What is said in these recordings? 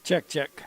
Check, check.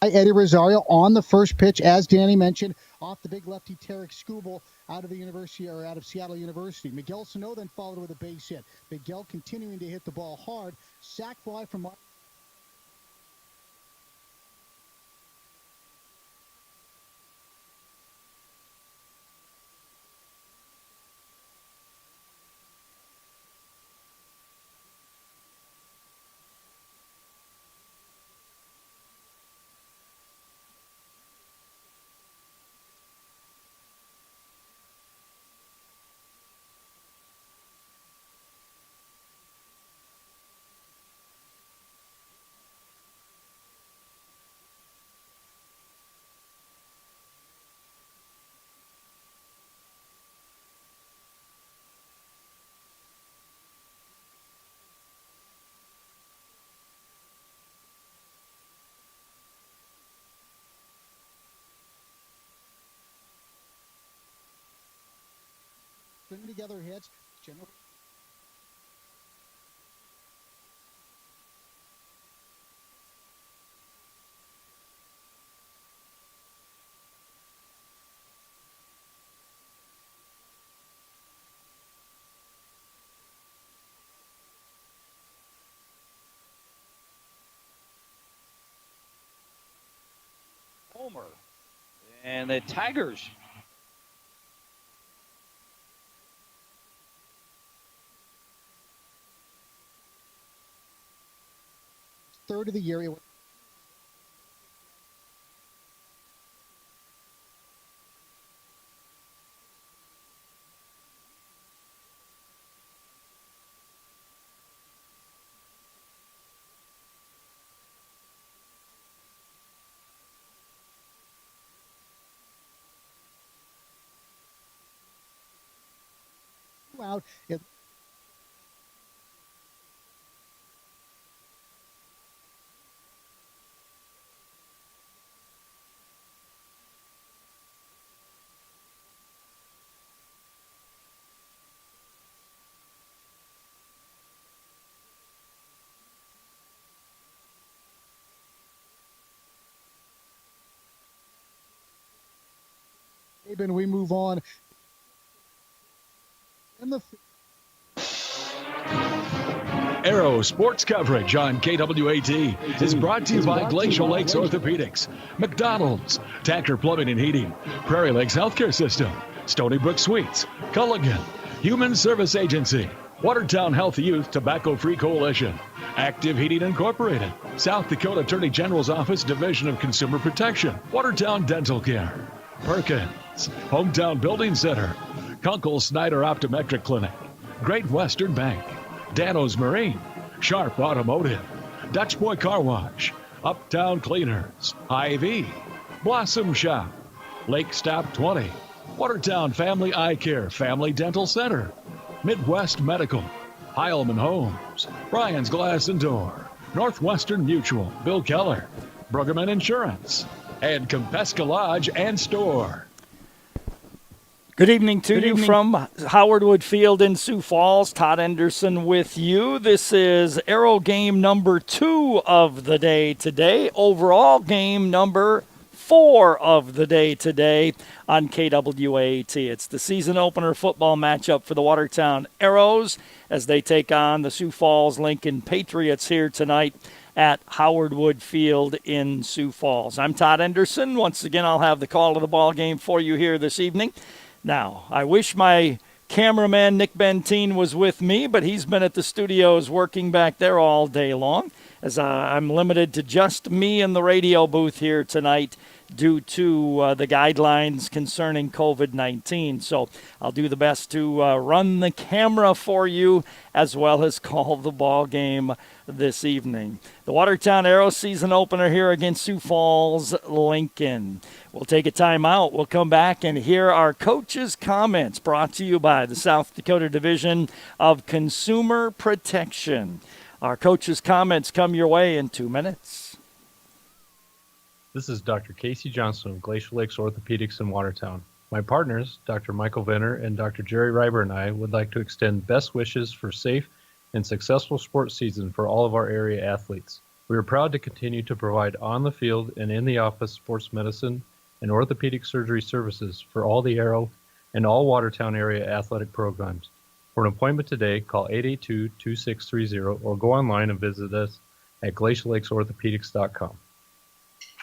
Eddie Rosario on the first pitch, as Danny mentioned, off the big lefty Tarek Skubal out of the university or out of Seattle University. Miguel Sano then followed with a base hit. Miguel continuing to hit the ball hard. Sac fly from string together hits. General Homer. And the Tigers third of the year. Out. We move on. Arrow sports coverage on KWAT is brought to you by Glacial Lakes Orthopedics, McDonald's, Tacker Plumbing and Heating, Prairie Lakes Healthcare System, Stony Brook Suites, Culligan, Human Service Agency, Watertown Health Youth Tobacco Free Coalition, Active Heating Incorporated, South Dakota Attorney General's Office Division of Consumer Protection, Watertown Dental Care, Perkins, Hometown Building Center, Kunkel Snyder Optometric Clinic, Great Western Bank, Dano's Marine, Sharp Automotive, Dutch Boy Car Wash, Uptown Cleaners, Hy-Vee, Blossom Shop, Lake Stop 20, Watertown Family Eye Care Family Dental Center, Midwest Medical, Heilman Homes, Brian's Glass and Door, Northwestern Mutual, Bill Keller, Bruggerman Insurance, and Compesca Lodge and Store. Good evening to you from Howard Wood Field in Sioux Falls. Todd Anderson with you. This is Arrow game number 2 of the day today. Overall game number 4 of the day today on KWAT. It's the season opener football matchup for the Watertown Arrows as they take on the Sioux Falls Lincoln Patriots here tonight at Howard Wood Field in Sioux Falls. I'm Todd Anderson. Once again, I'll have the call of the ball game for you here this evening. Now, I wish my cameraman Nick Benteen was with me, but he's been at the studios working back there all day long, as I'm limited to just me in the radio booth here tonight due to the guidelines concerning COVID-19. So I'll do the best to run the camera for you as well as call the ball game this evening. The Watertown Arrows season opener here against Sioux Falls Lincoln. We'll take a timeout. We'll come back and hear our coaches' comments brought to you by the South Dakota Division of Consumer Protection. Our coaches' comments come your way in 2 minutes. This is Dr. Casey Johnson of Glacial Lakes Orthopedics in Watertown. My partners, Dr. Michael Venner and Dr. Jerry Reiber, and I would like to extend best wishes for safe and successful sports season for all of our area athletes. We are proud to continue to provide on the field and in the office sports medicine and orthopedic surgery services for all the Arrow and all Watertown area athletic programs. For an appointment today, call 882-2630 or go online and visit us at glaciallakes.orthopedics.com.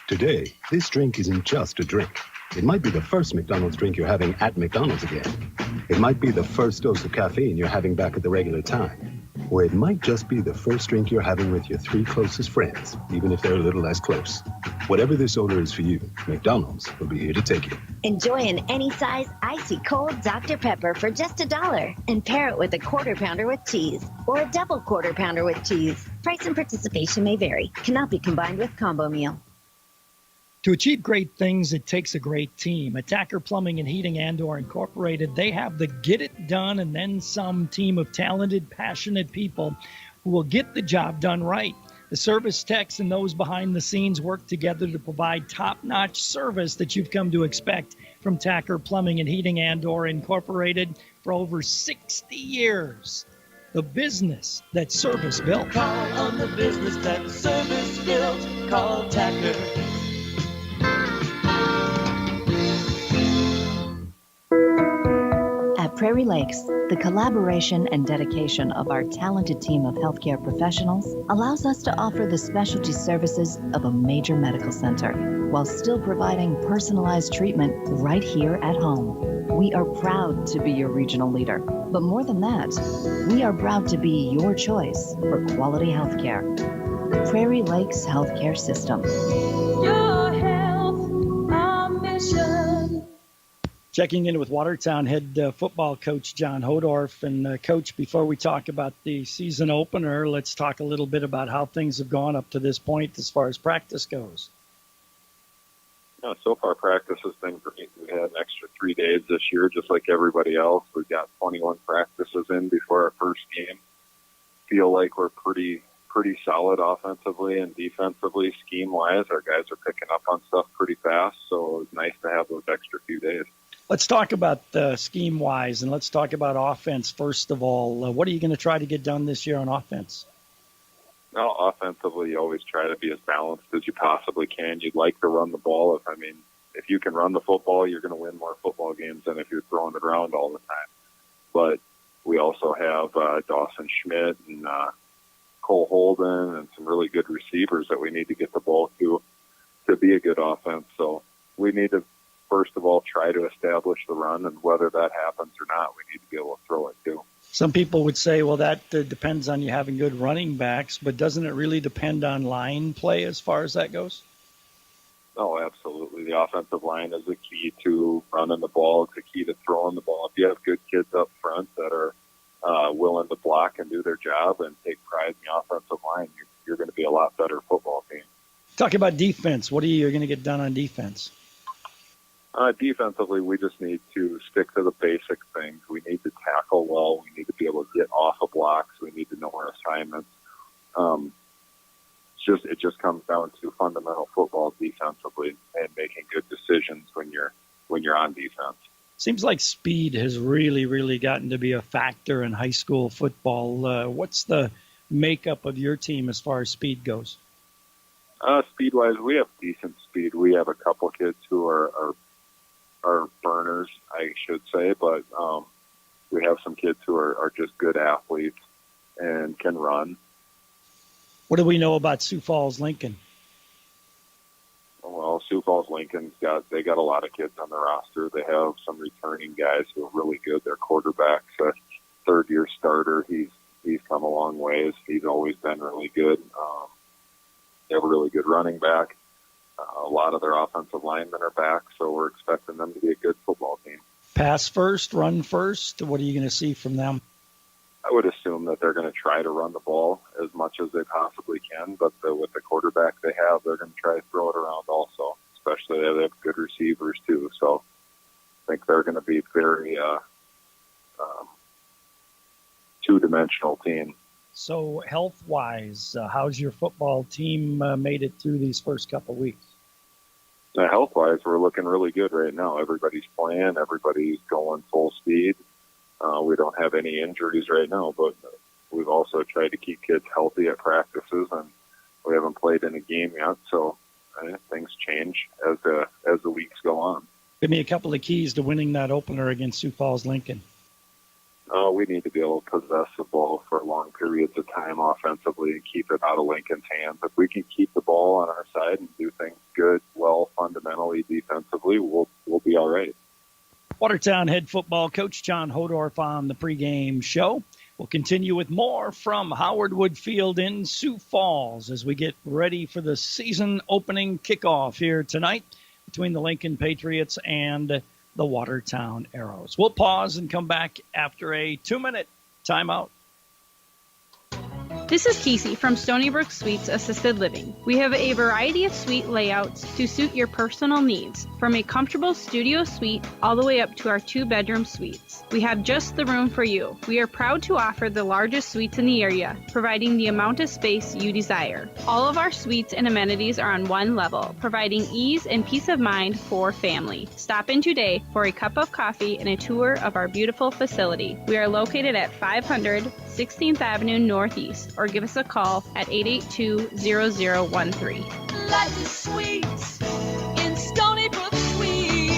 Today, this drink isn't just a drink. It might be the first McDonald's drink you're having at McDonald's again. It might be the first dose of caffeine you're having back at the regular time. Or it might just be the first drink you're having with your 3 closest friends, even if they're a little less close. Whatever this order is for you, McDonald's will be here to take it. Enjoy an any-size, icy cold Dr. Pepper for just $1 and pair it with a Quarter Pounder with cheese or a double Quarter Pounder with cheese. Price and participation may vary. Cannot be combined with combo meal. To achieve great things, it takes a great team. At Tacker Plumbing and Heating Andor Incorporated, they have the get it done and then some team of talented, passionate people who will get the job done right. The service techs and those behind the scenes work together to provide top-notch service that you've come to expect from Tacker Plumbing and Heating Andor Incorporated. for over 60 years. The business that service built. Call on the business that service built. Call Tacker. At Prairie Lakes, the collaboration and dedication of our talented team of healthcare professionals allows us to offer the specialty services of a major medical center while still providing personalized treatment right here at home. We are proud to be your regional leader, but more than that, we are proud to be your choice for quality healthcare. Prairie Lakes Healthcare System. Your health, our mission. Checking in with Watertown head football coach John Hodorf. And Coach, before we talk about the season opener, let's talk a little bit about how things have gone up to this point as far as practice goes. So far practice has been great. We had an extra 3 days this year, just like everybody else. We've got 21 practices in before our first game. Feel like we're pretty solid offensively and defensively, scheme-wise. Our guys are picking up on stuff pretty fast, so it's nice to have those extra few days. Let's talk about scheme-wise, and let's talk about offense first of all. What are you going to try to get done this year on offense? No, offensively, you always try to be as balanced as you possibly can. You'd like to run the ball. If you can run the football, you're going to win more football games than if you're throwing it around all the time. But we also have Dawson Schmidt and Cole Holden and some really good receivers that we need to get the ball to be a good offense. So we need to, first of all, try to establish the run, and whether that happens or not, we need to be able to throw it too. Some people would say, well, that depends on you having good running backs, but doesn't it really depend on line play as far as that goes? Oh, absolutely. The offensive line is the key to running the ball. It's the key to throwing the ball. If you have good kids up front that are willing to block and do their job and take pride in the offensive line, you're going to be a lot better football team. Talk about defense. What are you going to get done on defense? Defensively, we just need to stick to the basic things. We need to tackle well. We need to be able to get off of blocks. We need to know our assignments. It just comes down to fundamental football defensively and making good decisions when you're on defense. Seems like speed has really, really gotten to be a factor in high school football. What's the makeup of your team as far as speed goes? Speed-wise, we have decent speed. We have a couple kids who are burners, I should say, but we have some kids who are just good athletes and can run. What do we know about Sioux Falls Lincoln? Well, Sioux Falls Lincoln's got a lot of kids on the roster. They have some returning guys who are really good. Their quarterback's a third-year starter. He's come a long ways. He's always been really good. They have a really good running back. A lot of their offensive linemen are back, so we're expecting them to be a good football team. Pass first, run first. What are you going to see from them? I would assume that they're going to try to run the ball as much as they possibly can, but with the quarterback they have, they're going to try to throw it around also, especially they have good receivers too. So I think they're going to be very two-dimensional team. So health-wise, how's your football team made it through these first couple of weeks? Health-wise, we're looking really good right now. Everybody's playing. Everybody's going full speed. We don't have any injuries right now, but we've also tried to keep kids healthy at practices, and we haven't played in a game yet, so things change as the weeks go on. Give me a couple of keys to winning that opener against Sioux Falls Lincoln. We need to be able to possess the ball for long periods of time offensively and keep it out of Lincoln's hands. If we can keep the ball on our side and do things good, well, fundamentally, defensively, we'll be all right. Watertown head football coach John Hodorf on the pregame show. We'll continue with more from Howard Wood Field in Sioux Falls as we get ready for the season opening kickoff here tonight between the Lincoln Patriots and the Watertown Arrows. We'll pause and come back after a 2-minute timeout. This is Casey from Stony Brook Suites Assisted Living. We have a variety of suite layouts to suit your personal needs, from a comfortable studio suite all the way up to our 2-bedroom suites. We have just the room for you. We are proud to offer the largest suites in the area, providing the amount of space you desire. All of our suites and amenities are on one level, providing ease and peace of mind for family. Stop in today for a cup of coffee and a tour of our beautiful facility. We are located at 500 16th Avenue Northeast, or give us a call at 882-0013. Life is sweet in Stony Brook Suites.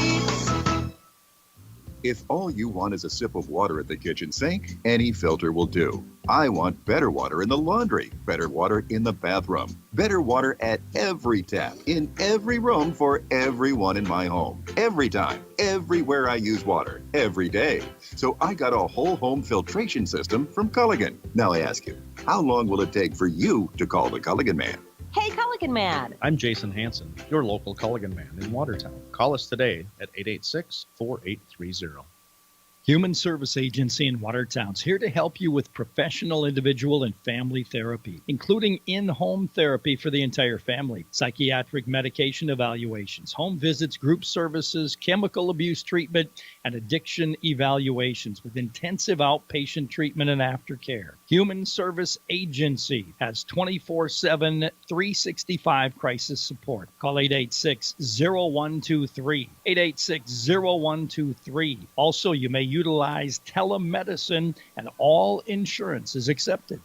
If all you want is a sip of water at the kitchen sink, any filter will do. I want better water in the laundry, better water in the bathroom, better water at every tap, in every room for everyone in my home. Every time, everywhere I use water, every day. So I got a whole home filtration system from Culligan. Now I ask you, how long will it take for you to call the Culligan man? Hey, Culligan Man. I'm Jason Hansen, your local Culligan man in Watertown. Call us today at 886-4830. Human Service Agency in Watertown's here to help you with professional, individual, and family therapy, including in-home therapy for the entire family, psychiatric medication evaluations, home visits, group services, chemical abuse treatment, and addiction evaluations with intensive outpatient treatment and aftercare. Human Service Agency has 24/7, 365 crisis support. Call 886-0123, 886-0123. Also, you may utilize telemedicine, and all insurance is accepted.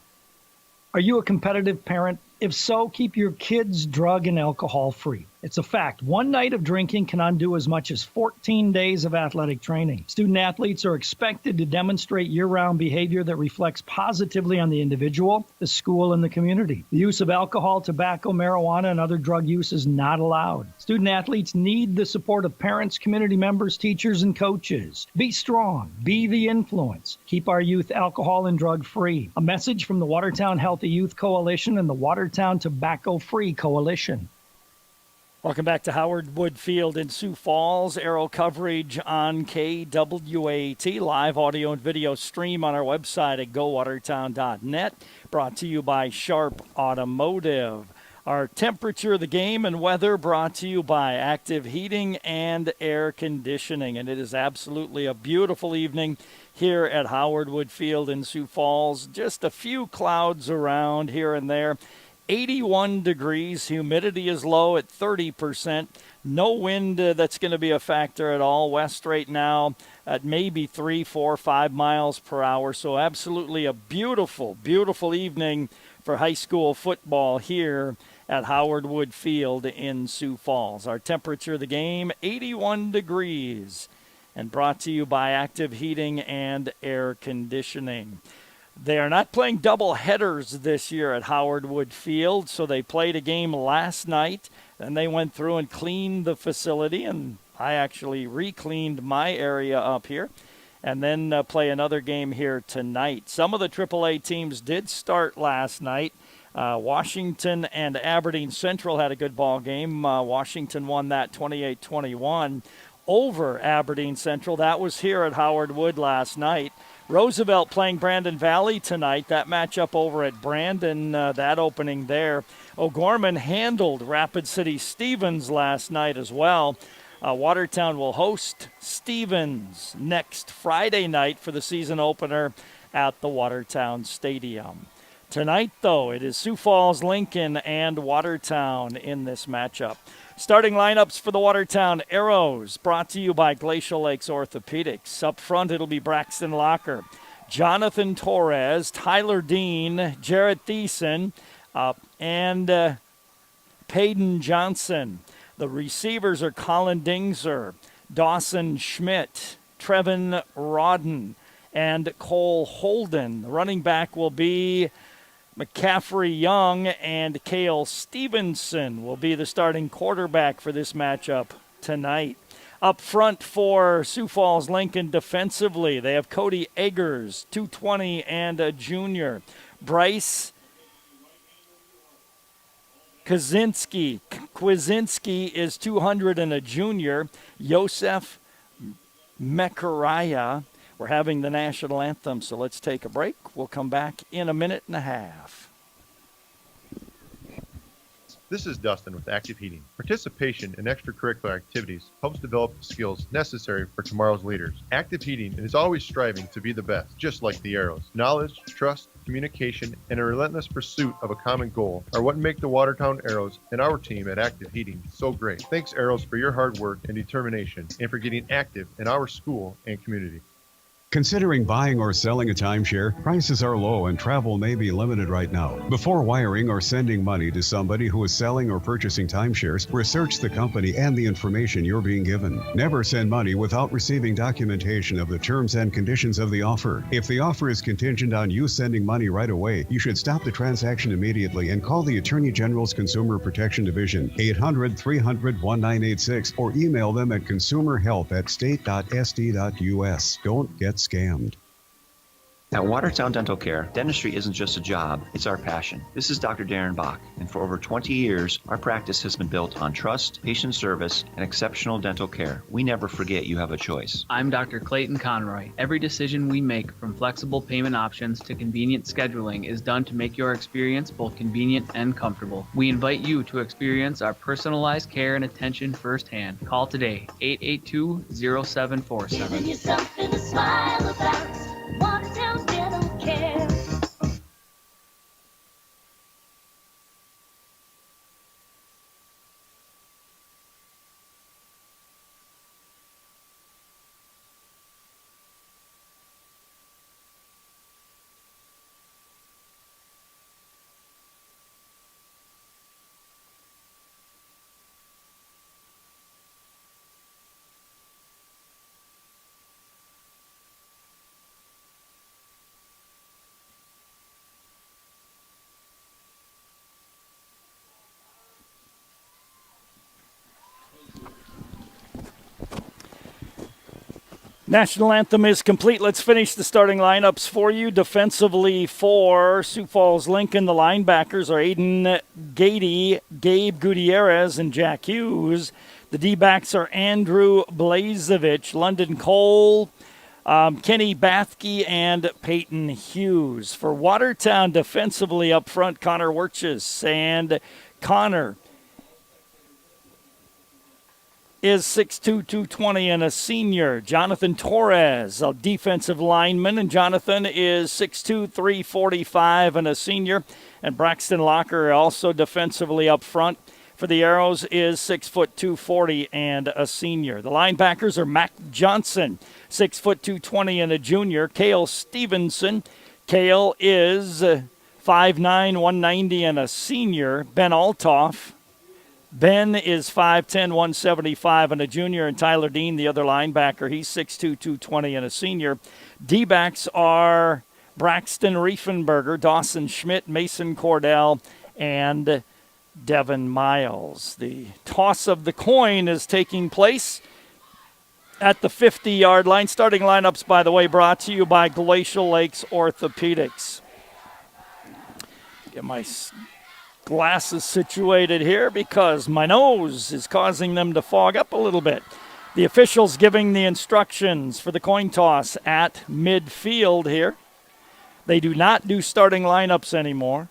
Are you a competitive parent? If so, keep your kids drug and alcohol free. It's a fact. One night of drinking can undo as much as 14 days of athletic training. Student athletes are expected to demonstrate year-round behavior that reflects positively on the individual, the school, and the community. The use of alcohol, tobacco, marijuana, and other drug use is not allowed. Student athletes need the support of parents, community members, teachers, and coaches. Be strong. Be the influence. Keep our youth alcohol and drug free. A message from the Watertown Healthy Youth Coalition and the Watertown Tobacco Free Coalition. Welcome back to Howard Wood Field in Sioux Falls. Aero coverage on KWAT. Live audio and video stream on our website at gowatertown.net. Brought to you by Sharp Automotive. Our temperature of the game and weather brought to you by Active Heating and Air Conditioning. And it is absolutely a beautiful evening here at Howard Wood Field in Sioux Falls. Just a few clouds around here and there. 81 degrees. Humidity is low at 30%. No wind that's going to be a factor at all. West right now at maybe 3, 4, 5 miles per hour. So absolutely a beautiful, beautiful evening for high school football here at Howard Wood Field in Sioux Falls. Our temperature of the game, 81 degrees. And brought to you by Active Heating and Air Conditioning. They are not playing double headers this year at Howard Wood Field, so they played a game last night, and they went through and cleaned the facility, and I actually re-cleaned my area up here, and then play another game here tonight. Some of the AAA teams did start last night. Washington and Aberdeen Central had a good ball game. Washington won that 28-21 over Aberdeen Central. That was here at Howard Wood last night. Roosevelt playing Brandon Valley tonight. That matchup over at Brandon, that opening there. O'Gorman handled Rapid City Stevens last night as well. Watertown will host Stevens next Friday night for the season opener at the Watertown Stadium. Tonight, though, it is Sioux Falls, Lincoln, and Watertown in this matchup. Starting lineups for the Watertown Arrows, brought to you by Glacial Lakes Orthopedics. Up front, it'll be Braxton Locker, Jonathan Torres, Tyler Dean, Jarrett Thiessen, and Peyton Johnson. The receivers are Colin Dingser, Dawson Schmidt, Trevin Rodden, and Cole Holden. The running back will be McCaffrey Young, and Cale Stevenson will be the starting quarterback for this matchup tonight. Up front for Sioux Falls Lincoln defensively, they have Cody Eggers, 220 and a junior. Bryce Kwasinski is 200 and a junior. Yosef Mekariah. We're having the national anthem, so let's take a break. We'll come back in a minute and a half. This is Dustin with Active Heating. Participation in extracurricular activities helps develop the skills necessary for tomorrow's leaders. Active Heating is always striving to be the best, just like the Arrows. Knowledge, trust, communication, and a relentless pursuit of a common goal are what make the Watertown Arrows and our team at Active Heating so great. Thanks, Arrows, for your hard work and determination, and for getting active in our school and community. Considering buying or selling a timeshare, prices are low and travel may be limited right now. Before wiring or sending money to somebody who is selling or purchasing timeshares, research the company and the information you're being given. Never send money without receiving documentation of the terms and conditions of the offer. If the offer is contingent on you sending money right away, you should stop the transaction immediately and call the Attorney General's Consumer Protection Division, 800-300-1986, or email them at consumerhelp@state.sd.us. Don't get scammed. At Watertown Dental Care, dentistry isn't just a job, it's our passion. This is Dr. Darren Bach, and for over 20 years, our practice has been built on trust, patient service, and exceptional dental care. We never forget you have a choice. I'm Dr. Clayton Conroy. Every decision we make, from flexible payment options to convenient scheduling, is done to make your experience both convenient and comfortable. We invite you to experience our personalized care and attention firsthand. Call today, 882-0747. Giving you something to smile about. Watertown Dental Care. National anthem is complete. Let's finish the starting lineups for you. Defensively for Sioux Falls Lincoln, the linebackers are Aiden Gady, Gabe Gutierrez, and Jack Hughes. The D-backs are Andrew Blazevich, London Cole, Kenny Bathke, and Peyton Hughes. For Watertown, defensively up front, Connor Wirtjes, and Connor is 6'2", 220 and a senior. Jonathan Torres, a defensive lineman, and Jonathan is 6'2", 345 and a senior. And Braxton Locker, also defensively up front for the Arrows, is 6', 240 and a senior. The linebackers are Mac Johnson, 6', 220 and a junior. Cale Stevenson, Cale is 5'9", 190 and a senior. Ben Altoff, Ben is 5'10", 175 and a junior, and Tyler Dean, the other linebacker, he's 6'2", 220 and a senior. D-backs are Braxton Riefenberger, Dawson Schmidt, Mason Cordell, and Devin Miles. The toss of the coin is taking place at the 50-yard line. Starting lineups, by the way, brought to you by Glacial Lakes Orthopedics. Get my glasses situated here because my nose is causing them to fog up a little bit. The officials giving the instructions for the coin toss at midfield here. They do not do starting lineups anymore.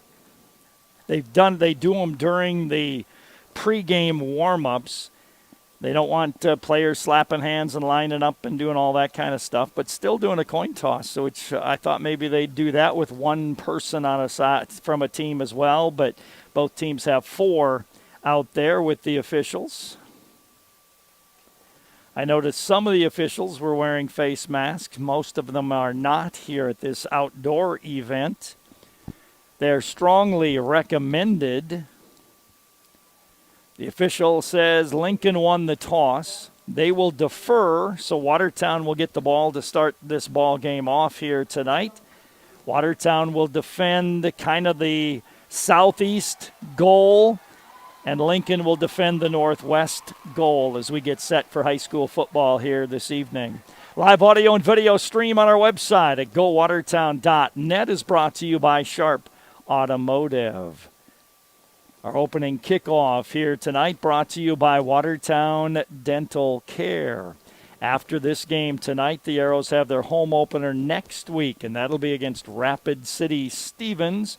They do them during the pregame warm-ups. They don't want players slapping hands and lining up and doing all that kind of stuff, but still doing a coin toss, so which I thought maybe they'd do that with one person on a side from a team as well, but both teams have 4 out there with the officials. I noticed some of the officials were wearing face masks. Most of them are not here at this outdoor event. They're strongly recommended. The official says Lincoln won the toss. They will defer, so Watertown will get the ball to start this ball game off here tonight. Watertown will defend kind of the southeast goal, and Lincoln will defend the northwest goal as we get set for high school football here this evening. Live audio and video stream on our website at gowatertown.net is brought to you by Sharp Automotive. Our opening kickoff here tonight brought to you by Watertown Dental Care. After this game tonight, the Arrows have their home opener next week, and that'll be against Rapid City Stevens.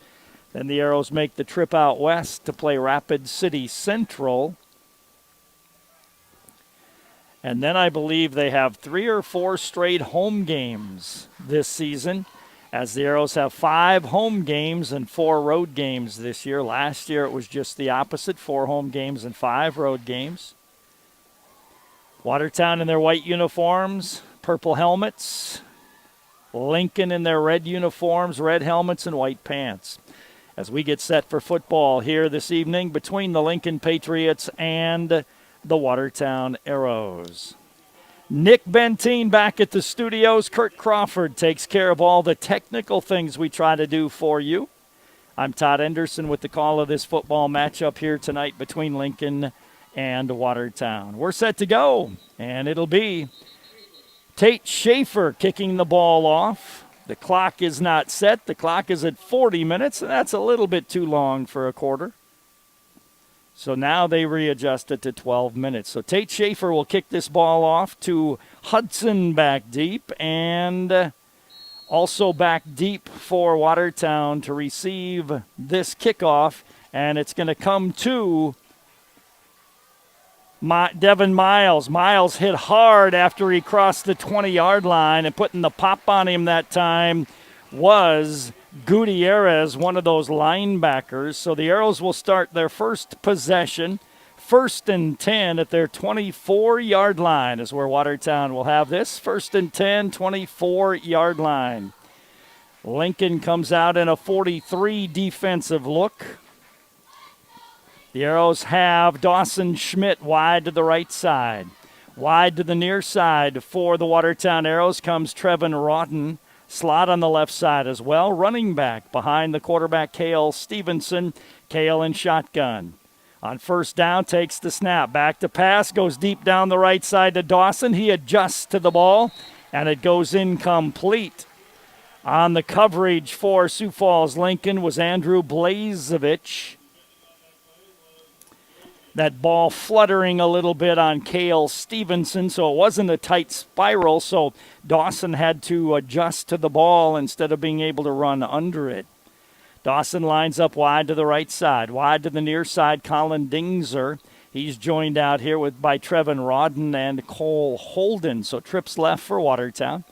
Then the Arrows make the trip out west to play Rapid City Central. And then I believe they have 3 or 4 straight home games this season, as the Arrows have 5 home games and 4 road games this year. Last year it was just the opposite, 4 home games and 5 road games. Watertown in their white uniforms, purple helmets. Lincoln in their red uniforms, red helmets, and white pants. As we get set for football here this evening between the Lincoln Patriots and the Watertown Arrows. Nick Benteen back at the studios. Kurt Crawford takes care of all the technical things we try to do for you. I'm Todd Henderson with the call of this football matchup here tonight between Lincoln and Watertown. We're set to go, and it'll be Tate Schaefer kicking the ball off. The clock is not set. The clock is at 40 minutes, and that's a little bit too long for a quarter. So now they readjust it to 12 minutes. So Tate Schaefer will kick this ball off to Hudson back deep, and also back deep for Watertown to receive this kickoff, and it's going to come to Devin Miles. Miles hit hard after he crossed the 20-yard line, and putting the pop on him that time was Gutierrez, one of those linebackers. So the Arrows will start their first possession, 1st and 10 at their 24-yard line is where Watertown will have this. 1st and 10, 24-yard line. Lincoln comes out in a 43 defensive look. The Arrows have Dawson Schmidt wide to the right side. Wide to the near side for the Watertown Arrows comes Trevin Rawton. Slot on the left side as well. Running back behind the quarterback, Cale Stevenson. Cale in shotgun. On first down, takes the snap. Back to pass, goes deep down the right side to Dawson. He adjusts to the ball, and it goes incomplete. On the coverage for Sioux Falls Lincoln was Andrew Blazevich. That ball fluttering a little bit on Cale Stevenson, so it wasn't a tight spiral, so Dawson had to adjust to the ball instead of being able to run under it. Dawson lines up wide to the right side. Wide to the near side, Colin Dingzer. He's joined out here by Trevin Rawton and Cole Holden, so trips left for Watertown.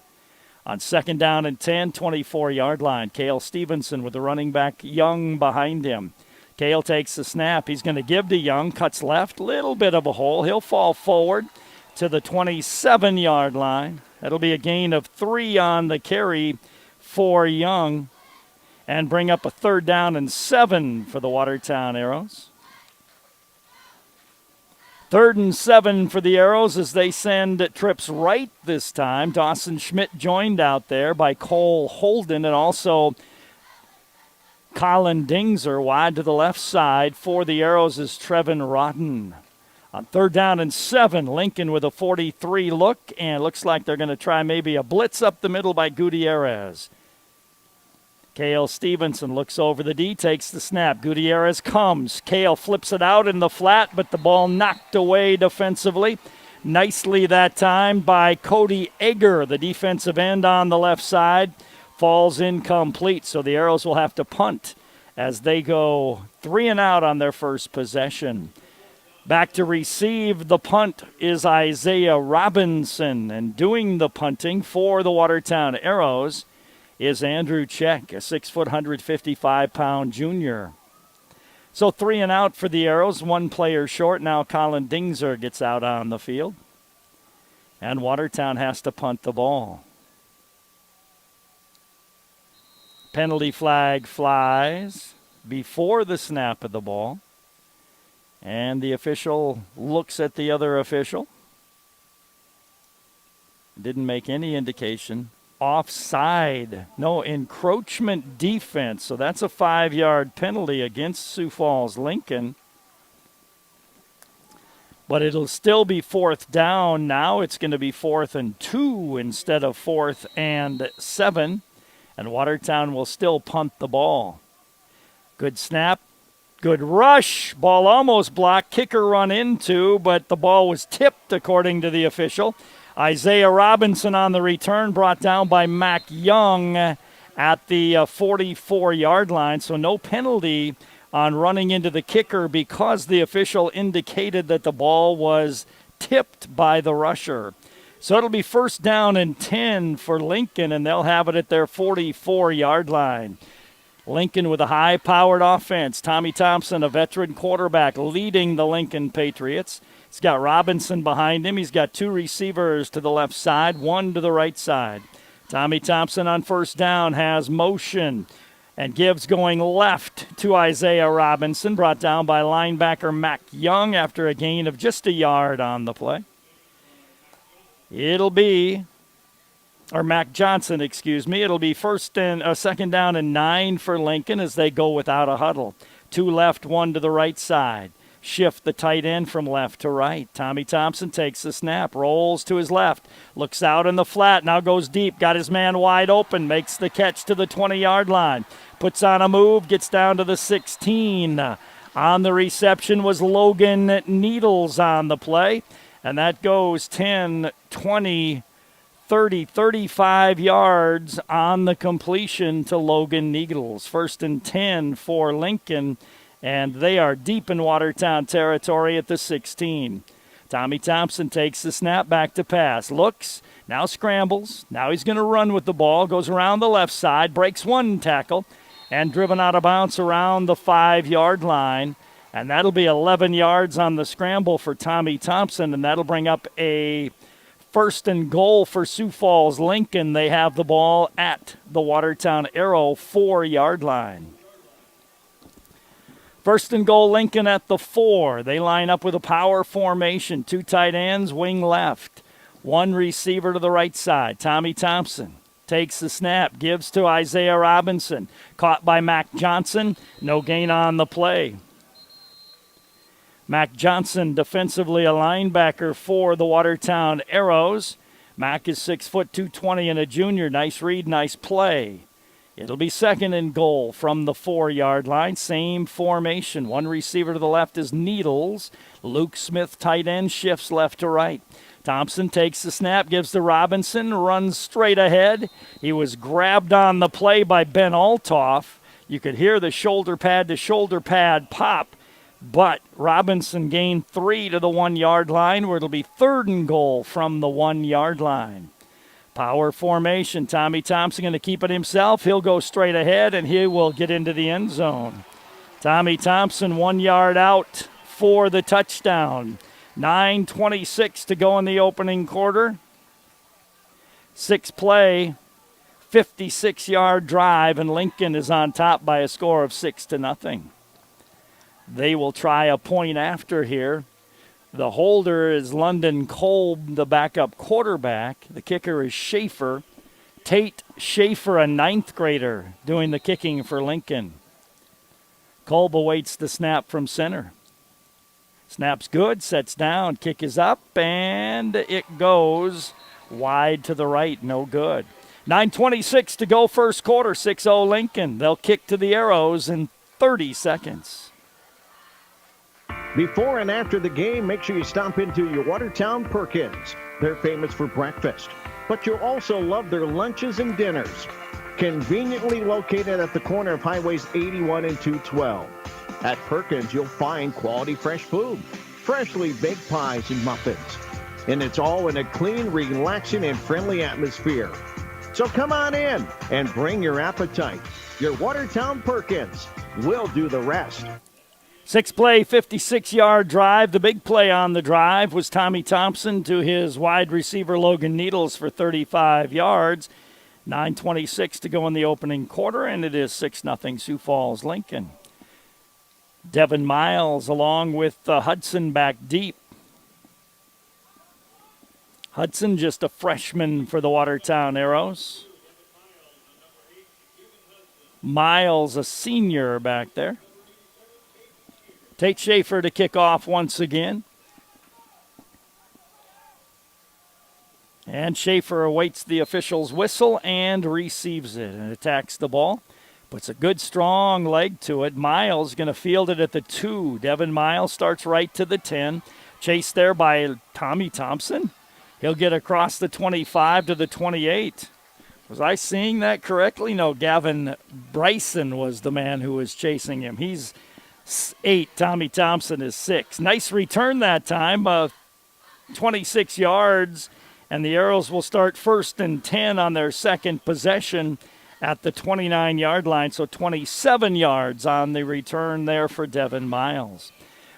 On 2nd down and 10, 24-yard line, Cale Stevenson with the running back Young behind him. Cale takes the snap. He's going to give to Young. Cuts left. Little bit of a hole. He'll fall forward to the 27-yard line. That'll be a gain of 3 on the carry for Young and bring up a 3rd down and 7 for the Watertown Arrows. 3rd and 7 for the Arrows as they send trips right this time. Dawson Schmidt joined out there by Cole Holden, and also Colin Dingzer wide to the left side. For the Arrows is Trevin Rawton. On 3rd down and 7, Lincoln with a 43 look, and looks like they're going to try maybe a blitz up the middle by Gutierrez. Cale Stevenson looks over the D, takes the snap. Gutierrez comes. Cale flips it out in the flat, but the ball knocked away defensively. Nicely that time by Cody Egger, the defensive end on the left side. Falls incomplete, so the Arrows will have to punt as they go 3 and out on their first possession. Back to receive the punt is Isaiah Robinson, and doing the punting for the Watertown Arrows is Andrew Check, a 6 foot, 155-pound junior. So 3 and out for the Arrows, 1 player short. Now Colin Dingzer gets out on the field, and Watertown has to punt the ball. Penalty flag flies before the snap of the ball. And the official looks at the other official. Didn't make any indication. Offside. No, encroachment defense. So that's a 5-yard penalty against Sioux Falls Lincoln. But it'll still be 4th down. Now it's going to be 4th and 2 instead of 4th and 7. And Watertown will still punt the ball. Good snap. Good rush. Ball almost blocked. Kicker run into, but the ball was tipped according to the official. Isaiah Robinson on the return, brought down by Mac Young. at the 44-yard line, so no penalty on running into the kicker because the official indicated that the ball was tipped by the rusher. So it'll be first down and 10 for Lincoln, and they'll have it at their 44-yard line. Lincoln with a high-powered offense. Tommy Thompson, a veteran quarterback, leading the Lincoln Patriots. He's got Robinson behind him. He's got two receivers to the left side, one to the right side. Tommy Thompson on first down has motion and gives going left to Isaiah Robinson, brought down by linebacker Mac Young after a gain of just a yard on the play. It'll be Mac Johnson, excuse me. It'll be second down and 9 for Lincoln as they go without a huddle. Two left, one to the right side. Shift the tight end from left to right. Tommy Thompson takes the snap, rolls to his left, looks out in the flat, now goes deep, got his man wide open, makes the catch to the 20-yard line, puts on a move, gets down to the 16. On the reception was Logan Needles on the play, and that goes 10, 20, 30, 35 yards on the completion to Logan Needles. First and 10 for Lincoln, and they are deep in Watertown territory at the 16. Tommy Thompson takes the snap, back to pass, looks, now scrambles, now he's going to run with the ball, goes around the left side, breaks one tackle, and driven out of bounds around the 5-yard line. And that'll be 11 yards on the scramble for Tommy Thompson, and that'll bring up a first and goal for Sioux Falls Lincoln. They have the ball at the Watertown Arrow 4-yard line. First and goal, Lincoln at the 4. They line up with a power formation. Two tight ends, wing left. One receiver to the right side. Tommy Thompson takes the snap, gives to Isaiah Robinson. Caught by Mac Johnson. No gain on the play. Mac Johnson, defensively a linebacker for the Watertown Arrows. Mac is 6 foot 220 and a junior. Nice read, nice play. It'll be second and goal from the 4-yard line. Same formation. One receiver to the left is Needles. Luke Smith, tight end, shifts left to right. Thompson takes the snap, gives to Robinson, runs straight ahead. He was grabbed on the play by Ben Altoff. You could hear the shoulder pad to shoulder pad pop, but Robinson gained 3 to the 1-yard line, where it'll be third and goal from the 1-yard line. Power formation. Tommy Thompson going to keep it himself. He'll go straight ahead, and he will get into the end zone. Tommy Thompson 1 yard out for the touchdown. 9:26 to go in the opening quarter. 6-play, 56-yard drive, and Lincoln is on top by a score of 6-0. They will try a point after here. The holder is London Kolb, the backup quarterback. The kicker is Schaefer. Tate Schaefer, a 9th grader, doing the kicking for Lincoln. Kolb awaits the snap from center. Snap's good, sets down, kick is up, and it goes wide to the right, no good. 9:26 to go first quarter, 6-0 Lincoln. They'll kick to the Arrows in 30 seconds. Before and after the game, make sure you stop into your Watertown Perkins. They're famous for breakfast, but you'll also love their lunches and dinners. Conveniently located at the corner of Highways 81 and 212. At Perkins, you'll find quality fresh food, freshly baked pies and muffins. And it's all in a clean, relaxing, and friendly atmosphere. So come on in and bring your appetite. Your Watertown Perkins will do the rest. 6-play, 56-yard drive. The big play on the drive was Tommy Thompson to his wide receiver Logan Needles for 35 yards. 9:26 to go in the opening quarter, and it is 6-0 Sioux Falls Lincoln. Devin Miles along with Hudson back deep. Hudson just a freshman for the Watertown Arrows. Miles a senior back there. Tate Schaefer to kick off once again. And Schaefer awaits the official's whistle and receives it and attacks the ball. Puts a good, strong leg to it. Miles going to field it at the 2. Devin Miles starts right to the 10. Chased there by Tommy Thompson. He'll get across the 25 to the 28. Was I seeing that correctly? No, Gavin Bryson was the man who was chasing him. He's 8. Tommy Thompson is 6. Nice return that time, 26 yards, and the Arrows will start 1st and 10 on their second possession at the 29-yard line, so 27 yards on the return there for Devin Miles.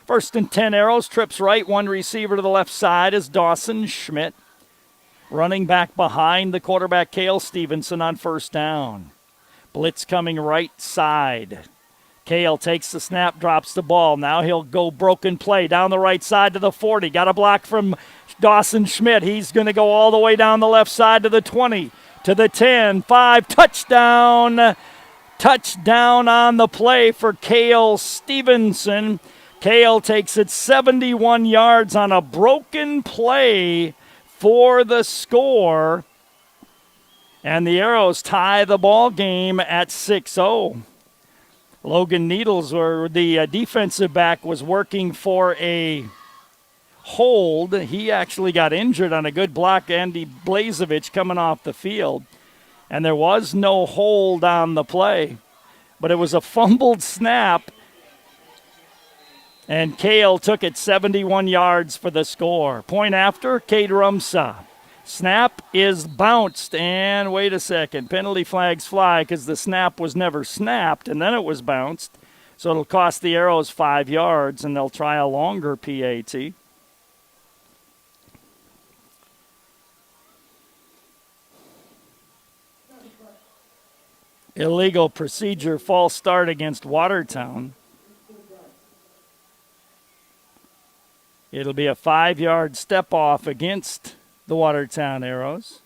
1st and 10 Arrows, trips right, one receiver to the left side is Dawson Schmidt. Running back behind the quarterback, Cale Stevenson, on 1st down. Blitz coming right side. Cale takes the snap, drops the ball. Now he'll go broken play down the right side to the 40. Got a block from Dawson Schmidt. He's going to go all the way down the left side to the 20, to the 10, 5, touchdown. Touchdown on the play for Cale Stevenson. Cale takes it 71 yards on a broken play for the score. And the Arrows tie the ball game at 6-0. Logan Needles, or the defensive back, was working for a hold. He actually got injured on a good block. Andy Blazevich coming off the field. And there was no hold on the play. But it was a fumbled snap. And Cale took it 71 yards for the score. Point after, Cade Rumsa. Snap is bounced, and wait a second, penalty flags fly because the snap was never snapped, and then it was bounced. So it'll cost the Arrows 5 yards, and they'll try a longer PAT. Illegal procedure, false start against Watertown. It'll be a 5-yard step off against the Watertown Arrows.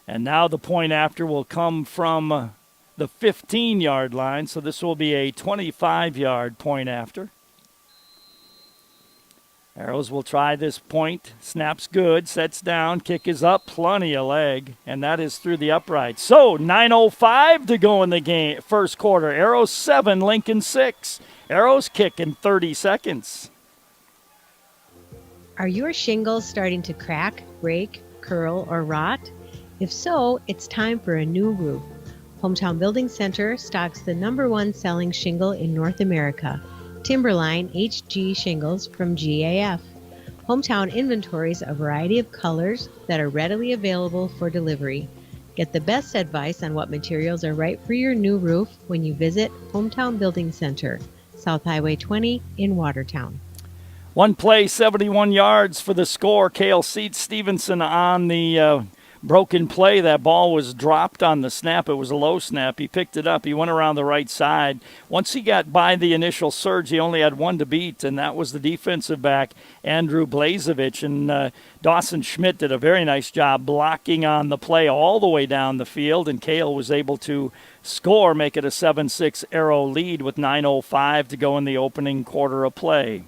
And now the point after will come from the 15-yard line, so this will be a 25-yard point after. Arrows will try this point. Snap's good, sets down, kick is up, plenty of leg, and that is through the upright. So 9:05 to go in the game, first quarter. Arrows 7, Lincoln 6. Arrows kick in 30 seconds. Are your shingles starting to crack, break, curl, or rot? If so, it's time for a new roof. Hometown Building Center stocks the #1 selling shingle in North America, Timberline HG shingles from GAF. Hometown inventories a variety of colors that are readily available for delivery. Get the best advice on what materials are right for your new roof when you visit Hometown Building Center, South Highway 20 in Watertown. One play, 71 yards for the score. Cale Stevenson on the broken play. That ball was dropped on the snap. It was a low snap. He picked it up. He went around the right side. Once he got by the initial surge, he only had one to beat, and that was the defensive back, Andrew Blazevich. And Dawson Schmidt did a very nice job blocking on the play all the way down the field, and Cale was able to score, make it a 7-6 Arrow lead with 9:05 to go in the opening quarter of play.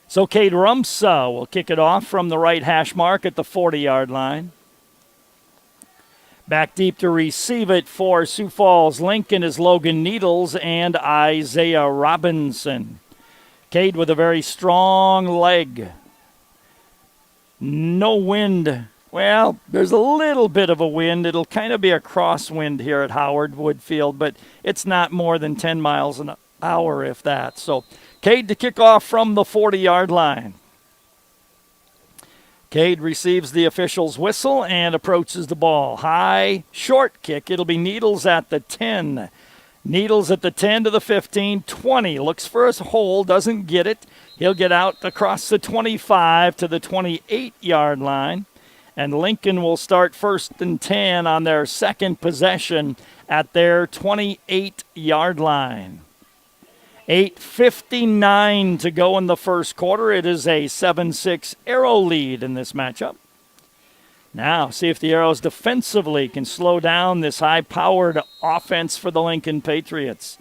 So Cade Rumsa will kick it off from the right hash mark at the 40-yard line. Back deep to receive it for Sioux Falls Lincoln is Logan Needles and Isaiah Robinson. Cade with a very strong leg. No wind. Well, there's a little bit of a wind. It'll kind of be a crosswind here at Howard Woodfield, but it's not more than 10 miles an hour, if that. So Cade to kick off from the 40-yard line. Cade receives the official's whistle and approaches the ball. High, short kick. It'll be Needles at the 10. Needles at the 10 to the 15, 20. Looks for his hole, doesn't get it. He'll get out across the 25 to the 28-yard line. And Lincoln will start 1st and 10 on their second possession at their 28-yard line. 8:59 to go in the first quarter. It is a 7-6 Arrow lead in this matchup. Now, see if the Arrows defensively can slow down this high-powered offense for the Lincoln Patriots.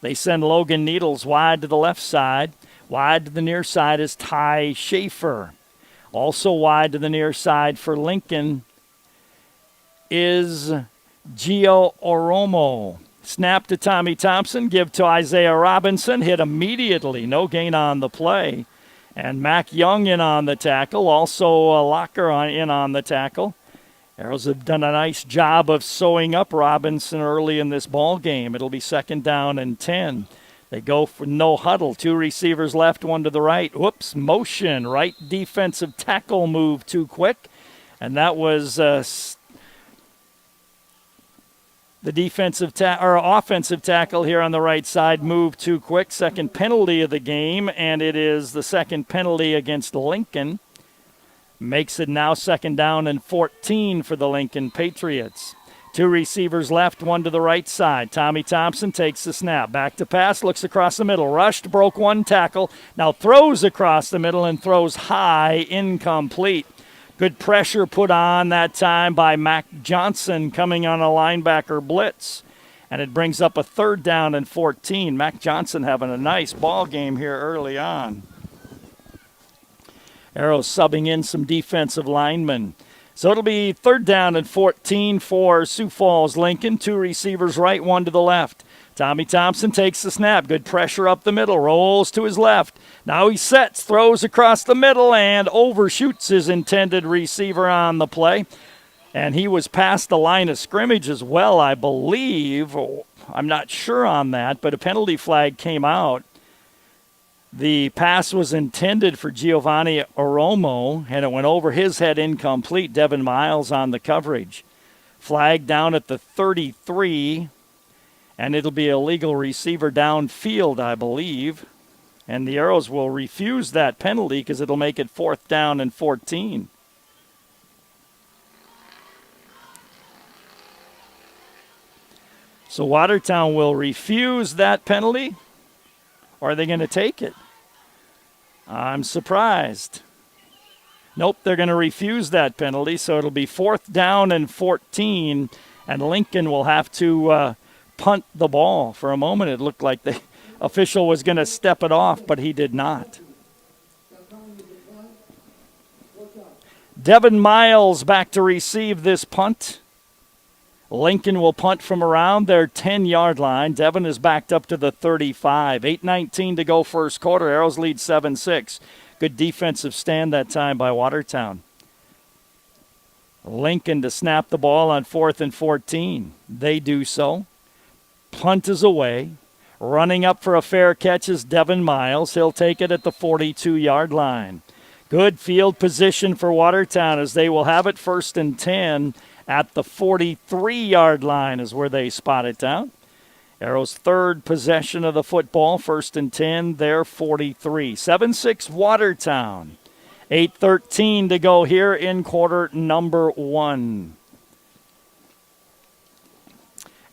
They send Logan Needles wide to the left side. Wide to the near side is Ty Schaefer. Also wide to the near side for Lincoln is Gio Oromo. Snap to Tommy Thompson, give to Isaiah Robinson, hit immediately, no gain on the play. And Mac Young in on the tackle. Also Locker in on the tackle. Arrows have done a nice job of sewing up Robinson early in this ball game. It'll be 2nd down and 10. They go for no huddle. 2 receivers left, 1 to the right. Whoops, motion. Right defensive tackle move too quick. And that was the offensive tackle here on the right side moved too quick. 2nd penalty of the game, and it is the 2nd penalty against Lincoln. Makes it now 2nd down and 14 for the Lincoln Patriots. 2 receivers left, 1 to the right side. Tommy Thompson takes the snap. Back to pass, looks across the middle. Rushed, broke 1 tackle. Now throws across the middle and throws high, incomplete. Good pressure put on that time by Mac Johnson coming on a linebacker blitz. And it brings up a 3rd down and 14. Mac Johnson having a nice ball game here early on. Arrows subbing in some defensive linemen. So it'll be 3rd down and 14 for Sioux Falls Lincoln. 2 receivers right, 1 to the left. Tommy Thompson takes the snap. Good pressure up the middle. Rolls to his left. Now he sets, throws across the middle, and overshoots his intended receiver on the play. And he was past the line of scrimmage as well, I believe. I'm not sure on that, but a penalty flag came out. The pass was intended for Giovanni Oromo, and it went over his head incomplete. Devin Miles on the coverage. Flag down at the 33, and it'll be a legal receiver downfield, I believe. And the Arrows will refuse that penalty because it'll make it 4th down and 14. So Watertown will refuse that penalty, or are they going to take it? I'm surprised. Nope, they're going to refuse that penalty, so it'll be 4th down and 14, and Lincoln will have to punt the ball. For a moment, it looked like the official was going to step it off, but he did not. Devin Miles back to receive this punt. Lincoln will punt from around their 10-yard line. Devin is backed up to the 35. 8:19 to go first quarter. Arrows lead 7-6. Good defensive stand that time by Watertown. Lincoln to snap the ball on 4th and 14. They do so. Punt is away. Running up for a fair catch is Devin Miles. He'll take it at the 42-yard line. Good field position for Watertown as they will have it 1st and 10 at the 43-yard line is where they spot it down. Arrows' 3rd possession of the football, 1st and 10, they're 43. 7-6 Watertown. 8:13 to go here in quarter number 1.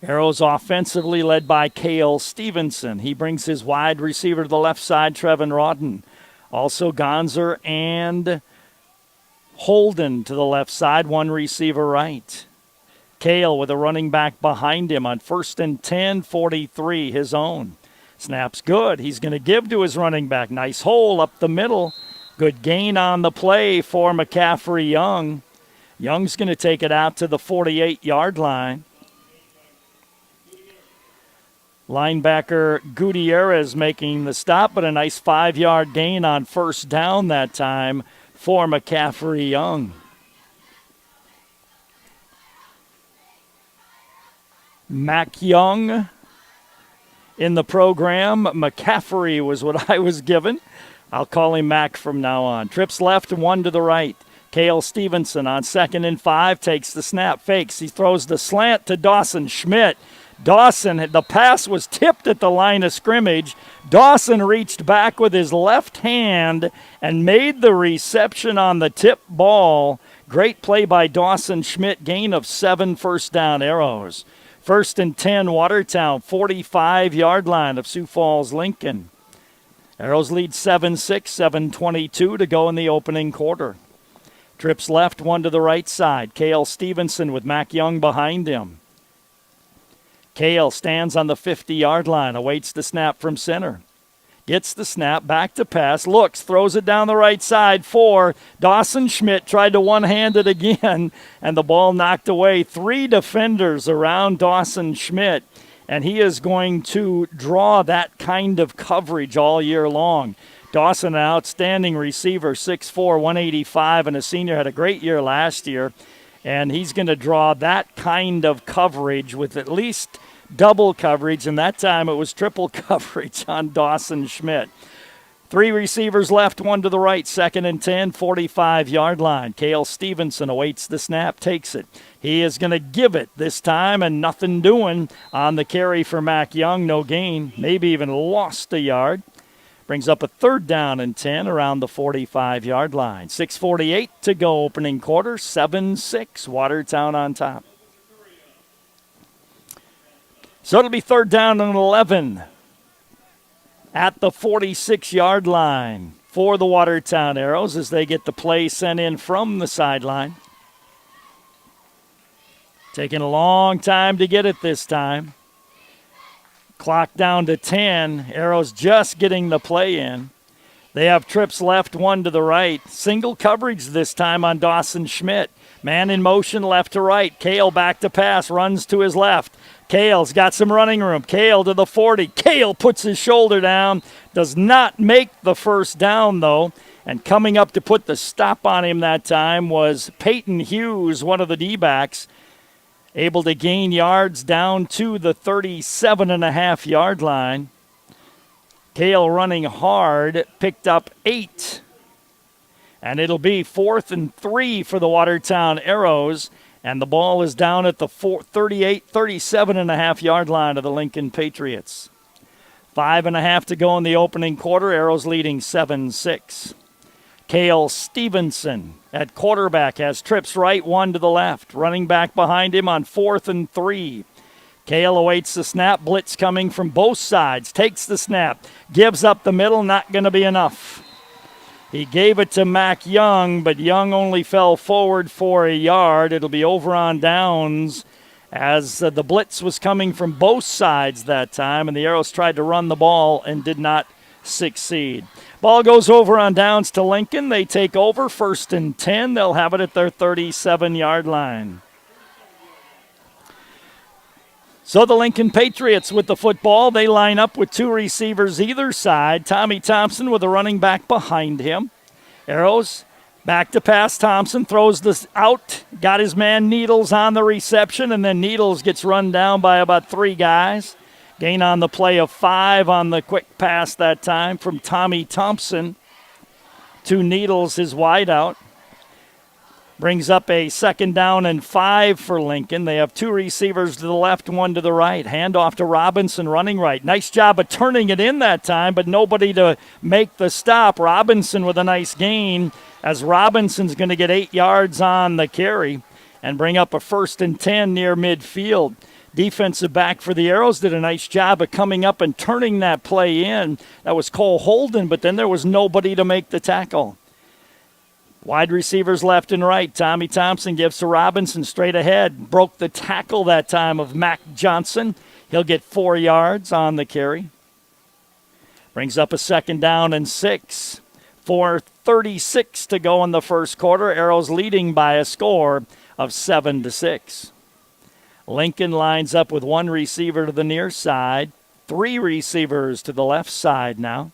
Arrows offensively led by Cale Stevenson. He brings his wide receiver to the left side, Trevin Rodden. Also Gonzer and Holden to the left side, 1 receiver right. Cale with a running back behind him on 1st and 10, 43, his own. Snap's good. He's going to give to his running back. Nice hole up the middle. Good gain on the play for McCaffrey Young. Young's going to take it out to the 48-yard line. Linebacker Gutierrez making the stop, but a nice 5-yard gain on 1st down that time for McCaffrey Young. Mac Young in the program. McCaffrey was what I was given. I'll call him Mac from now on. Trips left, 1 to the right. Cale Stevenson on 2nd and 5 takes the snap, fakes. He throws the slant to Dawson Schmidt. Dawson, the pass was tipped at the line of scrimmage. Dawson reached back with his left hand and made the reception on the tip ball. Great play by Dawson Schmidt, gain of 7 first down Arrows. 1st and 10, Watertown, 45-yard line of Sioux Falls Lincoln. Arrows lead 7-6, 7:22 to go in the opening quarter. Trips left, 1 to the right side. Cale Stevenson with Mac Young behind him. Cale stands on the 50-yard line, awaits the snap from center. Gets the snap, back to pass, looks, throws it down the right side for Dawson Schmidt. Tried to one-hand it again, and the ball knocked away. 3 defenders around Dawson Schmidt, and he is going to draw that kind of coverage all year long. Dawson, an outstanding receiver, 6'4", 185, and a senior, had a great year last year. And he's going to draw that kind of coverage with at least double coverage, and that time it was triple coverage on Dawson Schmidt. 3 receivers left, 1 to the right, 2nd and 10, 45-yard line. Cale Stevenson awaits the snap, takes it. He is going to give it this time, and nothing doing on the carry for Mac Young. No gain, maybe even lost a yard. Brings up a 3rd down and 10 around the 45-yard line. 6:48 to go, opening quarter, 7-6, Watertown on top. So it'll be 3rd down and 11 at the 46-yard line for the Watertown Arrows as they get the play sent in from the sideline. Taking a long time to get it this time. Clock down to 10. Arrows just getting the play in. They have trips left, 1 to the right. Single coverage this time on Dawson Schmidt. Man in motion left to right. Cale back to pass, runs to his left. Cale's got some running room. Cale to the 40. Cale puts his shoulder down. Does not make the 1st down, though. And coming up to put the stop on him that time was Peyton Hughes, one of the D-backs. Able to gain yards down to the 37.5-yard line. Cale running hard, picked up 8. And it'll be 4th and 3 for the Watertown Arrows. And the ball is down at the 37.5-yard line of the Lincoln Patriots. 5.5 to go in the opening quarter. Arrows leading 7-6. Cale Stevenson at quarterback has trips right, 1 to the left. Running back behind him on 4th and 3. Cale awaits the snap. Blitz coming from both sides. Takes the snap. Gives up the middle. Not going to be enough. He gave it to Mac Young, but Young only fell forward for a yard. It'll be over on downs as the blitz was coming from both sides that time, and the Arrows tried to run the ball and did not succeed. Ball goes over on downs to Lincoln. They take over, 1st and 10. They'll have it at their 37-yard line. So the Lincoln Patriots with the football. They line up with 2 receivers either side. Tommy Thompson with a running back behind him. Arrows back to pass. Thompson throws this out. Got his man Needles on the reception, and then Needles gets run down by about 3 guys. Gain on the play of 5 on the quick pass that time from Tommy Thompson to Needles, his wideout. Brings up a 2nd down and 5 for Lincoln. They have 2 receivers to the left, 1 to the right. Handoff to Robinson running right. Nice job of turning it in that time, but nobody to make the stop. Robinson with a nice gain as Robinson's going to get 8 yards on the carry and bring up a 1st and 10 near midfield. Defensive back for the Arrows did a nice job of coming up and turning that play in. That was Cole Holden, but then there was nobody to make the tackle. Wide receivers left and right. Tommy Thompson gives to Robinson straight ahead. Broke the tackle that time of Mac Johnson. He'll get 4 yards on the carry. Brings up a 2nd down and 6. 4:36 to go in the first quarter. Arrows leading by a score of 7-6. Lincoln lines up with 1 receiver to the near side, 3 receivers to the left side now.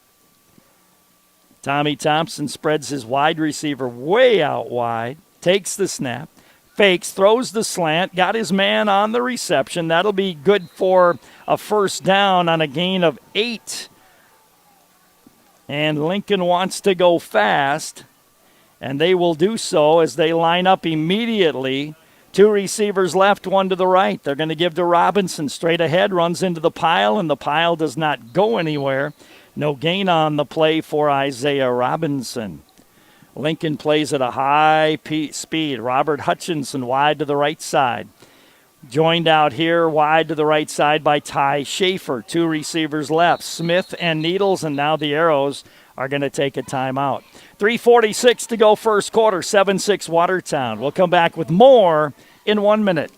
Tommy Thompson spreads his wide receiver way out wide, takes the snap, fakes, throws the slant, got his man on the reception. That'll be good for a 1st down on a gain of 8. And Lincoln wants to go fast, and they will do so as they line up immediately. 2 receivers left, 1 to the right. They're going to give to Robinson. Straight ahead, runs into the pile, and the pile does not go anywhere. No gain on the play for Isaiah Robinson. Lincoln plays at a high speed. Robert Hutchinson wide to the right side. Joined out here wide to the right side by Ty Schaefer. 2 receivers left, Smith and Needles, and now the Arrows are going to take a timeout. 3:46 to go first quarter, 7-6 Watertown. We'll come back with more in 1 minute.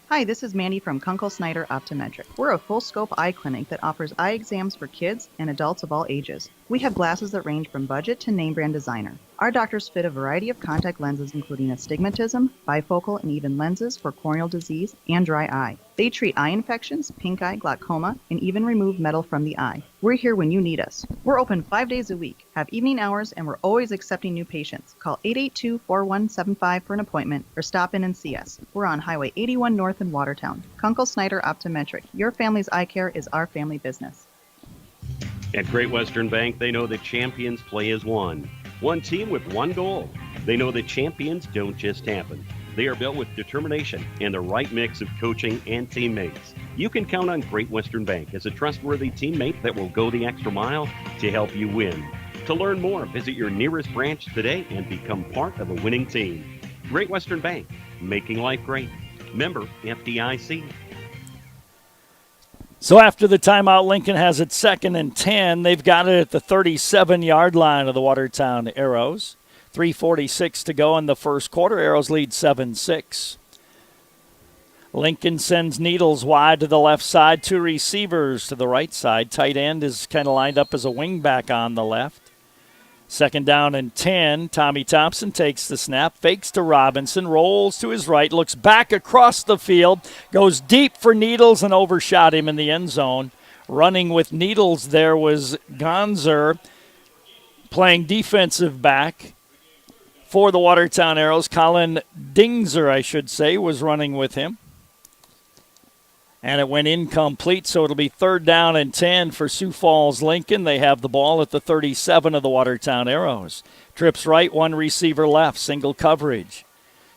Hi, this is Mandy from Kunkel Snyder Optometric. We're a full-scope eye clinic that offers eye exams for kids and adults of all ages. We have glasses that range from budget to name brand designer. Our doctors fit a variety of contact lenses, including astigmatism, bifocal, and even lenses for corneal disease and dry eye. They treat eye infections, pink eye, glaucoma, and even remove metal from the eye. We're here when you need us. We're open 5 days a week, have evening hours, and we're always accepting new patients. Call 882-4175 for an appointment or stop in and see us. We're on Highway 81 North in Watertown. Kunkel Snyder Optometric. Your family's eye care is our family business. At Great Western Bank, they know that champions play as one. One team with one goal. They know that champions don't just happen. They are built with determination and the right mix of coaching and teammates. You can count on Great Western Bank as a trustworthy teammate that will go the extra mile to help you win. To learn more, visit your nearest branch today and become part of a winning team. Great Western Bank, making life great. Member FDIC. So after the timeout, Lincoln has it 2nd and 10. They've got it at the 37-yard line of the Watertown Arrows. 3:46 to go in the first quarter. Arrows lead 7-6. Lincoln sends Needles wide to the left side. 2 receivers to the right side. Tight end is kind of lined up as a wingback on the left. 2nd down and 10. Tommy Thompson takes the snap, fakes to Robinson, rolls to his right, looks back across the field, goes deep for Needles and overshot him in the end zone. Running with Needles there was Gonzer, playing defensive back for the Watertown Arrows. Colin Dingzer, I should say, was running with him. And it went incomplete, so it'll be 3rd down and 10 for Sioux Falls Lincoln. They have the ball at the 37 of the Watertown Arrows. Trips right, 1 receiver left, single coverage.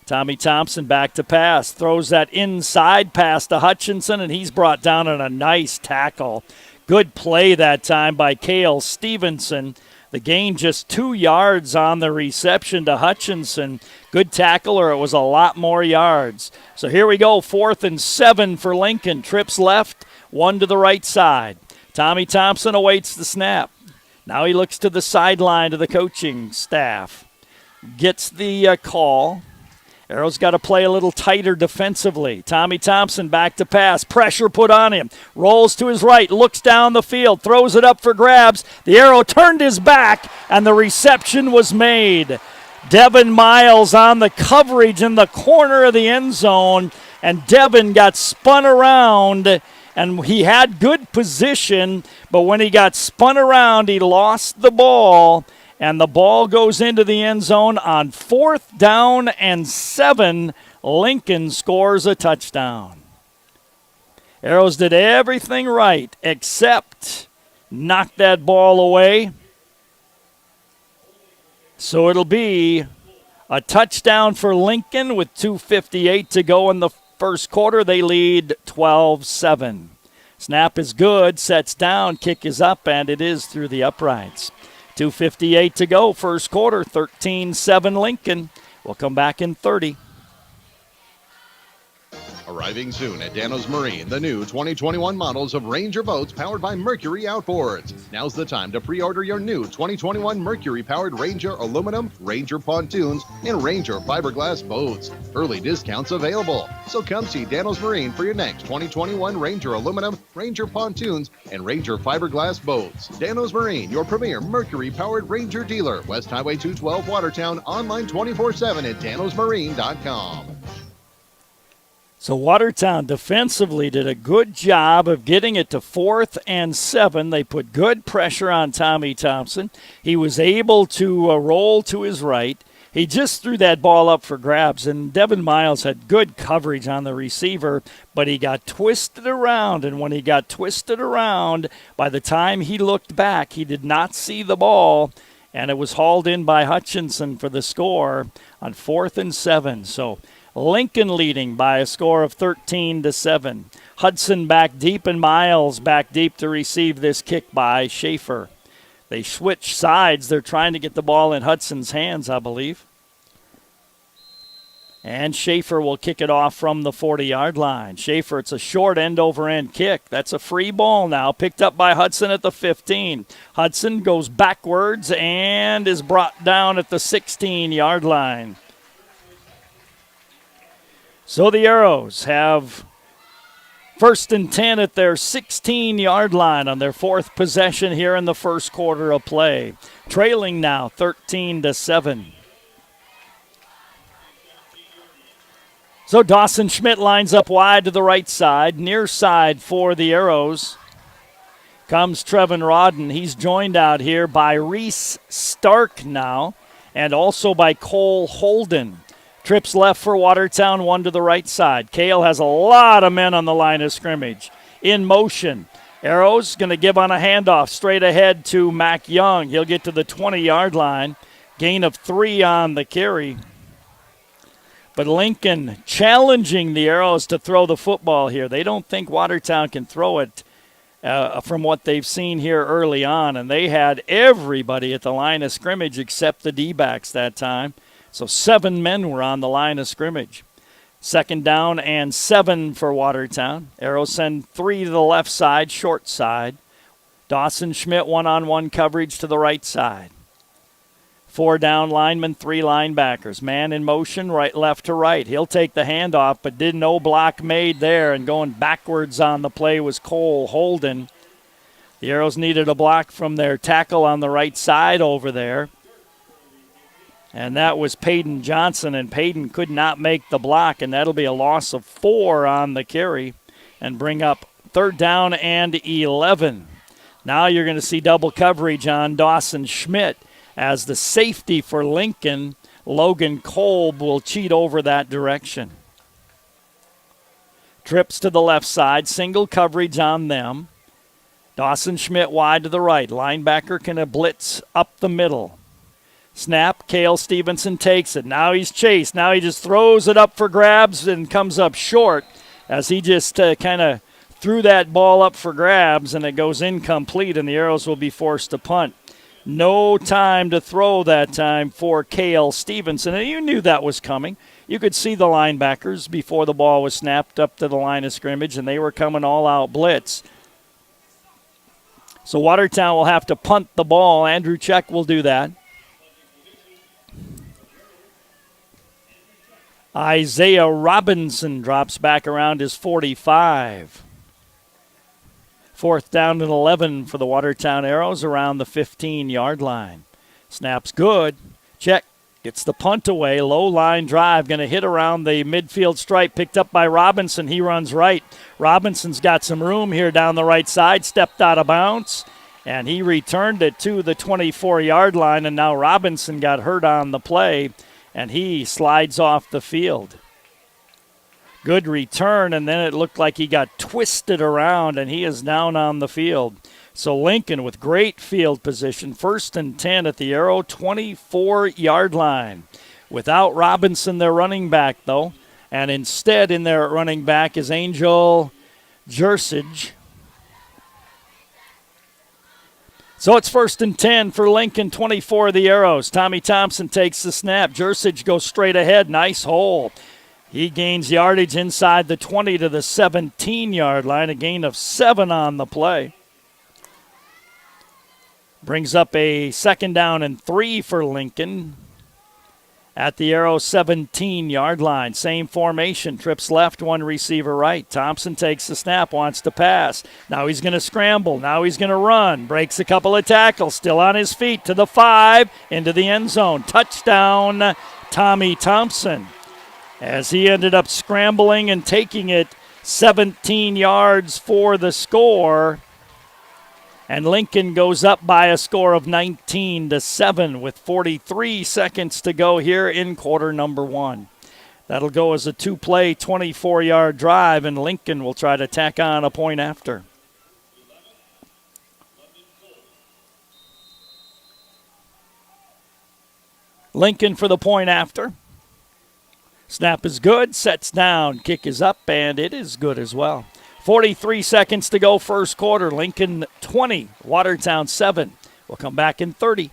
Tommy Thompson back to pass, throws that inside pass to Hutchinson, and he's brought down on a nice tackle. Good play that time by Cale Stevenson. The gain just 2 yards on the reception to Hutchinson. Good tackle, or it was a lot more yards. So here we go, 4th and 7 for Lincoln. Trips left, 1 to the right side. Tommy Thompson awaits the snap. Now he looks to the sideline to the coaching staff. Gets the call. Arrow's got to play a little tighter defensively. Tommy Thompson back to pass. Pressure put on him. Rolls to his right. Looks down the field. Throws it up for grabs. The Arrow turned his back, and the reception was made. Devin Miles on the coverage in the corner of the end zone, and Devin got spun around, and he had good position, but when he got spun around, he lost the ball. And the ball goes into the end zone on 4th down and 7. Lincoln scores a touchdown. Arrows did everything right except knock that ball away. So it'll be a touchdown for Lincoln with 2:58 to go in the first quarter. They lead 12-7. Snap is good, sets down, kick is up, and it is through the uprights. 2:58 to go, first quarter, 13-7 Lincoln. We'll come back in 30. Arriving soon at Dano's Marine, the new 2021 models of Ranger boats powered by Mercury Outboards. Now's the time to pre-order your new 2021 Mercury-powered Ranger aluminum, Ranger pontoons, and Ranger fiberglass boats. Early discounts available. So come see Dano's Marine for your next 2021 Ranger aluminum, Ranger pontoons, and Ranger fiberglass boats. Dano's Marine, your premier Mercury-powered Ranger dealer. West Highway 212 Watertown, online 24/7 at danosmarine.com. So Watertown defensively did a good job of getting it to 4th and 7. They put good pressure on Tommy Thompson. He was able to roll to his right. He just threw that ball up for grabs, and Devin Miles had good coverage on the receiver, but he got twisted around, and when he got twisted around, by the time he looked back, he did not see the ball, and it was hauled in by Hutchinson for the score on 4th and 7. So Lincoln leading by a score of 13-7. Hudson back deep and Miles back deep to receive this kick by Schaefer. They switch sides. They're trying to get the ball in Hudson's hands, I believe. And Schaefer will kick it off from the 40-yard line. Schaefer, it's a short end-over-end kick. That's a free ball now, picked up by Hudson at the 15. Hudson goes backwards and is brought down at the 16-yard line. So the Arrows have First and 10 at their 16-yard line on their fourth possession here in the first quarter of play. Trailing now 13-7. So Dawson Schmidt lines up wide to the right side. Near side for the Arrows comes Trevin Rodden. He's joined out here by Reese Stark now and also by Cole Holden. Trips left for Watertown, one to the right side. Kale has a lot of men on the line of scrimmage. In motion. Arrows going to give on a handoff straight ahead to Mac Young. He'll get to the 20-yard line. Gain of 3 on the carry. But Lincoln challenging the Arrows to throw the football here. They don't think Watertown can throw it from what they've seen here early on. And they had everybody at the line of scrimmage except the D-backs that time. So 7 men were on the line of scrimmage. Second down and 7 for Watertown. Arrows send 3 to the left side, short side. Dawson Schmidt one-on-one coverage to the right side. 4 down linemen, 3 linebackers. Man in motion, right, left to right. He'll take the handoff, but did no block made there. And going backwards on the play was Cole Holden. The Arrows needed a block from their tackle on the right side over there. And that was Peyton Johnson, and Peyton could not make the block, and that'll be a loss of 4 on the carry and bring up third down and 11. Now you're going to see double coverage on Dawson Schmidt as the safety for Lincoln, Logan Kolb, will cheat over that direction. Trips to the left side, single coverage on them. Dawson Schmidt wide to the right. Linebacker can blitz up the middle. Snap, Cale Stevenson takes it. Now he's chased. Now he just throws it up for grabs and comes up short as he just kind of threw that ball up for grabs, and it goes incomplete, and the Arrows will be forced to punt. No time to throw that time for Cale Stevenson, and you knew that was coming. You could see the linebackers before the ball was snapped up to the line of scrimmage, and they were coming all-out blitz. So Watertown will have to punt the ball. Andrew Check will do that. Isaiah Robinson drops back around his 45. Fourth down and 11 for the Watertown Arrows around the 15-yard line. Snap's good. Check. Gets the punt away. Low line drive. Going to hit around the midfield stripe. Picked up by Robinson. He runs right. Robinson's got some room here down the right side. Stepped out of bounds. And he returned it to the 24-yard line. And now Robinson got hurt on the play. And he slides off the field. Good return, and then it looked like he got twisted around, and he is down on the field. So Lincoln with great field position. First and 10 at the Arrow 24-yard line. Without Robinson, their running back, though. And instead in their running back is Angel Jersage. So it's first and 10 for Lincoln, 24 of the Arrows. Tommy Thompson takes the snap. Jersage goes straight ahead. Nice hole. He gains yardage inside the 20 to the 17-yard line, a gain of 7 on the play. Brings up a second down and 3 for Lincoln at the Arrow 17-yard line. Same formation, trips left, one receiver right. Thompson takes the snap, wants to pass. Now he's going to scramble. Now he's going to run. Breaks a couple of tackles, still on his feet to the 5, into the end zone. Touchdown, Tommy Thompson, as he ended up scrambling and taking it 17 yards for the score. And Lincoln goes up by a score of 19-7 with 43 seconds to go here in quarter number 1. That'll go as a 2-play, 24-yard drive, and Lincoln will try to tack on a point after. Lincoln for the point after. Snap is good, sets down, kick is up, and it is good as well. 43 seconds to go first quarter. Lincoln 20, Watertown 7. We'll come back in 30.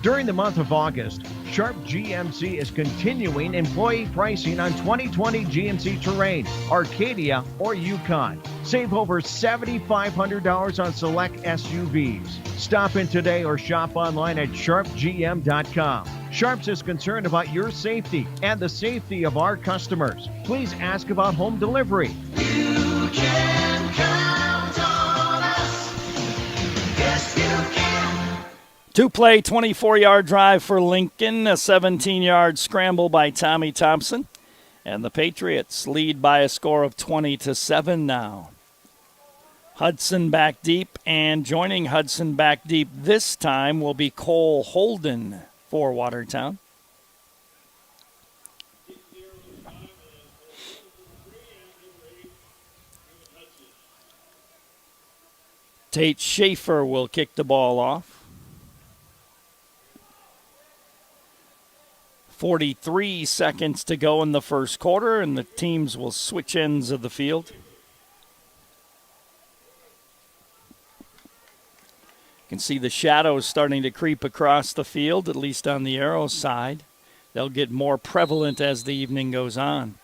During the month of August, Sharp GMC is continuing employee pricing on 2020 GMC Terrain, Arcadia, or Yukon. Save over $7,500 on select SUVs. Stop in today or shop online at sharpgm.com. Sharps is concerned about your safety and the safety of our customers. Please ask about home delivery. You can count on us. Yes, you can. Two-play, 24-yard drive for Lincoln, a 17-yard scramble by Tommy Thompson. And the Patriots lead by a score of 20-7 now. Hudson back deep, and joining Hudson back deep this time will be Cole Holden for Watertown. Tate Schaefer will kick the ball off. 43 seconds to go in the first quarter, and the teams will switch ends of the field. You can see the shadows starting to creep across the field, at least on the Arrows side. They'll get more prevalent as the evening goes on.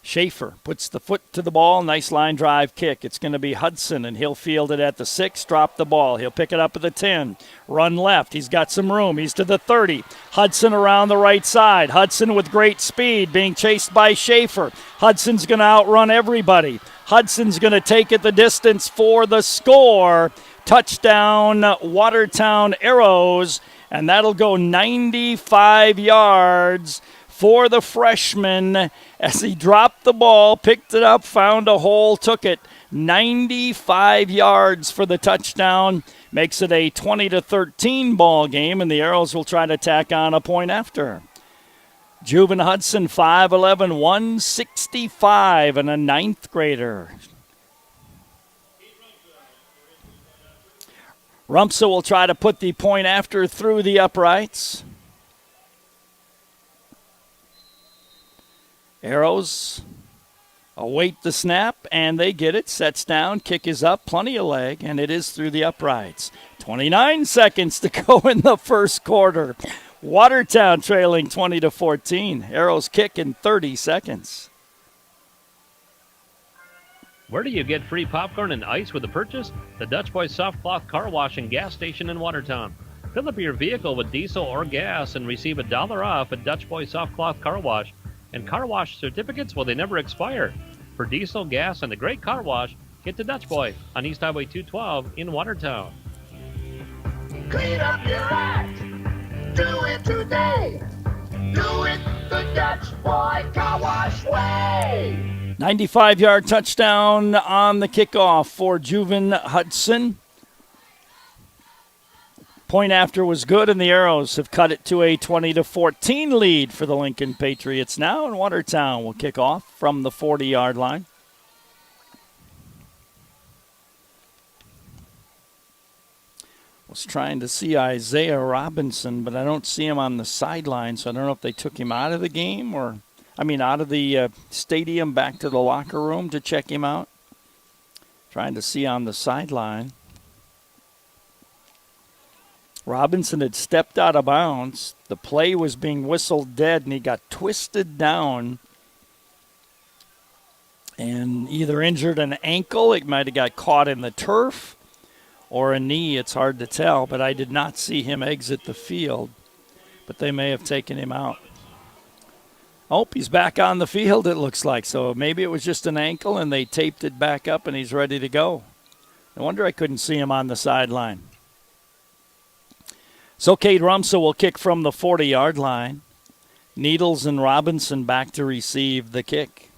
Schaefer puts the foot to the ball. Nice line drive kick. It's going to be Hudson, and he'll field it at the 6, drop the ball. He'll pick it up at the 10, run left. He's got some room. He's to the 30. Hudson around the right side. Hudson with great speed being chased by Schaefer. Hudson's going to outrun everybody. Hudson's going to take it the distance for the score. Touchdown, Watertown Arrows, and that'll go 95 yards for the freshman as he dropped the ball, picked it up, found a hole, took it 95 yards for the touchdown. Makes it a 20-13 ball game, and the Arrows will try to tack on a point after. Juven Hudson, 5'11", 165, and a ninth grader. Rumsa will try to put the point after through the uprights. Arrows await the snap, and they get it. Sets down, kick is up, plenty of leg, and it is through the uprights. 29 seconds to go in the first quarter. Watertown trailing 20-14. Arrows kick in 30 seconds. Where do you get free popcorn and ice with a purchase? The Dutch Boy Soft Cloth Car Wash and Gas Station in Watertown. Fill up your vehicle with diesel or gas and receive $1 off at Dutch Boy Soft Cloth Car Wash. And car wash certificates, well, they never expire. For diesel, gas, and a great car wash, get to Dutch Boy on East Highway 212 in Watertown. Clean up your act. Do it today. Do it the Dutch Boy Car Wash way. 95-yard touchdown on the kickoff for Juven Hudson. Point after was good, and the Arrows have cut it to a 20-14 lead for the Lincoln Patriots now, and Watertown will kick off from the 40-yard line. Was trying to see Isaiah Robinson, but I don't see him on the sideline, so I don't know if they took him out of the game or, out of the stadium back to the locker room to check him out. Trying to see on the sideline. Robinson had stepped out of bounds. The play was being whistled dead, and he got twisted down and either injured an ankle, it might have got caught in the turf, or a knee. It's hard to tell, but I did not see him exit the field. But they may have taken him out. Oh, he's back on the field, it looks like. So maybe it was just an ankle, and they taped it back up, and he's ready to go. No wonder I couldn't see him on the sideline. So Cade Rumsa will kick from the 40-yard line. Needles and Robinson back to receive the kick.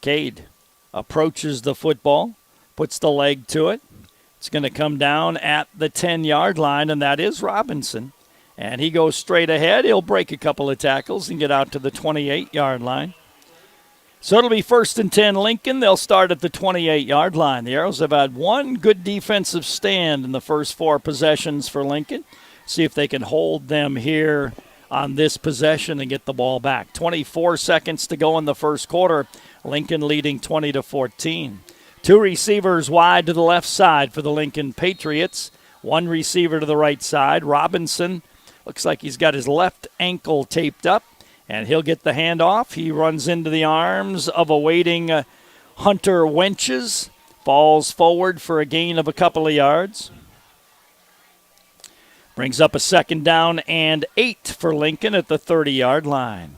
Cade approaches the football, puts the leg to it. It's going to come down at the 10-yard line, and that is Robinson. And he goes straight ahead. He'll break a couple of tackles and get out to the 28-yard line. So it'll be 1st and 10 Lincoln. They'll start at the 28-yard line. The Arrows have had one good defensive stand in the first 4 possessions for Lincoln. See if they can hold them here on this possession and get the ball back. 24 seconds to go in the first quarter. Lincoln leading 20-14. 2 receivers wide to the left side for the Lincoln Patriots. 1 receiver to the right side. Robinson looks like he's got his left ankle taped up, and he'll get the handoff. He runs into the arms of a waiting Hunter Wenches falls forward for a gain of a couple of yards. Brings up a 2nd down and 8 for Lincoln at the 30-yard line.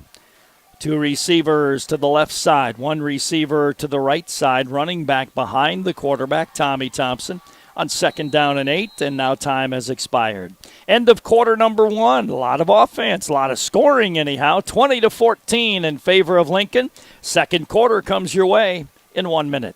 2 receivers to the left side, 1 receiver to the right side, running back behind the quarterback, Tommy Thompson, on 2nd down and 8, and now time has expired. End of quarter number 1. A lot of offense, a lot of scoring anyhow. 20-14 in favor of Lincoln. Second quarter comes your way in 1 minute.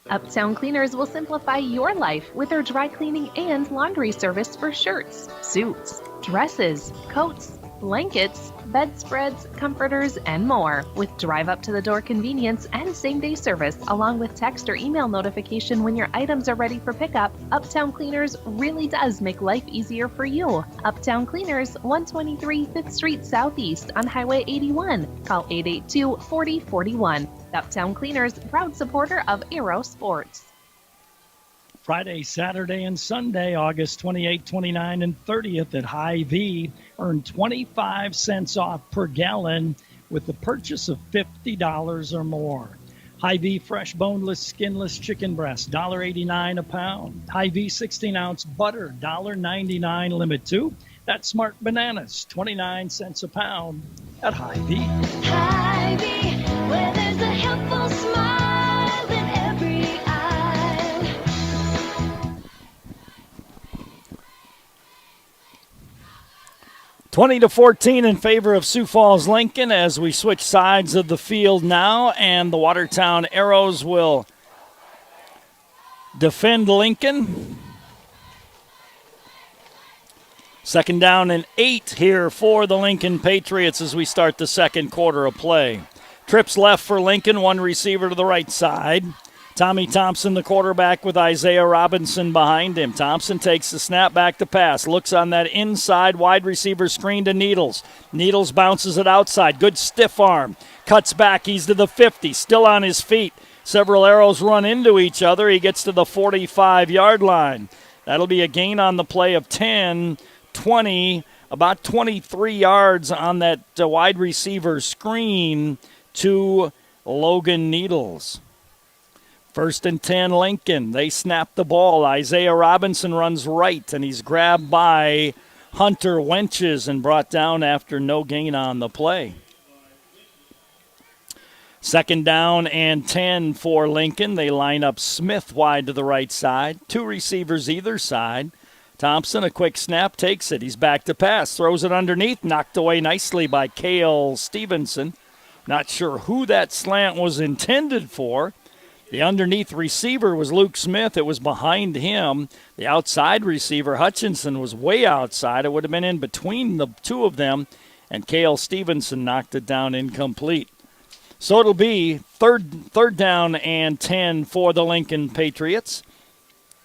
Uptown Cleaners will simplify your life with their dry cleaning and laundry service for shirts, suits, dresses, coats, blankets, bedspreads, comforters, and more. With drive-up-to-the-door convenience and same-day service, along with text or email notification when your items are ready for pickup, Uptown Cleaners really does make life easier for you. Uptown Cleaners, 123 5th Street Southeast on Highway 81. Call 882-4041. Uptown Cleaners, proud supporter of Aero Sports. Friday, Saturday, and Sunday, August 28, 29, and 30th at Hy-Vee. Earn 25 cents off per gallon with the purchase of $50 or more. Hy-Vee fresh, boneless, skinless chicken breast, $1.89 a pound. Hy-Vee 16-ounce butter, $1.99 limit 2. That's Smart Bananas, 29 cents a pound at Hy-Vee. Hy-Vee, where there's a helpful smile in every aisle. 20-14 in favor of Sioux Falls Lincoln as we switch sides of the field now, and the Watertown Arrows will defend Lincoln. 2nd down and 8 here for the Lincoln Patriots as we start the second quarter of play. Trips left for Lincoln, 1 receiver to the right side. Tommy Thompson, the quarterback, with Isaiah Robinson behind him. Thompson takes the snap back to pass. Looks on that inside wide receiver screen to Needles. Needles bounces it outside. Good stiff arm. Cuts back. He's to the 50. Still on his feet. Several Arrows run into each other. He gets to the 45-yard line. That'll be a gain on the play of 10, 20, about 23 yards on that wide receiver screen to Logan Needles. 1st and 10, Lincoln. They snap the ball. Isaiah Robinson runs right, and he's grabbed by Hunter Wenches and brought down after no gain on the play. 2nd down and 10 for Lincoln. They line up Smith wide to the right side. 2 receivers either side. Thompson, a quick snap, takes it. He's back to pass, throws it underneath, knocked away nicely by Cale Stevenson. Not sure who that slant was intended for. The underneath receiver was Luke Smith. It was behind him. The outside receiver, Hutchinson, was way outside. It would have been in between the two of them, and Cale Stevenson knocked it down incomplete. So it'll be third down and 10 for the Lincoln Patriots.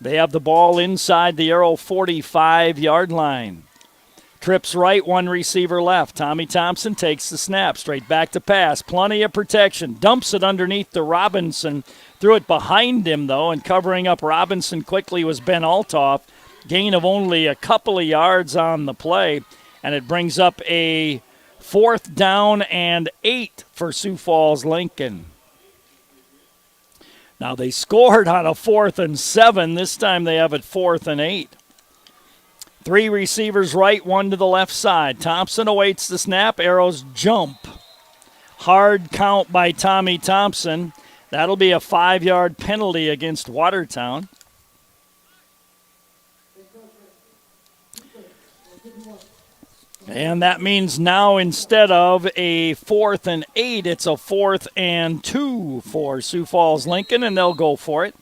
They have the ball inside the Arrow 45-yard line. Trips right, 1 receiver left. Tommy Thompson takes the snap, straight back to pass. Plenty of protection. Dumps it underneath to Robinson. Threw it behind him, though, and covering up Robinson quickly was Ben Altoff. Gain of only a couple of yards on the play, and it brings up a 4th down and 8 for Sioux Falls Lincoln. Now they scored on a 4th and 7. This time they have it 4th and 8. 3 receivers right, 1 to the left side. Thompson awaits the snap. Arrows jump. Hard count by Tommy Thompson. That'll be a 5-yard penalty against Watertown. And that means now instead of a 4th and 8, it's a 4th and 2 for Sioux Falls Lincoln, and they'll go for it.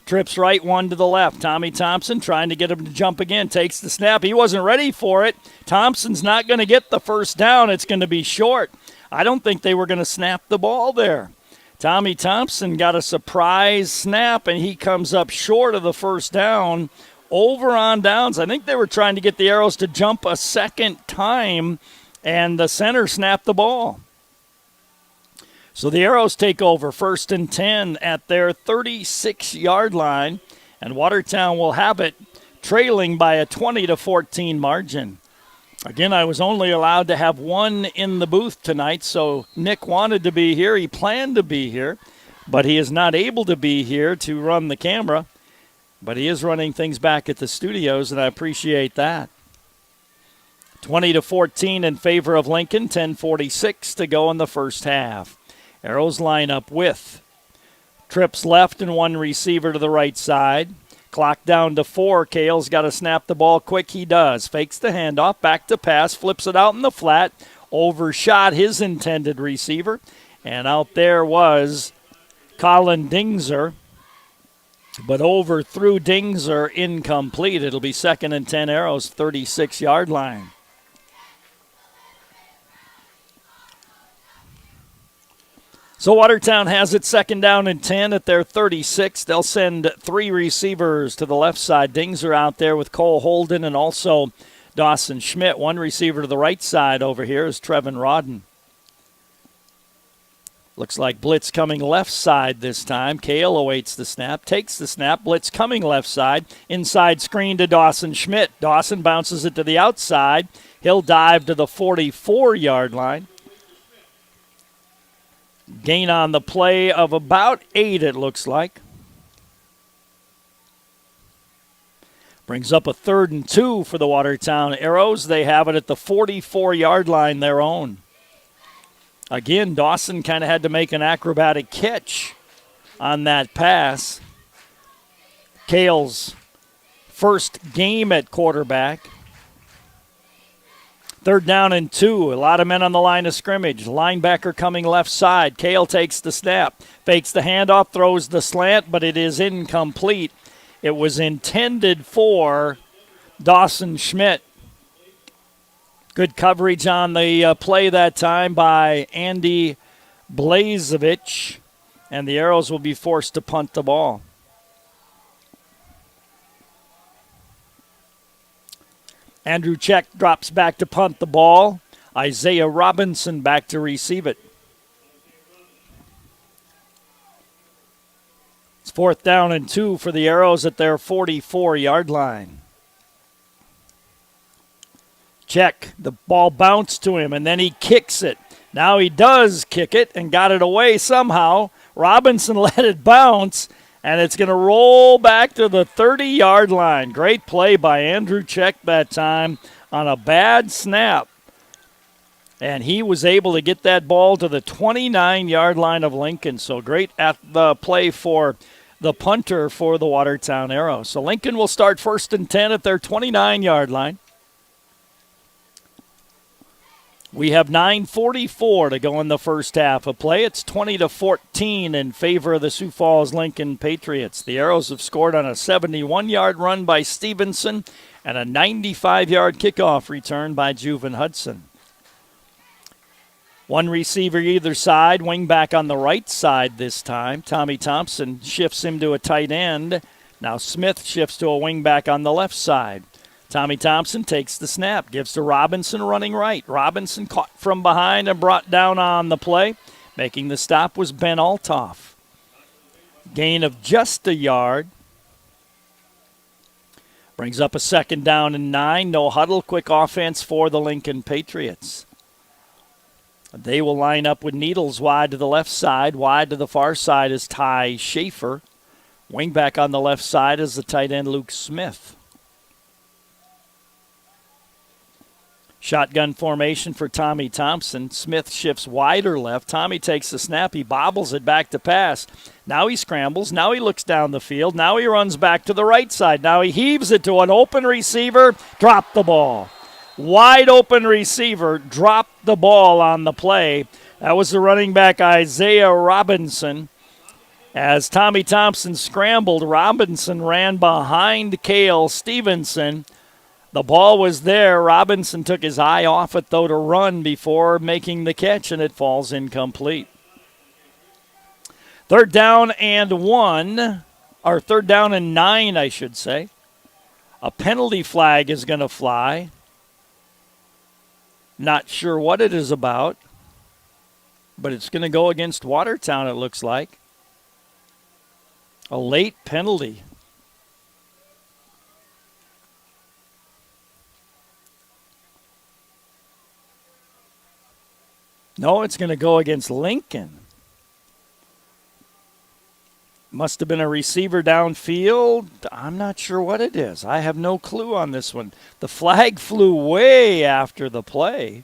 Trips right, 1 to the left. Tommy Thompson trying to get him to jump again. Takes the snap. He wasn't ready for it. Thompson's not going to get the first down. It's going to be short. I don't think they were going to snap the ball there. Tommy Thompson got a surprise snap, and he comes up short of the first down. Over on downs. I think they were trying to get the Arrows to jump a second time, and the center snapped the ball. So the Arrows take over 1st and 10 at their 36-yard line, and Watertown will have it trailing by a 20-14 margin. Again, I was only allowed to have 1 in the booth tonight, so Nick wanted to be here. He planned to be here, but he is not able to be here to run the camera. But he is running things back at the studios, and I appreciate that. 20-14 in favor of Lincoln, 10:46 to go in the first half. Arrows line up with trips left and one receiver to the right side. Clock down to 4. Kale's got to snap the ball quick. He does. Fakes the handoff, back to pass, flips it out in the flat, overshot his intended receiver, and out there was Colin Dingser. But overthrew Dingser, incomplete. It'll be 2nd and 10 Arrows, 36-yard line. So Watertown has it 2nd down and 10 at their 36. They'll send 3 receivers to the left side. Dingser out there with Cole Holden and also Dawson Schmidt. 1 receiver to the right side over here is Trevin Rodden. Looks like blitz coming left side this time. Kale awaits the snap, takes the snap. Blitz coming left side. Inside screen to Dawson Schmidt. Dawson bounces it to the outside. He'll dive to the 44-yard line. Gain on the play of about 8, it looks like. Brings up a 3rd and 2 for the Watertown Arrows. They have it at the 44-yard line, their own. Again, Dawson kind of had to make an acrobatic catch on that pass. Kale's first game at quarterback. 3rd down and 2. A lot of men on the line of scrimmage. Linebacker coming left side. Kale takes the snap. Fakes the handoff, throws the slant, but it is incomplete. It was intended for Dawson Schmidt. Good coverage on the play that time by Andy Blazevich, and the Arrows will be forced to punt the ball. Andrew Check drops back to punt the ball. Isaiah Robinson back to receive it. It's 4th down and 2 for the Arrows at their 44-yard line. Check. The ball bounced to him, and then he kicks it. Now he does kick it and got it away somehow. Robinson let it bounce, and it's going to roll back to the 30-yard line. Great play by Andrew Check that time on a bad snap. And he was able to get that ball to the 29-yard line of Lincoln. So great at the play for the punter for the Watertown Arrows. So Lincoln will start 1st and 10 at their 29-yard line. We have 9:44 to go in the first half of play. It's 20-14 in favor of the Sioux Falls Lincoln Patriots. The Arrows have scored on a 71-yard run by Stevenson and a 95-yard kickoff return by Juven Hudson. 1 receiver either side, wing back on the right side this time. Tommy Thompson shifts him to a tight end. Now Smith shifts to a wing back on the left side. Tommy Thompson takes the snap, gives to Robinson running right. Robinson caught from behind and brought down on the play. Making the stop was Ben Altoff. Gain of just a yard. Brings up a 2nd down and 9. No huddle, quick offense for the Lincoln Patriots. They will line up with Needles wide to the left side. Wide to the far side is Ty Schaefer. Wingback on the left side is the tight end Luke Smith. Shotgun formation for Tommy Thompson. Smith shifts wider left. Tommy takes the snap. He bobbles it back to pass. Now he scrambles. Now he looks down the field. Now he runs back to the right side. Now he heaves it to an open receiver. Dropped the ball. Wide open receiver. Dropped the ball on the play. That was the running back Isaiah Robinson. As Tommy Thompson scrambled, Robinson ran behind Cale Stevenson. The ball was there. Robinson took his eye off it, though, to run before making the catch, and it falls incomplete. 3rd down and 1, or 3rd down and 9, I should say. A penalty flag is going to fly. Not sure what it is about, but it's going to go against Watertown, it looks like. A late penalty. No, it's going to go against Lincoln. Must have been a receiver downfield. I'm not sure what it is. I have no clue on this one. The flag flew way after the play.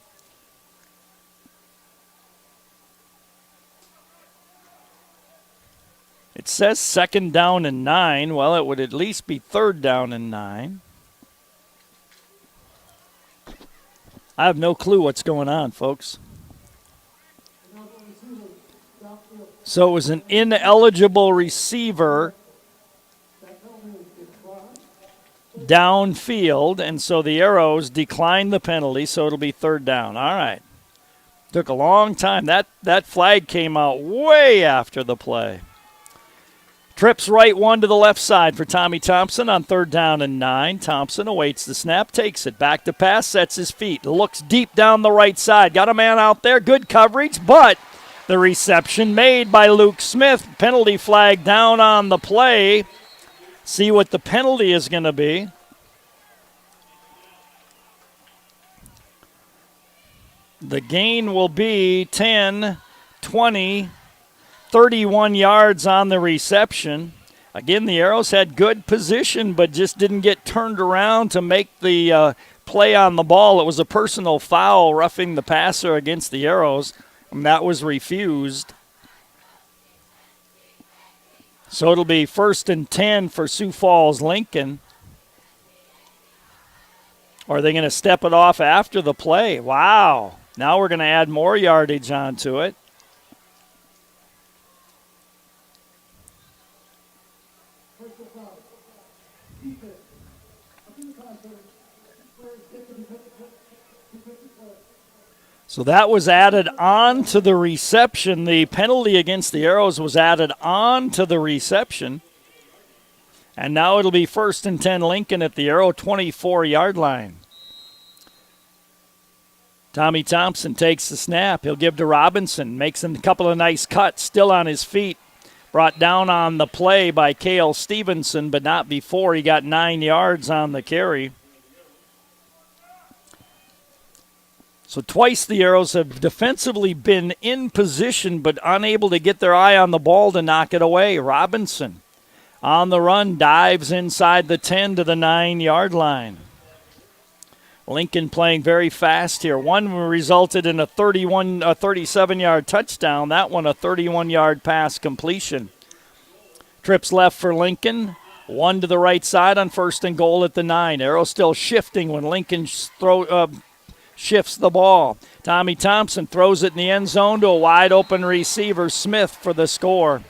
It says 2nd down and 9. Well, it would at least be 3rd down and 9. I have no clue what's going on, folks. So it was an ineligible receiver downfield, and so the Arrows declined the penalty, so it'll be 3rd down. All right. Took a long time. That flag came out way after the play. Trips right one to the left side for Tommy Thompson on 3rd down and 9. Thompson awaits the snap, takes it. Back to pass, sets his feet. Looks deep down the right side. Got a man out there. Good coverage, but the reception made by Luke Smith. Penalty flag down on the play. See what the penalty is going to be. The gain will be 10, 20, 31 yards on the reception. Again, the Arrows had good position, but just didn't get turned around to make the play on the ball. It was a personal foul, roughing the passer against the Arrows, and that was refused. So it'll be 1st and 10 for Sioux Falls Lincoln. Or are they going to step it off after the play? Wow. Now we're going to add more yardage onto it. So that was added on to the reception. The penalty against the Arrows was added on to the reception. And now it'll be 1st and 10 Lincoln at the Arrow 24-yard line. Tommy Thompson takes the snap. He'll give to Robinson. Makes a couple of nice cuts, still on his feet. Brought down on the play by Cale Stevenson, but not before. He got 9 yards on the carry. So twice the Arrows have defensively been in position but unable to get their eye on the ball to knock it away. Robinson on the run dives inside the 10 to the 9-yard line. Lincoln playing very fast here. One resulted in a 37-yard touchdown. That one a 31-yard pass completion. Trips left for Lincoln. One to the right side on 1st and goal at the 9. Arrows still shifting when Lincoln shifts the ball. Tommy Thompson throws it in the end zone to a wide open receiver, Smith, for the score.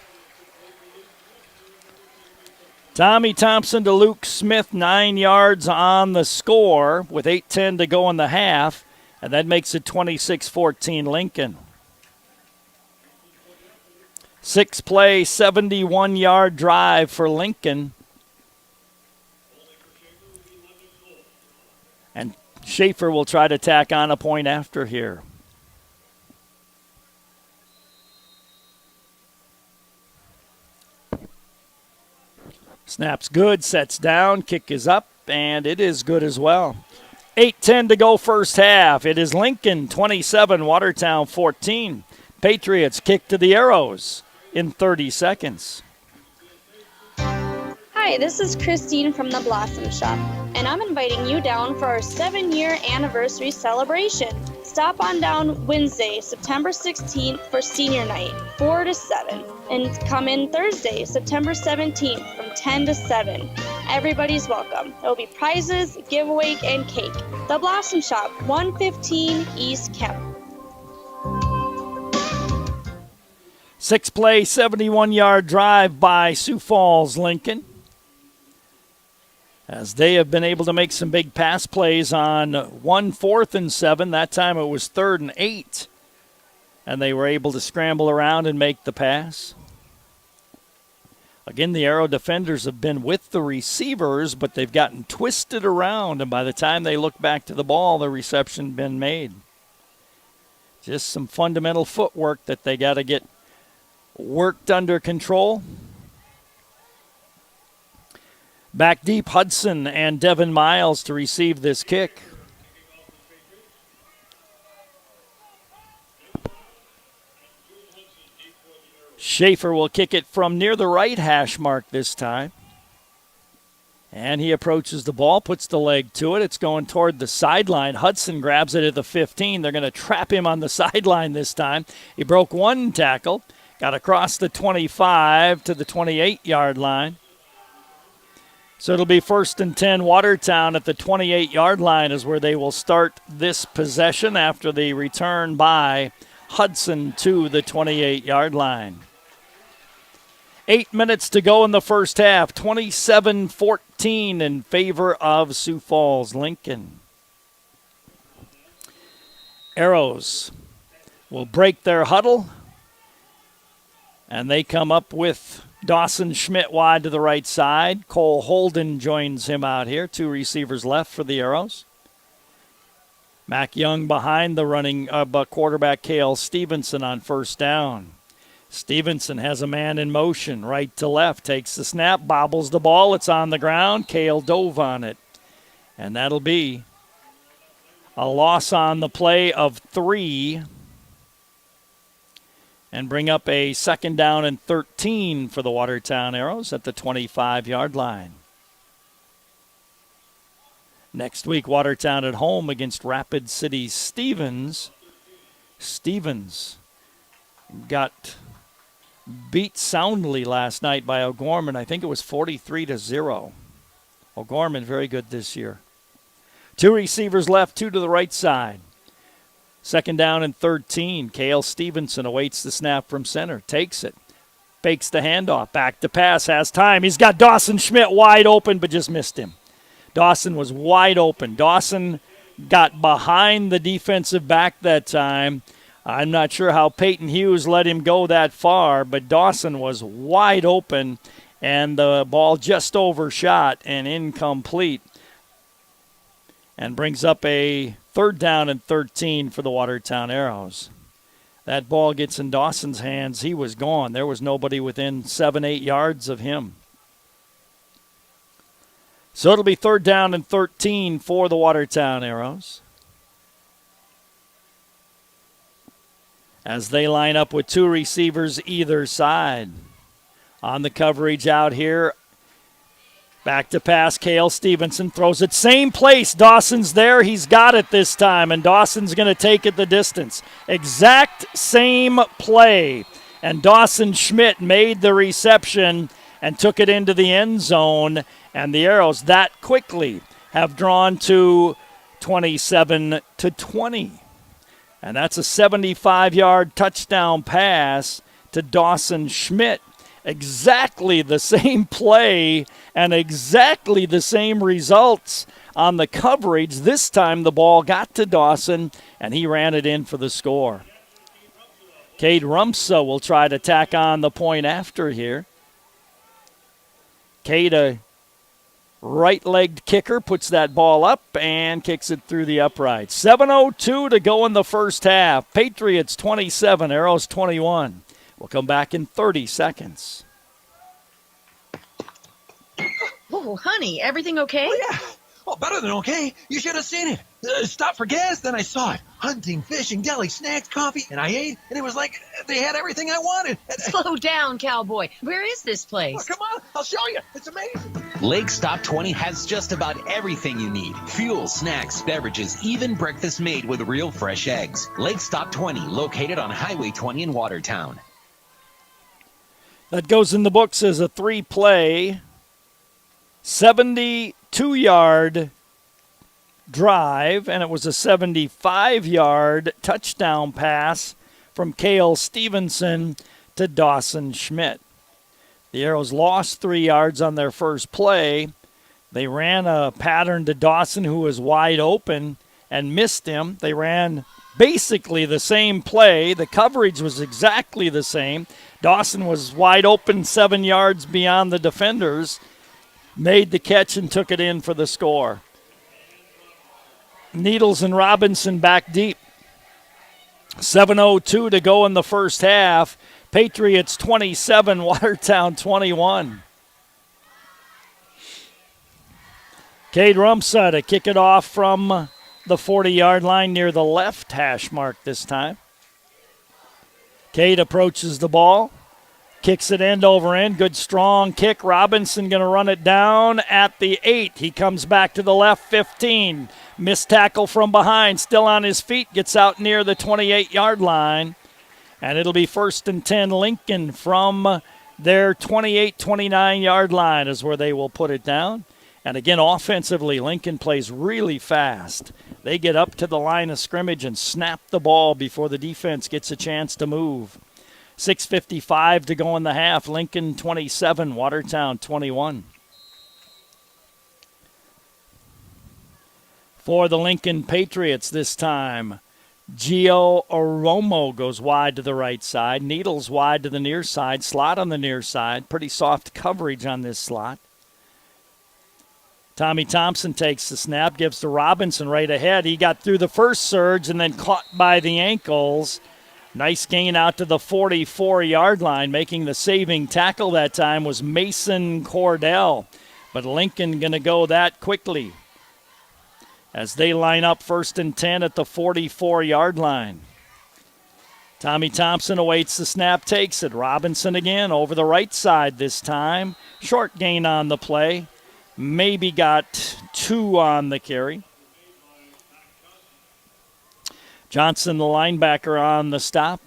Tommy Thompson to Luke Smith, 9 yards on the score with 8:10 to go in the half, and that makes it 26-14 Lincoln. 6-play, 71-yard drive for Lincoln. And Schaefer will try to tack on a point after here. Snap's good, sets down, kick is up, and it is good as well. 8:10 to go first half. It is Lincoln 27, Watertown 14. Patriots kick to the Arrows in 30 seconds. Hi, this is Christine from the Blossom Shop, and I'm inviting you down for our 7-year anniversary celebration. Stop on down Wednesday, September 16th for senior night, 4 to 7, and come in Thursday, September 17th from 10 to 7. Everybody's welcome. There will be prizes, giveaway, and cake. The Blossom Shop, 115 East Kemp. 6-play, 71-yard drive by Sioux Falls Lincoln, as they have been able to make some big pass plays on 4th and 7. That time it was 3rd and 8. And they were able to scramble around and make the pass. Again, the Arrow defenders have been with the receivers, but they've gotten twisted around. And by the time they look back to the ball, the reception had been made. Just some fundamental footwork that they got to get worked under control. Back deep, Hudson and Devin Miles to receive this kick. Schaefer will kick it from near the right hash mark this time. And he approaches the ball, puts the leg to it. It's going toward the sideline. Hudson grabs it at the 15. They're going to trap him on the sideline this time. He broke one tackle, got across the 25 to the 28-yard line. So it'll be 1st and 10. Watertown at the 28-yard line is where they will start this possession after the return by Hudson to the 28-yard line. 8 minutes to go in the first half. 27-14 in favor of Sioux Falls Lincoln. Arrows will break their huddle. And they come up with Dawson Schmidt wide to the right side. Cole Holden joins him out here. 2 receivers left for the Arrows. Mac Young behind the running quarterback Cale Stevenson on first down. Stevenson has a man in motion, right to left, takes the snap, bobbles the ball. It's on the ground. Cale dove on it. And that'll be a loss on the play of 3 and bring up a 2nd down and 13 for the Watertown Arrows at the 25-yard line. Next week, Watertown at home against Rapid City Stevens. Stevens got beat soundly last night by O'Gorman. I think it was 43-0. O'Gorman very good this year. 2 receivers left, 2 to the right side. 2nd down and 13. Cale Stevenson awaits the snap from center. Takes it. Fakes the handoff. Back to pass. Has time. He's got Dawson Schmidt wide open, but just missed him. Dawson was wide open. Dawson got behind the defensive back that time. I'm not sure how Peyton Hughes let him go that far, but Dawson was wide open, and the ball just overshot and incomplete, and brings up a 3rd down and 13 for the Watertown Arrows. That ball gets in Dawson's hands. He was gone. There was nobody within 7-8 yards of him. So it'll be 3rd down and 13 for the Watertown Arrows, as they line up with 2 receivers either side. On the coverage out here, back to pass, Cale Stevenson throws it. Same place, Dawson's there. He's got it this time, and Dawson's going to take it the distance. Exact same play, and Dawson Schmidt made the reception and took it into the end zone, and the Arrows that quickly have drawn to 27-20. And that's a 75-yard touchdown pass to Dawson Schmidt. Exactly the same play and exactly the same results on the coverage. This time the ball got to Dawson, and he ran it in for the score. Cade Rumsa will try to tack on the point after here. Cade, a right-legged kicker, puts that ball up and kicks it through the upright. 7:02 to go in the first half. Patriots 27, Arrows 21. We'll come back in 30 seconds. Oh, honey, everything okay? Oh, yeah. Well, better than okay. You should have seen it. Stopped for gas, then I saw it. Hunting, fishing, deli, snacks, coffee, and I ate, and it was like they had everything I wanted. Slow down, cowboy. Where is this place? Oh, come on, I'll show you. It's amazing. Lake Stop 20 has just about everything you need. Fuel, snacks, beverages, even breakfast made with real fresh eggs. Lake Stop 20, located on Highway 20 in Watertown. That goes in the books as a 3-play, 72-yard drive, and it was a 75-yard touchdown pass from Cale Stevenson to Dawson Schmidt. The Arrows lost 3 yards on their first play. They ran a pattern to Dawson, who was wide open, and missed him. They ran basically the same play. The coverage was exactly the same. Dawson was wide open 7 yards beyond the defenders, made the catch and took it in for the score. Needles and Robinson back deep. 7:02 to go in the first half. Patriots 27, Watertown 21. Cade Rumsa to kick it off from the 40-yard line near the left hash mark this time. Cade approaches the ball, Kicks it end over end. Good strong kick. Robinson going to run it down at the 8. He comes back to the left, 15. Missed tackle from behind. Still on his feet. Gets out near the 28-yard line. And it'll be 1st and 10 Lincoln from their 28-29-yard line is where they will put it down. And again, offensively, Lincoln plays really fast. They get up to the line of scrimmage and snap the ball before the defense gets a chance to move. 6:55 to go in the half. Lincoln 27, Watertown 21. For the Lincoln Patriots this time, Gio Oromo goes wide to the right side. Needles wide to the near side. Slot on the near side. Pretty soft coverage on this slot. Tommy Thompson takes the snap, gives to Robinson right ahead. He got through the first surge and then caught by the ankles. Nice gain out to the 44-yard line. Making the saving tackle that time was Mason Cordell. But Lincoln going to go that quickly as they line up 1st and 10 at the 44-yard line. Tommy Thompson awaits the snap, takes it. Robinson again over the right side this time. Short gain on the play. Maybe got 2 on the carry. Johnson, the linebacker, on the stop.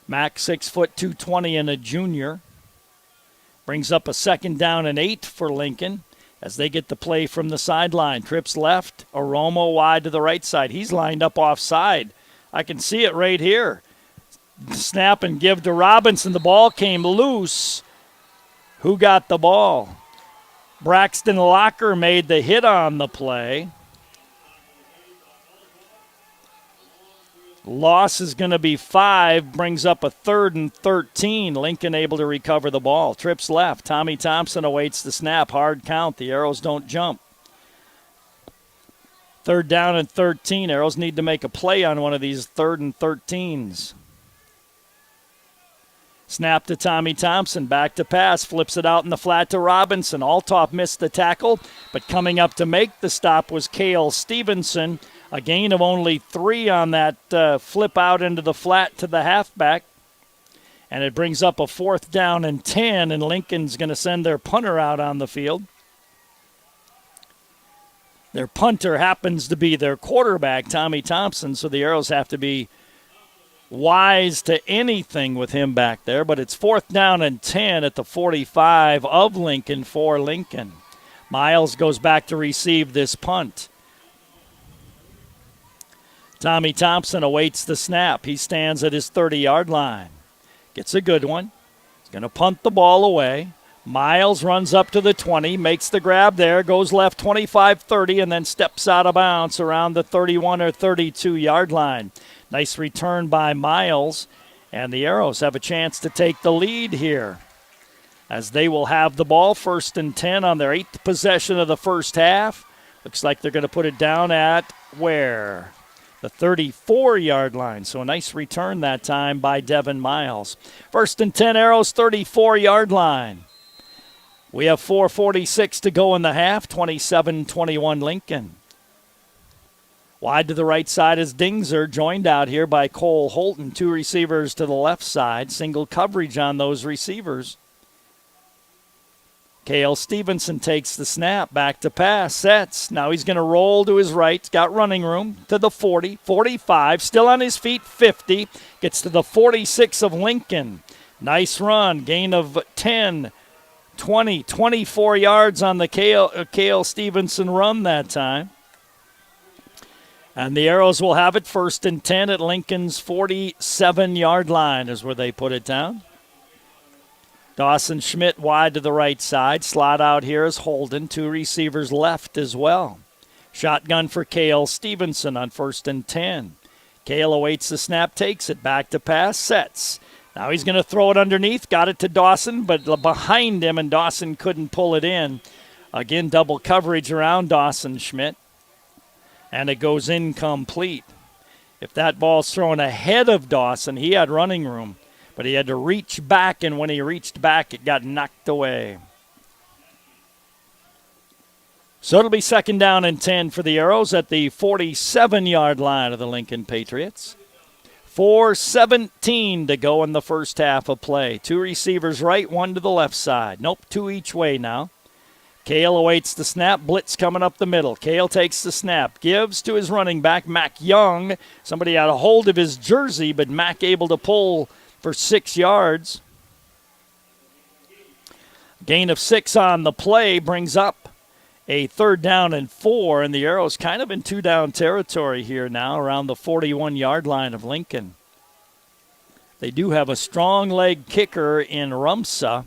Mack, 6 foot 220 and a junior. Brings up a 2nd down and 8 for Lincoln as they get the play from the sideline. Trips left, Oromo wide to the right side. He's lined up offside. I can see it right here. Snap and give to Robinson. The ball came loose. Who got the ball? Braxton Locker made the hit on the play. Loss is going to be 5, brings up a 3rd and 13. Lincoln able to recover the ball. Trips left. Tommy Thompson awaits the snap. Hard count. The Arrows don't jump. 3rd down and 13. Arrows need to make a play on one of these 3rd and 13s. Snap to Tommy Thompson. Back to pass. Flips it out in the flat to Robinson. Altoff missed the tackle, but coming up to make the stop was Cale Stevenson. A gain of only 3 on that flip out into the flat to the halfback. And it brings up a 4th down and 10, and Lincoln's going to send their punter out on the field. Their punter happens to be their quarterback, Tommy Thompson, so the Arrows have to be wise to anything with him back there. But it's 4th down and 10 at the 45 of Lincoln for Lincoln. Miles goes back to receive this punt. Tommy Thompson awaits the snap. He stands at his 30-yard line. Gets a good one. He's going to punt the ball away. Miles runs up to the 20, makes the grab there, goes left 25-30, and then steps out of bounds around the 31 or 32-yard line. Nice return by Miles, and the Arrows have a chance to take the lead here as they will have the ball 1st and 10 on their 8th possession of the first half. Looks like they're going to put it down at where? The 34-yard line. So a nice return that time by Devin Miles. 1st and 10, Arrows, 34-yard line. We have 4:46 to go in the half, 27-21 Lincoln. Wide to the right side is Dingzer, joined out here by Cole Holton. 2 receivers to the left side. Single coverage on those receivers. Cale Stevenson takes the snap, back to pass, sets. Now he's going to roll to his right. He's got running room to the 40, 45, still on his feet, 50. Gets to the 46 of Lincoln. Nice run, gain of 10, 20, 24 yards on the Cale Stevenson run that time. And the Arrows will have it 1st and 10 at Lincoln's 47-yard line is where they put it down. Dawson Schmidt wide to the right side. Slot out here is Holden. 2 receivers left as well. Shotgun for Cale Stevenson on 1st and 10. Cale awaits the snap, takes it. Back to pass, sets. Now he's going to throw it underneath. Got it to Dawson, but behind him, and Dawson couldn't pull it in. Again, double coverage around Dawson Schmidt. And it goes incomplete. If that ball's thrown ahead of Dawson, he had running room. But he had to reach back, and when he reached back, it got knocked away. So it'll be 2nd down and 10 for the Arrows at the 47-yard line of the Lincoln Patriots. 4:17 to go in the first half of play. 2 receivers right, 1 to the left side. Nope, 2 each way now. Kale awaits the snap. Blitz coming up the middle. Kale takes the snap. Gives to his running back, Mac Young. Somebody had a hold of his jersey, but Mac able to pull for 6 yards. Gain of 6 on the play brings up a 3rd down and 4, and the Arrows kind of in 2-down territory here now around the 41-yard line of Lincoln. They do have a strong leg kicker in Rumsa,